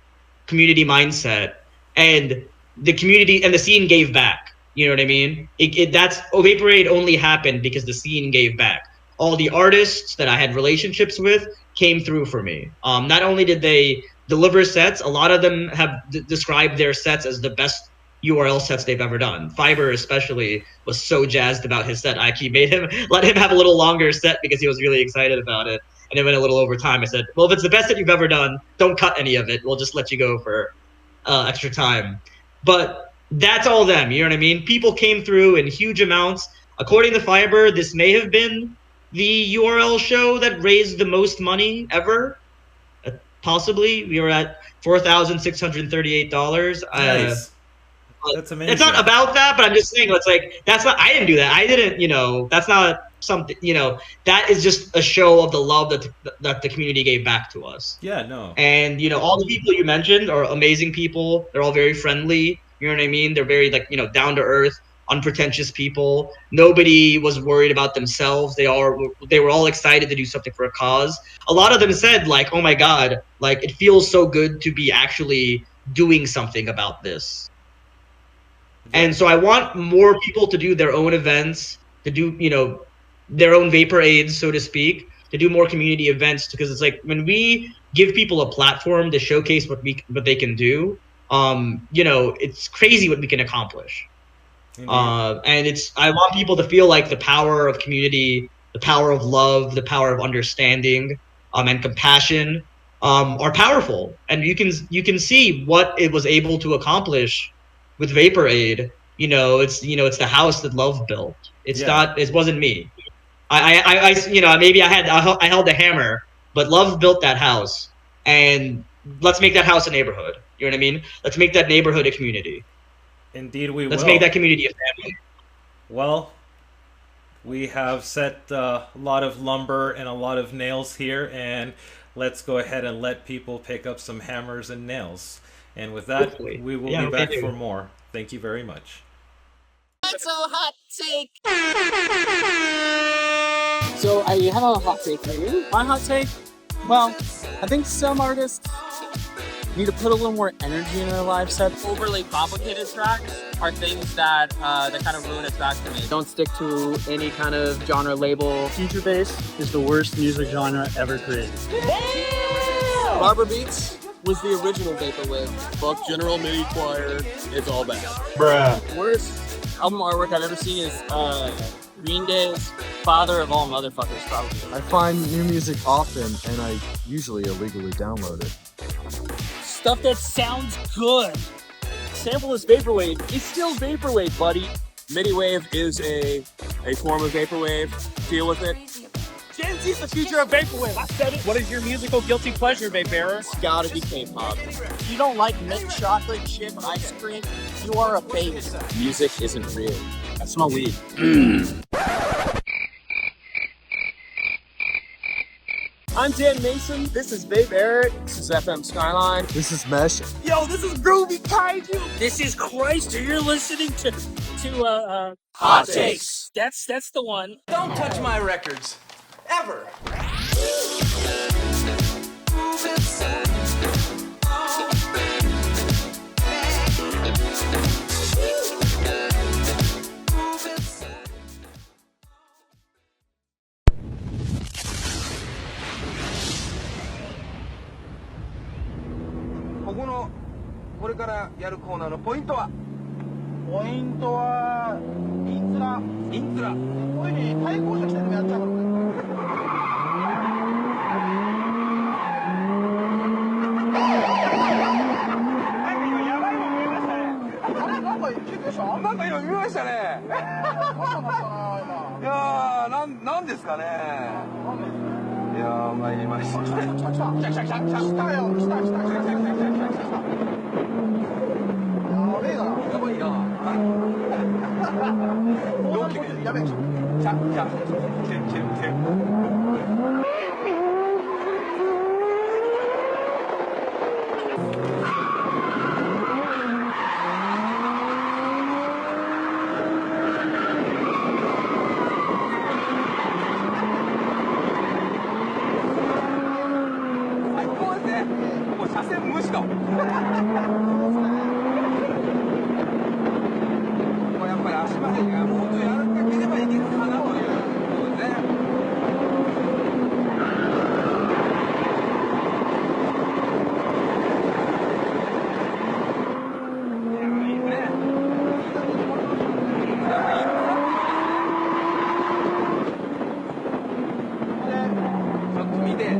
community mindset, and the community and the scene gave back. You know what I mean? Vaporade only happened because the scene gave back. All the artists that I had relationships with came through for me. Not only did they deliver sets, a lot of them have described their sets as the best URL sets they've ever done. Fiber especially was so jazzed about his set. I actually let him have a little longer set because he was really excited about it. And it went a little over time. I said, well, if it's the best that you've ever done, don't cut any of it. We'll just let you go for extra time. But that's all them, you know what I mean? People came through in huge amounts. According to Fiber, this may have been the URL show that raised the most money ever. Possibly. We were at $4,638. Nice. That's amazing. It's not about that, but I'm just saying, it's like, I didn't do that. I didn't, that's not something, that is just a show of the love that the community gave back to us. Yeah, no. And, all the people you mentioned are amazing people. They're all very friendly. You know what I mean? They're very, like, down to earth, unpretentious people. Nobody was worried about themselves. They were all excited to do something for a cause. A lot of them said, like, oh my God, like, it feels so good to be actually doing something about this. And so I want more people to do their own events, to do, their own Vaporades, so to speak, to do more community events, because it's like when we give people a platform to showcase what they can do, it's crazy what we can accomplish. And I want people to feel like the power of community, the power of love, the power of understanding, and compassion, are powerful. And you can see what it was able to accomplish with Vaporade. It's the house that love built. It wasn't me. Maybe I held the hammer, but love built that house, and let's make that house a neighborhood. You know what I mean? Let's make that neighborhood a community. Indeed, we will. Let's make that community a family. Well, We have set a lot of lumber and a lot of nails here, and let's go ahead and let people pick up some hammers and nails. And with that, Hopefully. we will Yeah, be back okay. for more. Thank you very much. That's a hot take. So I have a hot take for you. My hot take? Well, I think some artists need to put a little more energy in their live set. Overly complicated tracks are things that kind of ruin a track for me. Don't stick to any kind of genre label. Future bass is the worst music genre ever created. Barber Beats was the original vaporwave. Fuck General MIDI Choir. It's all bad. Bruh. Worst album artwork I've ever seen is Green Day's Father of All Motherfuckers, probably. I find new music often, and I usually illegally download it. Stuff that sounds good. Sampleless vaporwave is still vaporwave, buddy. MIDI wave is a form of vaporwave. Deal with it. Gen Z is the future of vaporwave. I said it. What is your musical guilty pleasure, Vapebearer? It's gotta be K-pop. If you don't like mint chocolate chip ice cream, you are a baby. Music isn't real. I smell weed. I'm Dan Mason. This is Babe Eric. This is FM Skyline. This is Mesh. Yo, this is Groovy Kaiju. This is Christ. You're listening to Hot Takes. That's the one. Don't touch my records. Ever.これからやるコーナーのポイントはインツラこういう風に対抗者来てるのやっちゃうからなんか今見ましたね。いやー、なんですかね。いやー、参りました。来たよ。やべえな。やばいな。大きくやべえ。車線無視だ。もうやっぱり足場がもうちょっと柔らかければいけるかなということですね。ちょっと見て。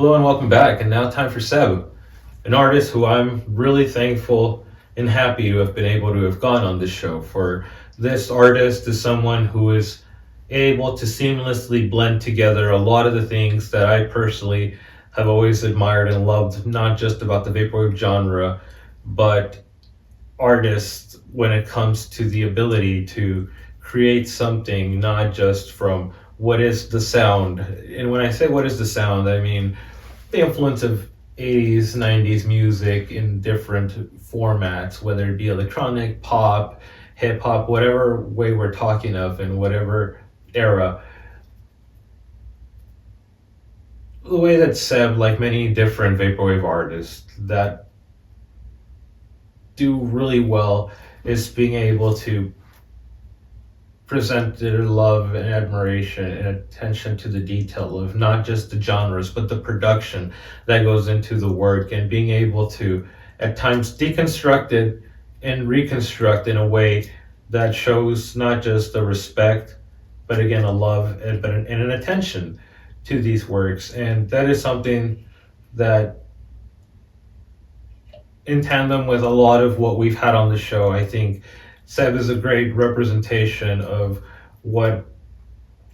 Hello and welcome back. And now time for Seb, an artist who I'm really thankful and happy to have been able to have gone on this show. For this artist is someone who is able to seamlessly blend together a lot of the things that I personally have always admired and loved, not just about the vaporwave genre, but artists when it comes to the ability to create something not just from what is the sound. And when I say what is the sound, I mean the influence of 80s, 90s music in different formats, whether it be electronic, pop, hip hop, whatever way we're talking of, in whatever era. The way that Seb, like many different vaporwave artists that do really well, is being able to present their love and admiration and attention to the detail of not just the genres, but the production that goes into the work, and being able to at times deconstruct it and reconstruct in a way that shows not just the respect, but again, a love and an attention to these works. And that is something that, in tandem with a lot of what we've had on the show, I think Seb is a great representation of what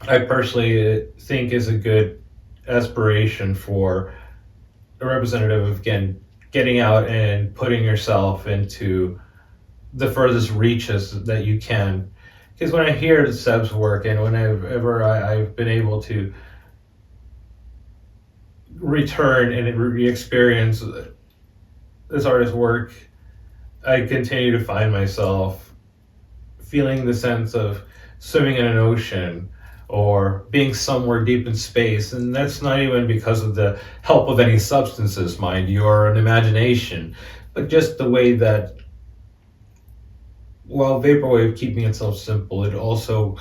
I personally think is a good aspiration for a representative of, again, getting out and putting yourself into the furthest reaches that you can. Because when I hear Seb's work, and whenever I've been able to return and re-experience this artist's work, I continue to find myself feeling the sense of swimming in an ocean or being somewhere deep in space. And that's not even because of the help of any substances, mind you, or an imagination, but just the way that, while vaporwave keeping itself simple, it also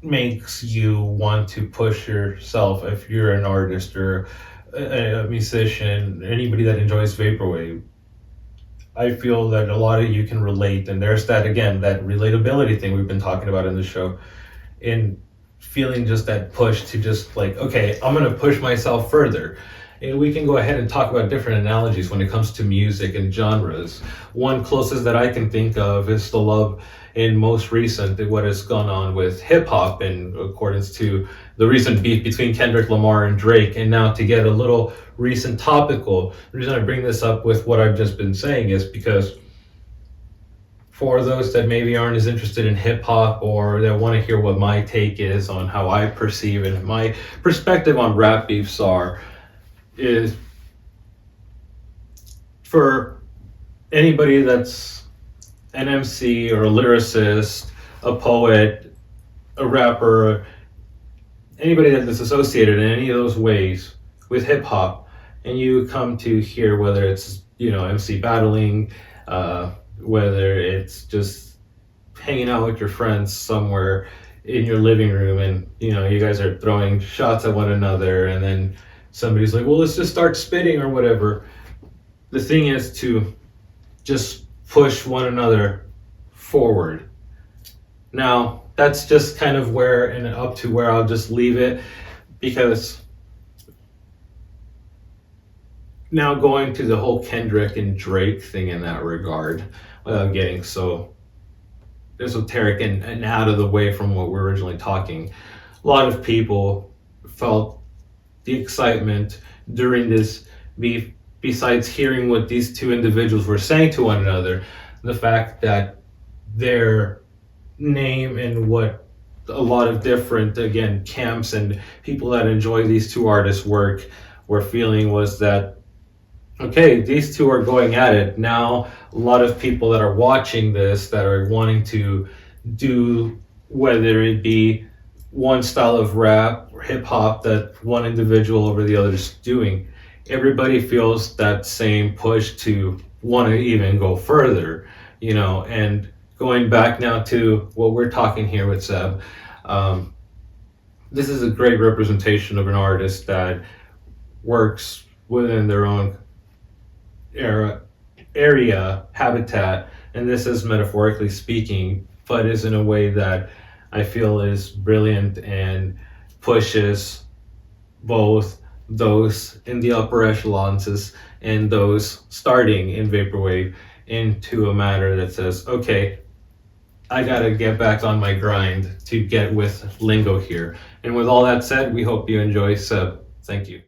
makes you want to push yourself. If you're an artist or a musician, anybody that enjoys vaporwave, I feel that a lot of you can relate. And there's that, again, that relatability thing we've been talking about in the show, in feeling just that push to just like, okay, I'm going to push myself further. And we can go ahead and talk about different analogies when it comes to music and genres. One closest that I can think of is the love in most recent, what has gone on with hip hop in accordance to the recent beef between Kendrick Lamar and Drake. And now to get a little recent topical, the reason I bring this up with what I've just been saying is because for those that maybe aren't as interested in hip hop, or that want to hear what my take is on how I perceive and my perspective on rap beefs is for anybody that's an MC or a lyricist, a poet, a rapper, anybody that is associated in any of those ways with hip hop, and you come to hear whether it's, MC battling, whether it's just hanging out with your friends somewhere in your living room, and you guys are throwing shots at one another, and then somebody's like, well, let's just start spitting or whatever. The thing is to just push one another forward. Now, that's just kind of where, and up to where I'll just leave it, because now going to the whole Kendrick and Drake thing in that regard, without getting so esoteric and out of the way from what we're originally talking, a lot of people felt the excitement during this beef, besides hearing what these two individuals were saying to one another, the fact that their name and what a lot of different, again, camps and people that enjoy these two artists' work were feeling was that, okay, these two are going at it. Now, a lot of people that are watching this, that are wanting to do, whether it be one style of rap or hip hop that one individual over the other is doing, everybody feels that same push to want to even go further, and going back now to what we're talking here with Seb, this is a great representation of an artist that works within their own area, habitat, and this is metaphorically speaking, but is in a way that I feel is brilliant and pushes both those in the upper echelons and those starting in vaporwave into a matter that says, okay, I gotta get back on my grind to get with lingo here. And with all that said, we hope you enjoy Seb. Thank you.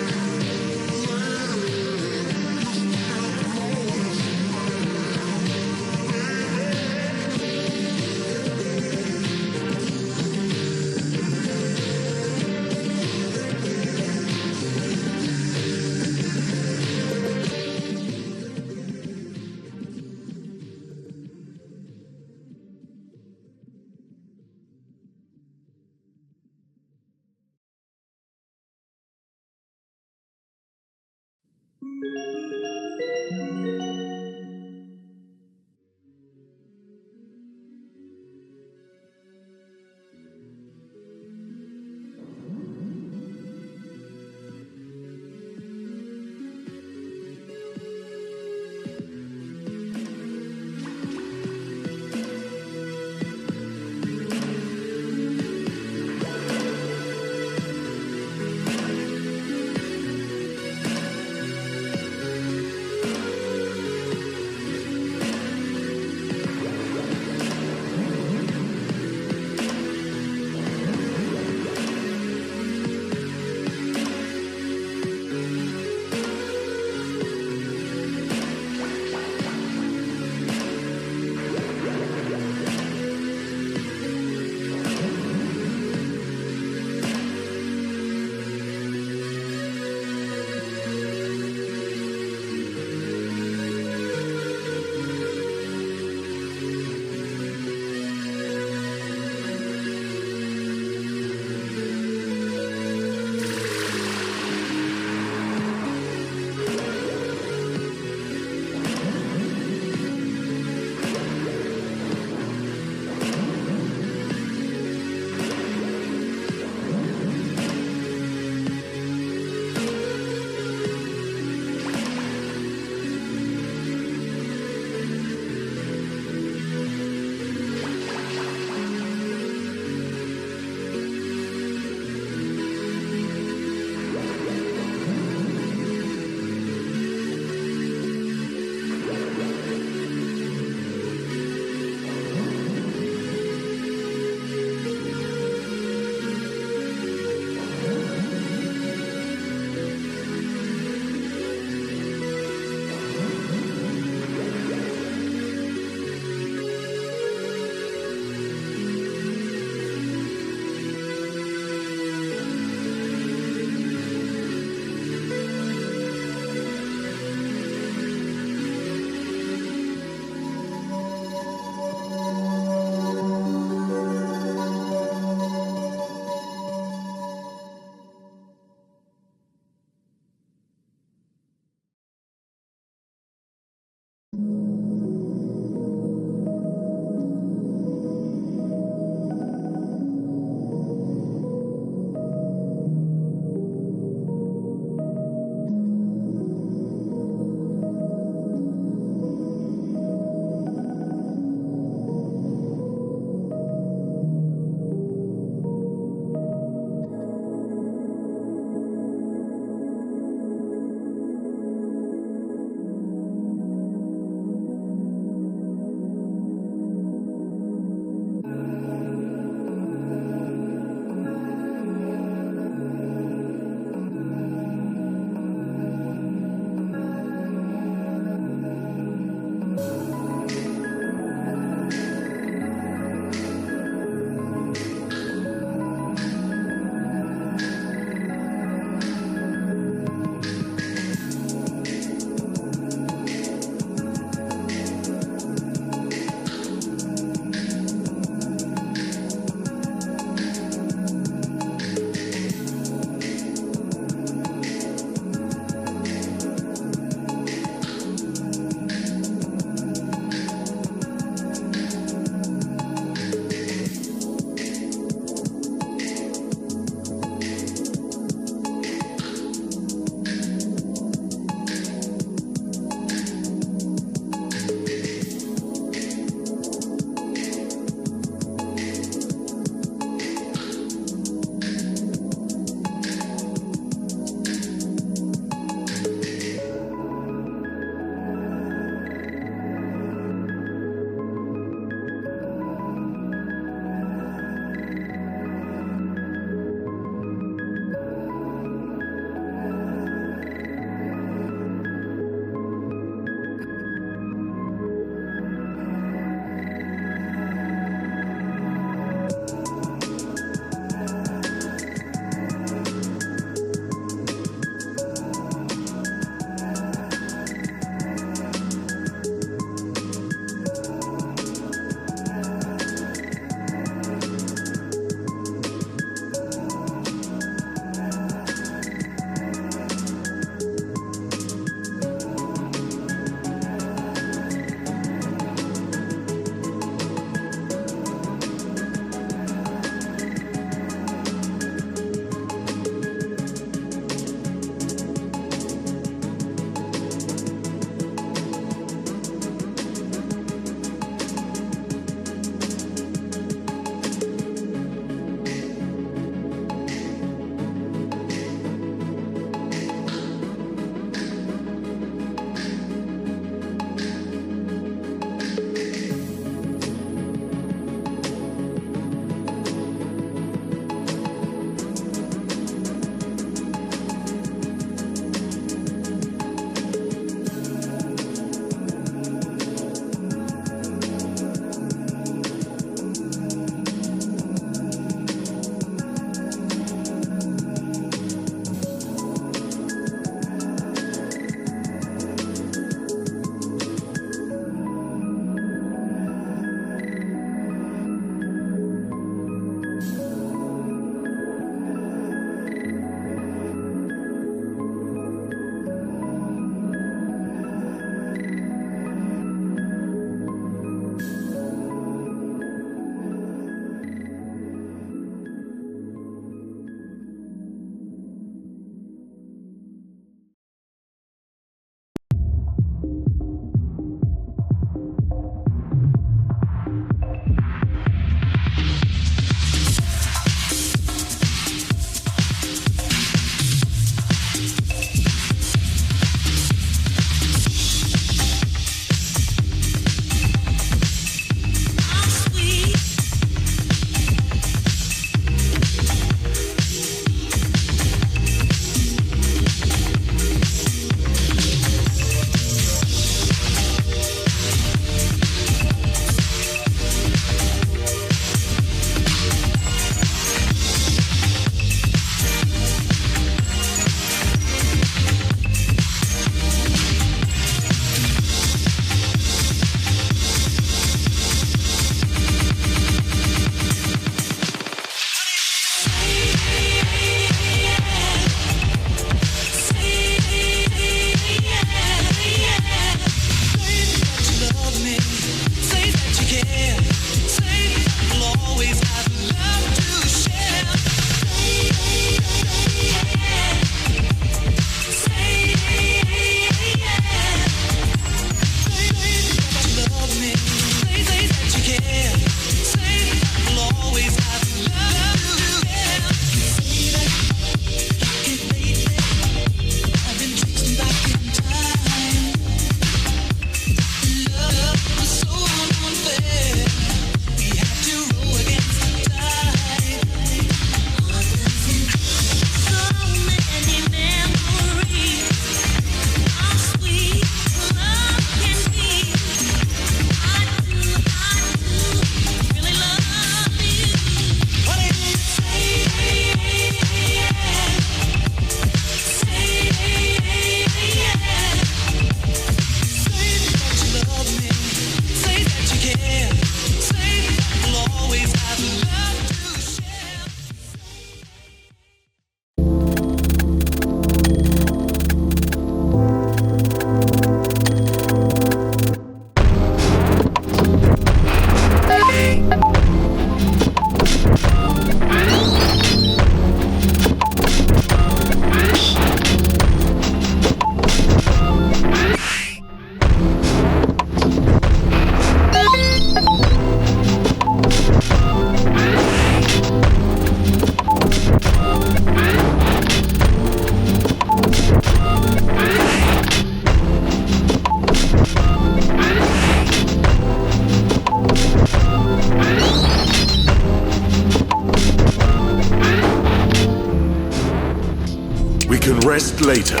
Rest later.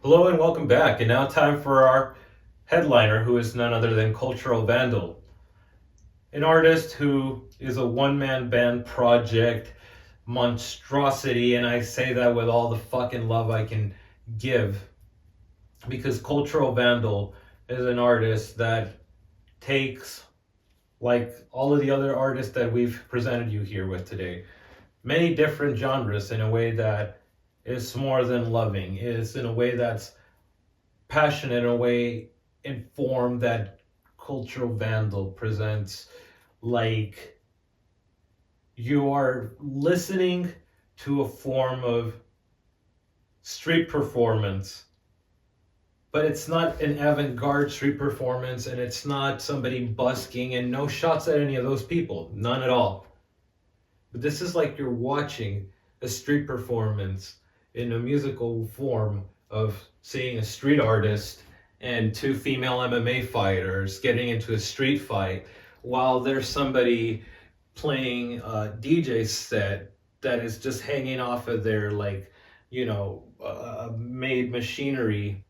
Hello and welcome back. And now time for our headliner, who is none other than Cultural Vandal, an artist who is a one-man band project monstrosity, and I say that with all the fucking love I can give, because Cultural Vandal is an artist that takes, like all of the other artists that we've presented you here with today, many different genres in a way that is more than loving, is in a way that's passionate, in a way informed, that Cultural Vandal presents like you are listening to a form of street performance, but it's not an avant-garde street performance, and it's not somebody busking, and no shots at any of those people, none at all. But this is like you're watching a street performance in a musical form of seeing a street artist and two female MMA fighters getting into a street fight while there's somebody playing a DJ set that is just hanging off of their, like, made machinery.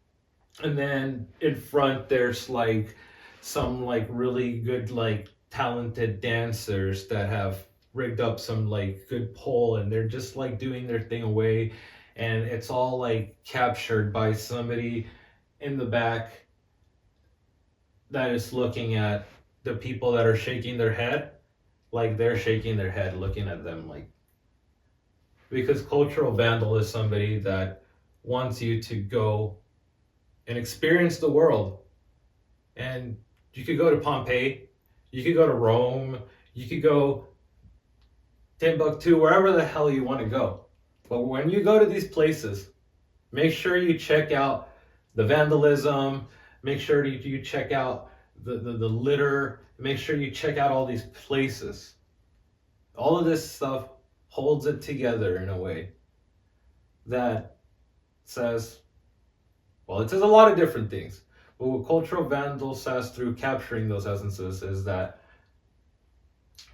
And then in front there's like some like really good, like talented dancers that have rigged up some like good pole, and they're just like doing their thing away, and it's all like captured by somebody in the back that is looking at the people that are shaking their head, like they're shaking their head looking at them, like, because Cultural Vandal is somebody that wants you to go and experience the world. And you could go to Pompeii, you could go to Rome, you could go Timbuktu, wherever the hell you want to go. But when you go to these places, make sure you check out the vandalism, make sure you check out the litter, make sure you check out all these places. All of this stuff holds it together in a way that says, well, it says a lot of different things. But what Cultural Vandal says through capturing those essences is that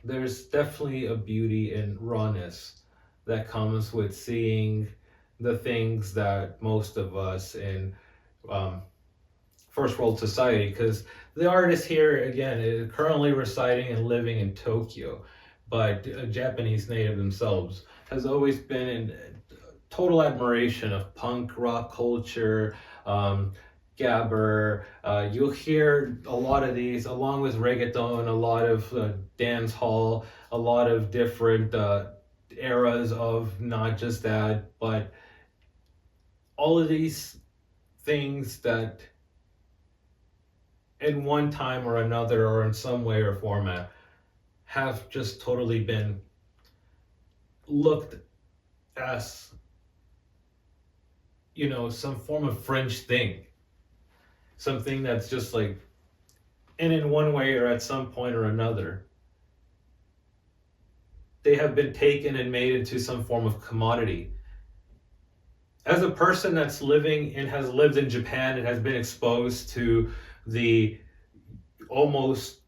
there's definitely a beauty in rawness that comes with seeing the things that most of us in first world society, because the artist here, again, is currently residing and living in Tokyo, but a Japanese native themselves, has always been in total admiration of punk rock culture, gabber. You'll hear a lot of these, along with reggaeton, a lot of dance hall, a lot of different eras of not just that, but all of these things that in one time or another, or in some way or format, have just totally been looked as, you know, some form of fringe thing. Something that's just like, and in one way or at some point or another, they have been taken and made into some form of commodity. As a person that's living and has lived in Japan and has been exposed to the almost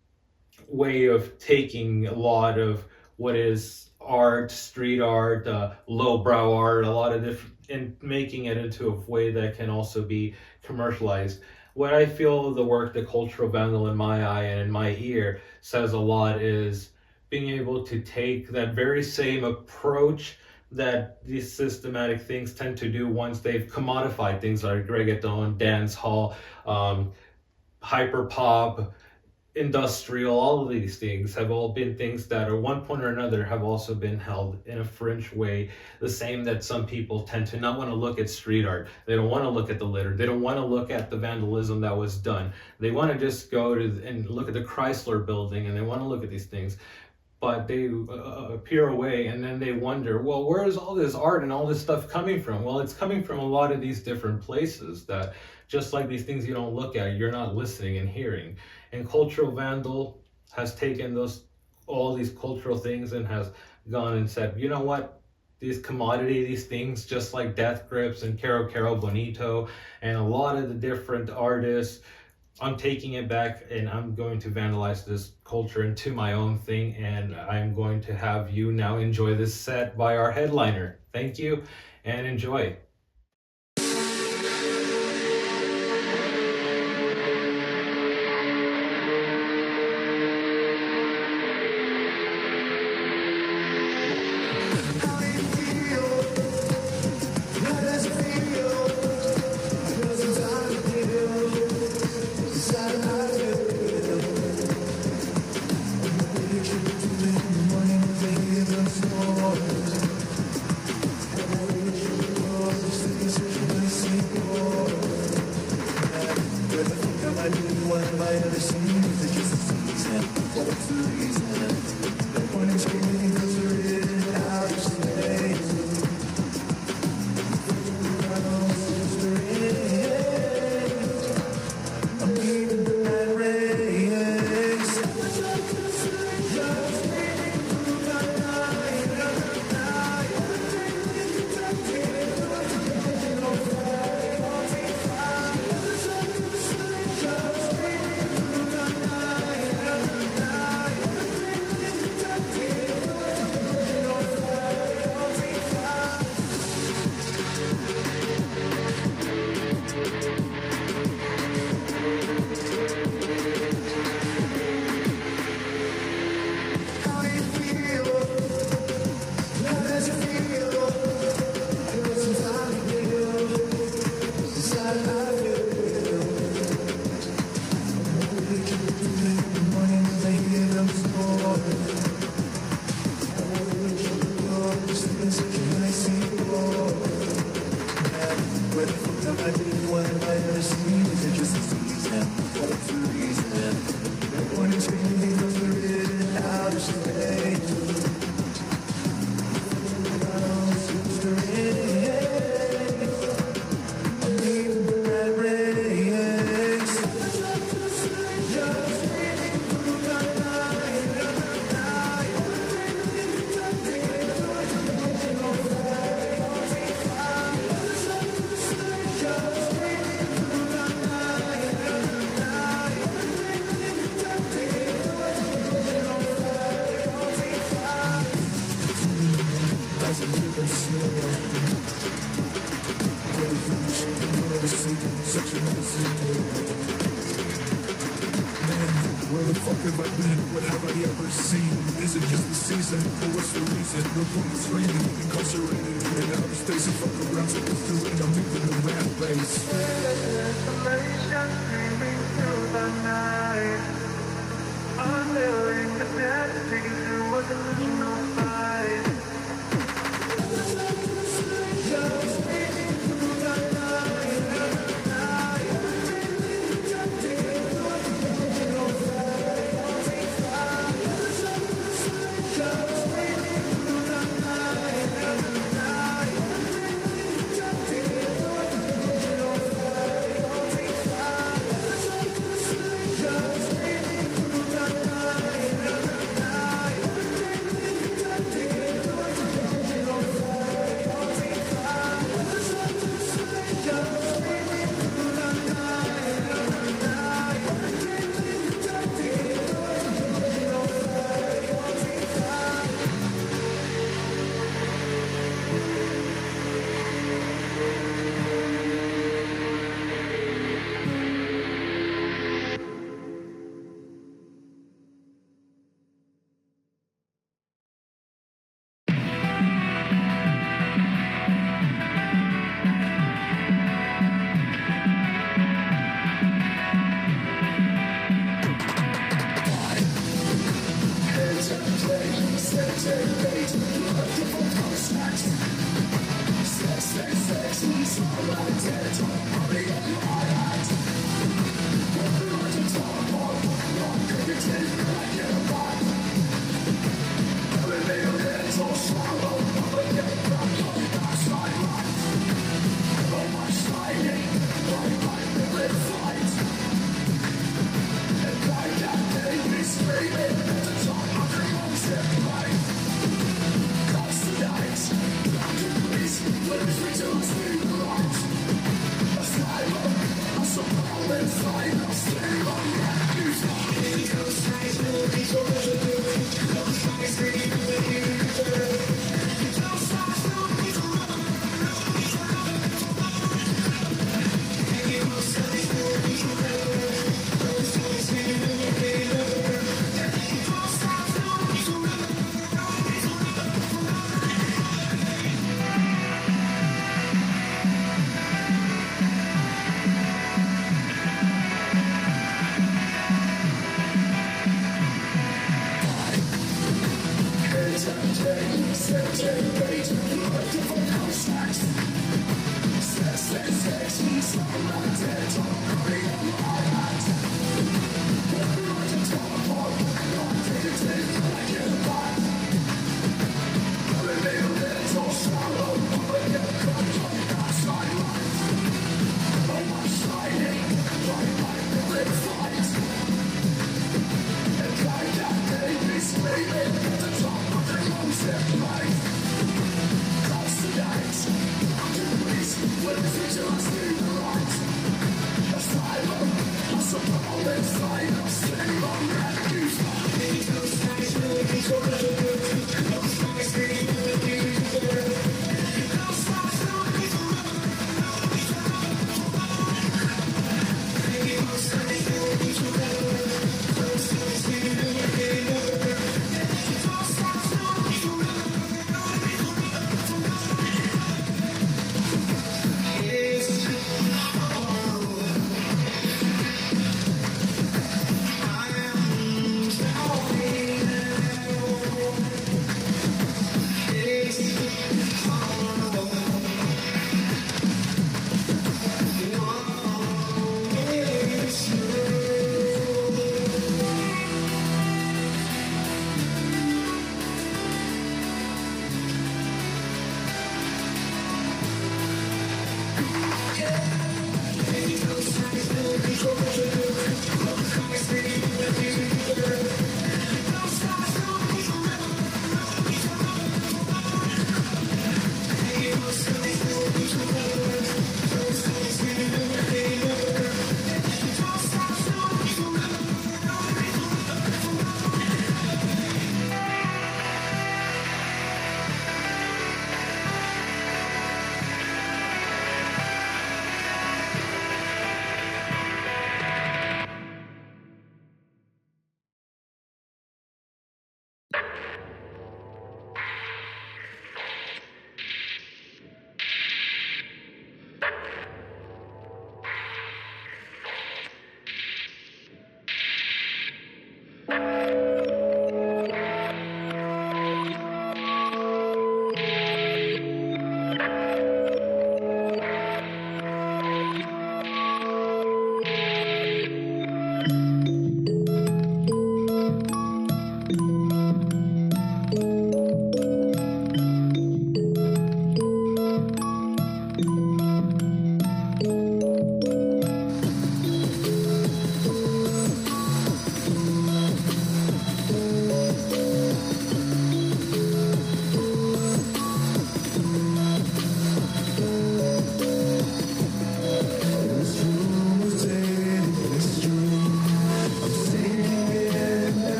way of taking a lot of what is art, street art, lowbrow art, a lot of different, and making it into a way that can also be commercialized. What I feel the work that Cultural Vandal in my eye and in my ear says a lot is being able to take that very same approach that these systematic things tend to do once they've commodified things like reggaeton, dance hall, hyper pop, industrial, all of these things have all been things that at one point or another have also been held in a fringe way. The same that some people tend to not want to look at street art. They don't want to look at the litter. They don't want to look at the vandalism that was done. They want to just go to and look at the Chrysler building, and they want to look at these things. But they appear away, and then they wonder, well, where is all this art and all this stuff coming from? Well, it's coming from a lot of these different places that, just like these things you don't look at, you're not listening and hearing. And Cultural Vandal has taken all these cultural things and has gone and said, you know what? These commodity, these things, just like Death Grips and Caro Bonito and a lot of the different artists, I'm taking it back and I'm going to vandalize this culture into my own thing, and I'm going to have you now enjoy this set by our headliner. Thank you and enjoy. fuck have I been? What have I ever seen? Is it just the season? Or what's the reason? No point in screaming, incarcerated in outer space and fuck around to history. I'm moving the rat race. Streaming through the night, unveiling the destiny through a delusional fight.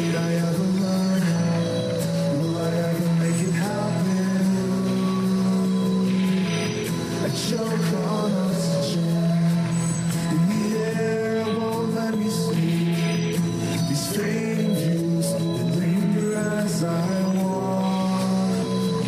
Did I ever learn it? Will I ever make it happen? I choke on oxygen. In the air, it won't let me sleep. These fading views that linger as I walk.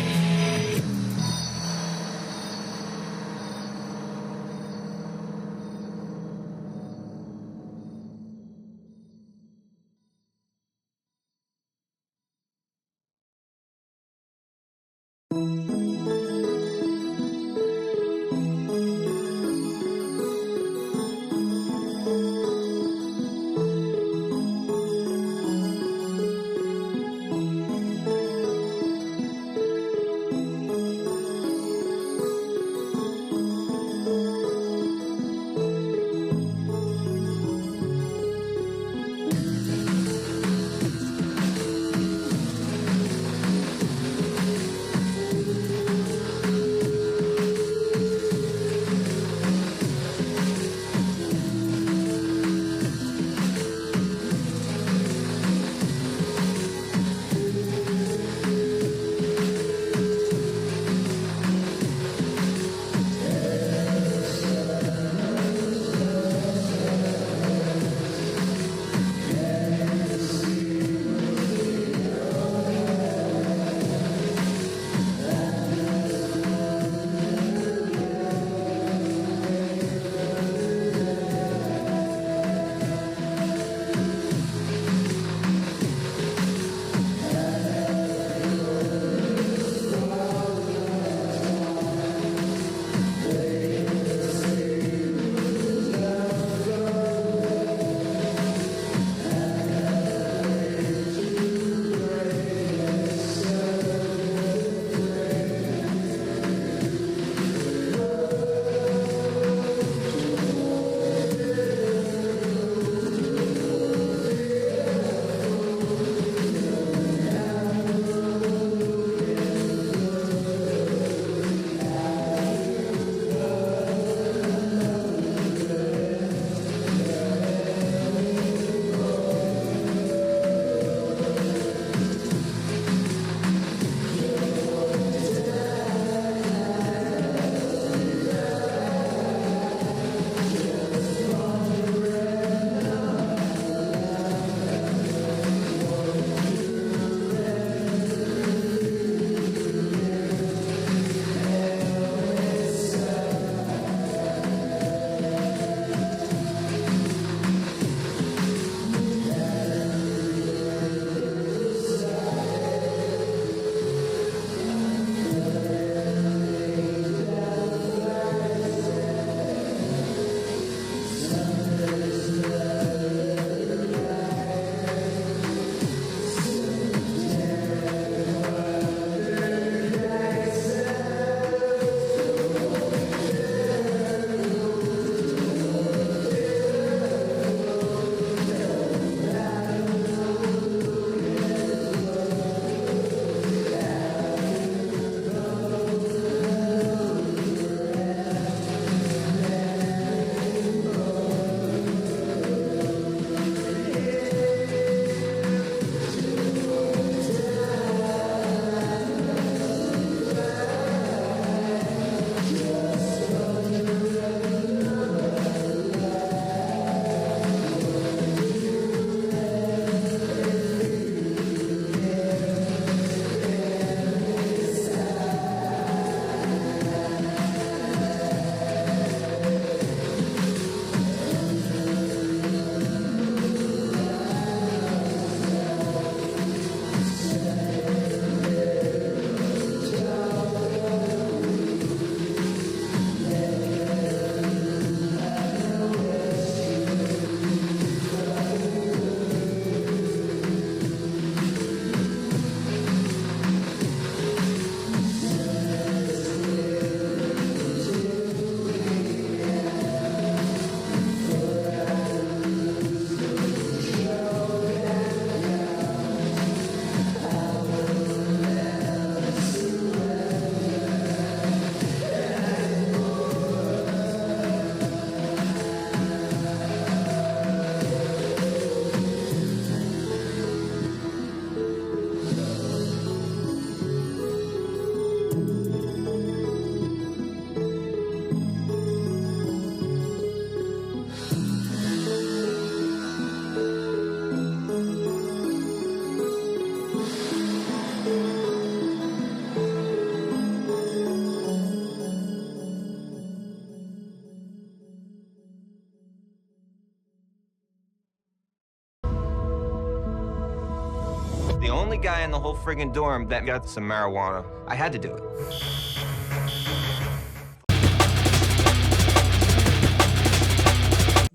only guy in the whole friggin' dorm that got some marijuana. I had to do it.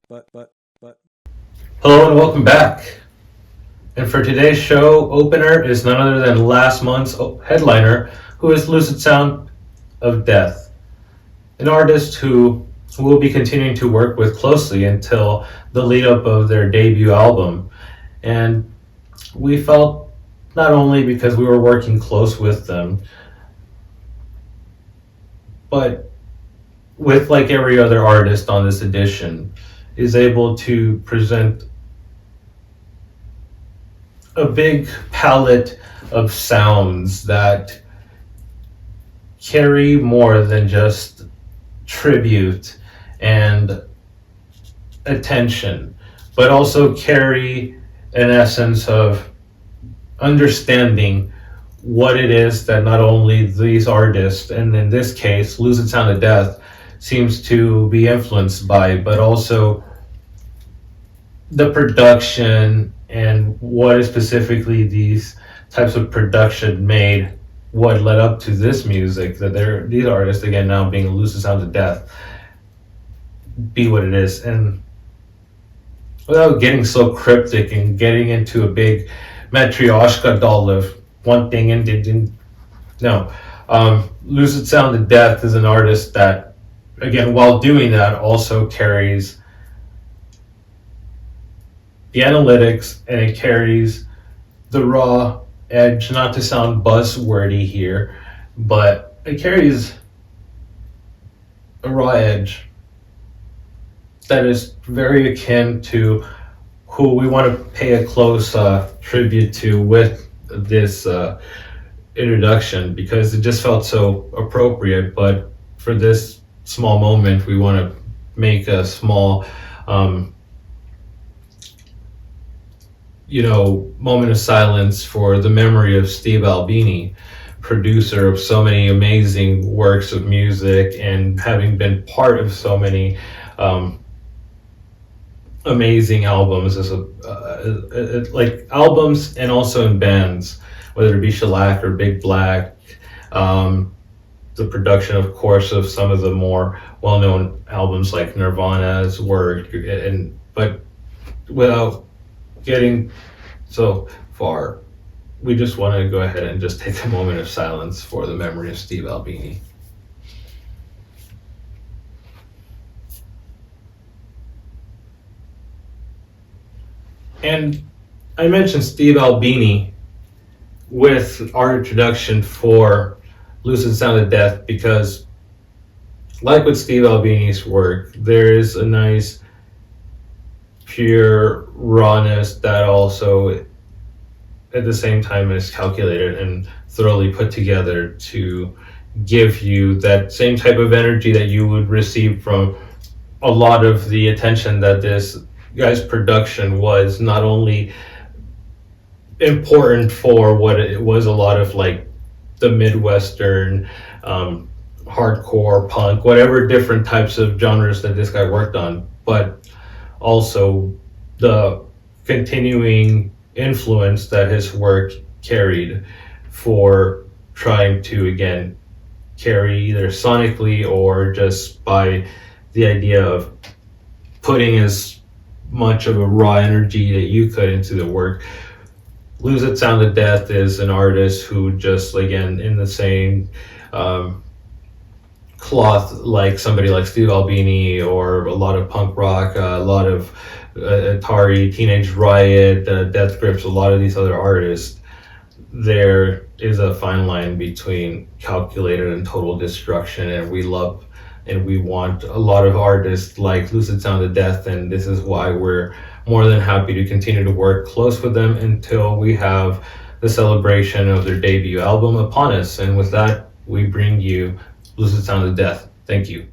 But. Hello and welcome back. And for today's show opener is none other than last month's headliner, who is Lucid Sound of Death, an artist who we'll be continuing to work with closely until the lead up of their debut album. And we felt, not only because we were working close with them, but with like every other artist on this edition, is able to present a big palette of sounds that carry more than just tribute and attention, but also carry an essence of understanding what it is that not only these artists, and in this case, Lucid Sound of Death, seems to be influenced by, but also the production and what is specifically these types of production made what led up to this music, that these artists, again, now being Lucid Sound of Death, be what it is. And without getting so cryptic and getting into a big matryoshka doll of one thing and didn't, no. Lucid Sound of Death is an artist that, again, while doing that, also carries the analytics, and it carries the raw edge, not to sound buzzwordy here, but it carries a raw edge that is very akin to who we want to pay a close tribute to with this introduction, because it just felt so appropriate. But for this small moment, we want to make a small moment of silence for the memory of Steve Albini, producer of so many amazing works of music and having been part of so many amazing albums like albums, and also in bands, whether it be Shellac or Big Black, the production, of course, of some of the more well-known albums like Nirvana's work, but without getting so far, we just want to go ahead and just take a moment of silence for the memory of Steve Albini. And I mentioned Steve Albini with our introduction for Lucid Sound of Death because, like with Steve Albini's work, there is a nice pure rawness that also at the same time is calculated and thoroughly put together to give you that same type of energy that you would receive from a lot of the attention that this guy's production was. Not only important for what it was, a lot of like the Midwestern hardcore punk, whatever different types of genres that this guy worked on, but also the continuing influence that his work carried for trying to, again, carry either sonically or just by the idea of putting as much of a raw energy that you could into the work. Lucid Sound of Death is an artist who just, again, in the same cloth like somebody like Steve Albini or a lot of punk rock, a lot of Atari, Teenage Riot, Death Grips, a lot of these other artists, there is a fine line between calculated and total destruction, and we love and we want a lot of artists like Lucid Sound of Death, and this is why we're more than happy to continue to work close with them until we have the celebration of their debut album upon us. And with that, we bring you Lucid Sound of Death. Thank you.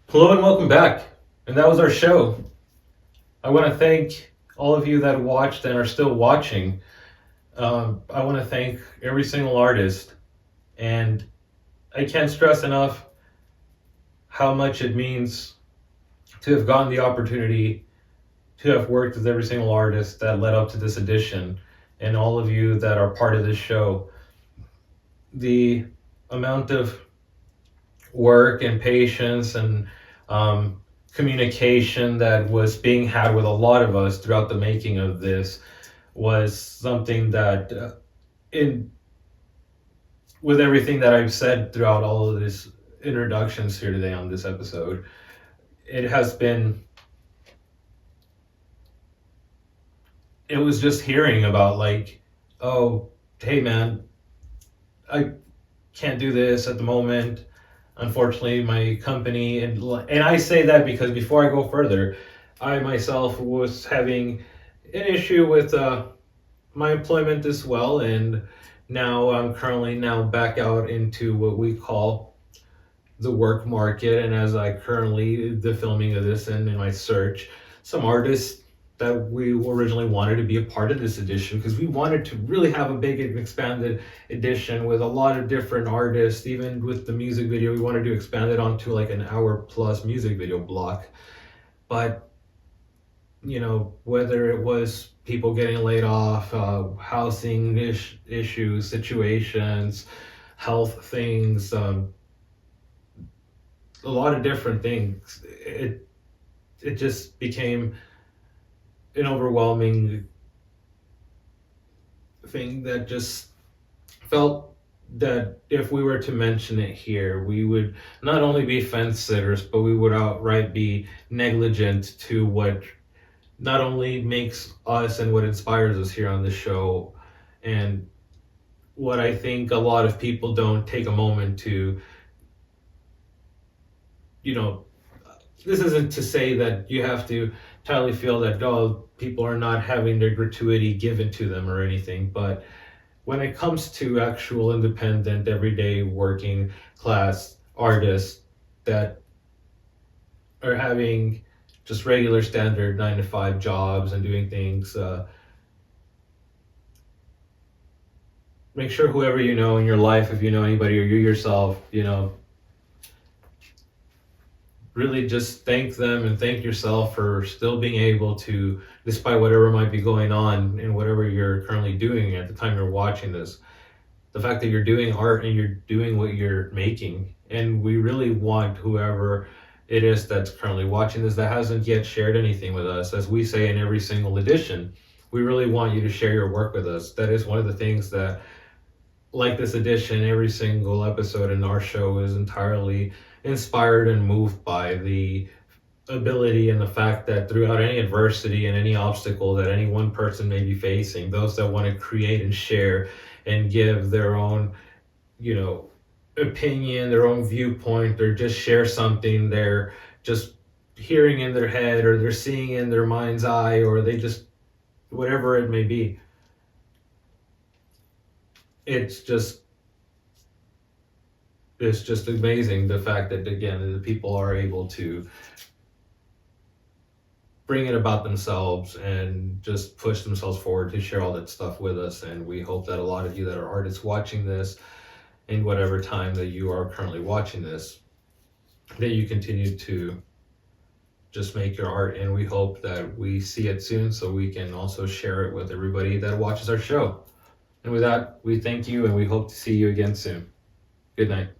Hello and welcome back. And that was our show. I want to thank all of you that watched and are still watching. I want to thank every single artist. And I can't stress enough how much it means to have gotten the opportunity to have worked with every single artist that led up to this edition, and all of you that are part of this show. The amount of work and patience and communication that was being had with a lot of us throughout the making of this was something that with everything that I've said throughout all of these introductions here today on this episode, it was just hearing about like, oh, hey man, I can't do this at the moment. Unfortunately, my company, and I say that because before I go further, I myself was having an issue with my employment as well, and now I'm currently now back out into what we call the work market. And as I currently the filming of this and in my search, some artists that we originally wanted to be a part of this edition, because we wanted to really have a big and expanded edition with a lot of different artists. Even with the music video, we wanted to expand it onto like an hour plus music video block. But you know, whether it was people getting laid off, housing issues, situations, health things, a lot of different things, it just became an overwhelming thing that just felt that if we were to mention it here, we would not only be fence sitters, but we would outright be negligent to what not only makes us and what inspires us here on the show, and what I think a lot of people don't take a moment to, you know, this isn't to say that you have to entirely feel that, oh, people are not having their gratuity given to them or anything, but when it comes to actual independent, everyday working class artists that are having just regular standard 9-to-5 jobs and doing things, make sure whoever you know in your life, if you know anybody or you yourself, you know, really just thank them and thank yourself for still being able to, despite whatever might be going on and whatever you're currently doing at the time you're watching this, the fact that you're doing art and you're doing what you're making. And we really want whoever it is that's currently watching this that hasn't yet shared anything with us, as we say in every single edition, we really want you to share your work with us. That is one of the things that, like this edition, every single episode in our show is entirely inspired and moved by the ability and the fact that throughout any adversity and any obstacle that any one person may be facing, those that want to create and share and give their own, you know, opinion, their own viewpoint, or just share something they're just hearing in their head or they're seeing in their mind's eye, or they just, whatever it may be. It's just amazing the fact that, again, the people are able to bring it about themselves and just push themselves forward to share all that stuff with us. And we hope that a lot of you that are artists watching this, in whatever time that you are currently watching this, that you continue to just make your art, and we hope that we see it soon so we can also share it with everybody that watches our show. And with that, we thank you and we hope to see you again soon. Good night.